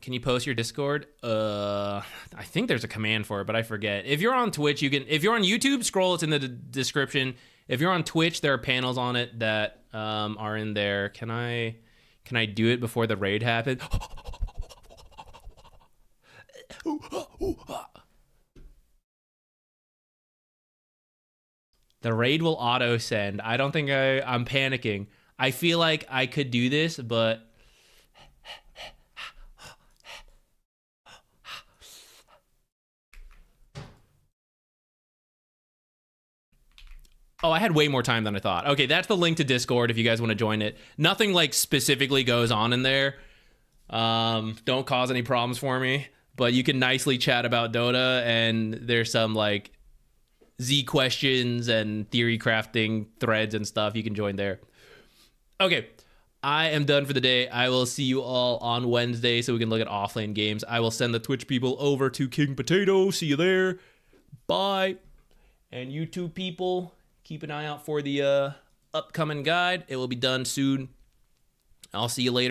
Can you post your Discord? I think there's a command for it, but I forget. If you're on Twitch, you can. If you're on YouTube, scroll. It's in the description. If you're on Twitch, there are panels on it that are in there. Can I do it before the raid happens? The raid will auto send. I don't think I'm panicking. I feel like I could do this, but. Oh, I had way more time than I thought. Okay, that's the link to Discord if you guys want to join it. Nothing like specifically goes on in there. Don't cause any problems for me. But you can nicely chat about Dota, and there's some like Z questions and theory crafting threads and stuff. You can join there. Okay, I am done for the day. I will see you all on Wednesday so we can look at offlane games. I will send the Twitch people over to King Potato. See you there. Bye. And YouTube people, keep an eye out for the upcoming guide. It will be done soon. I'll see you later.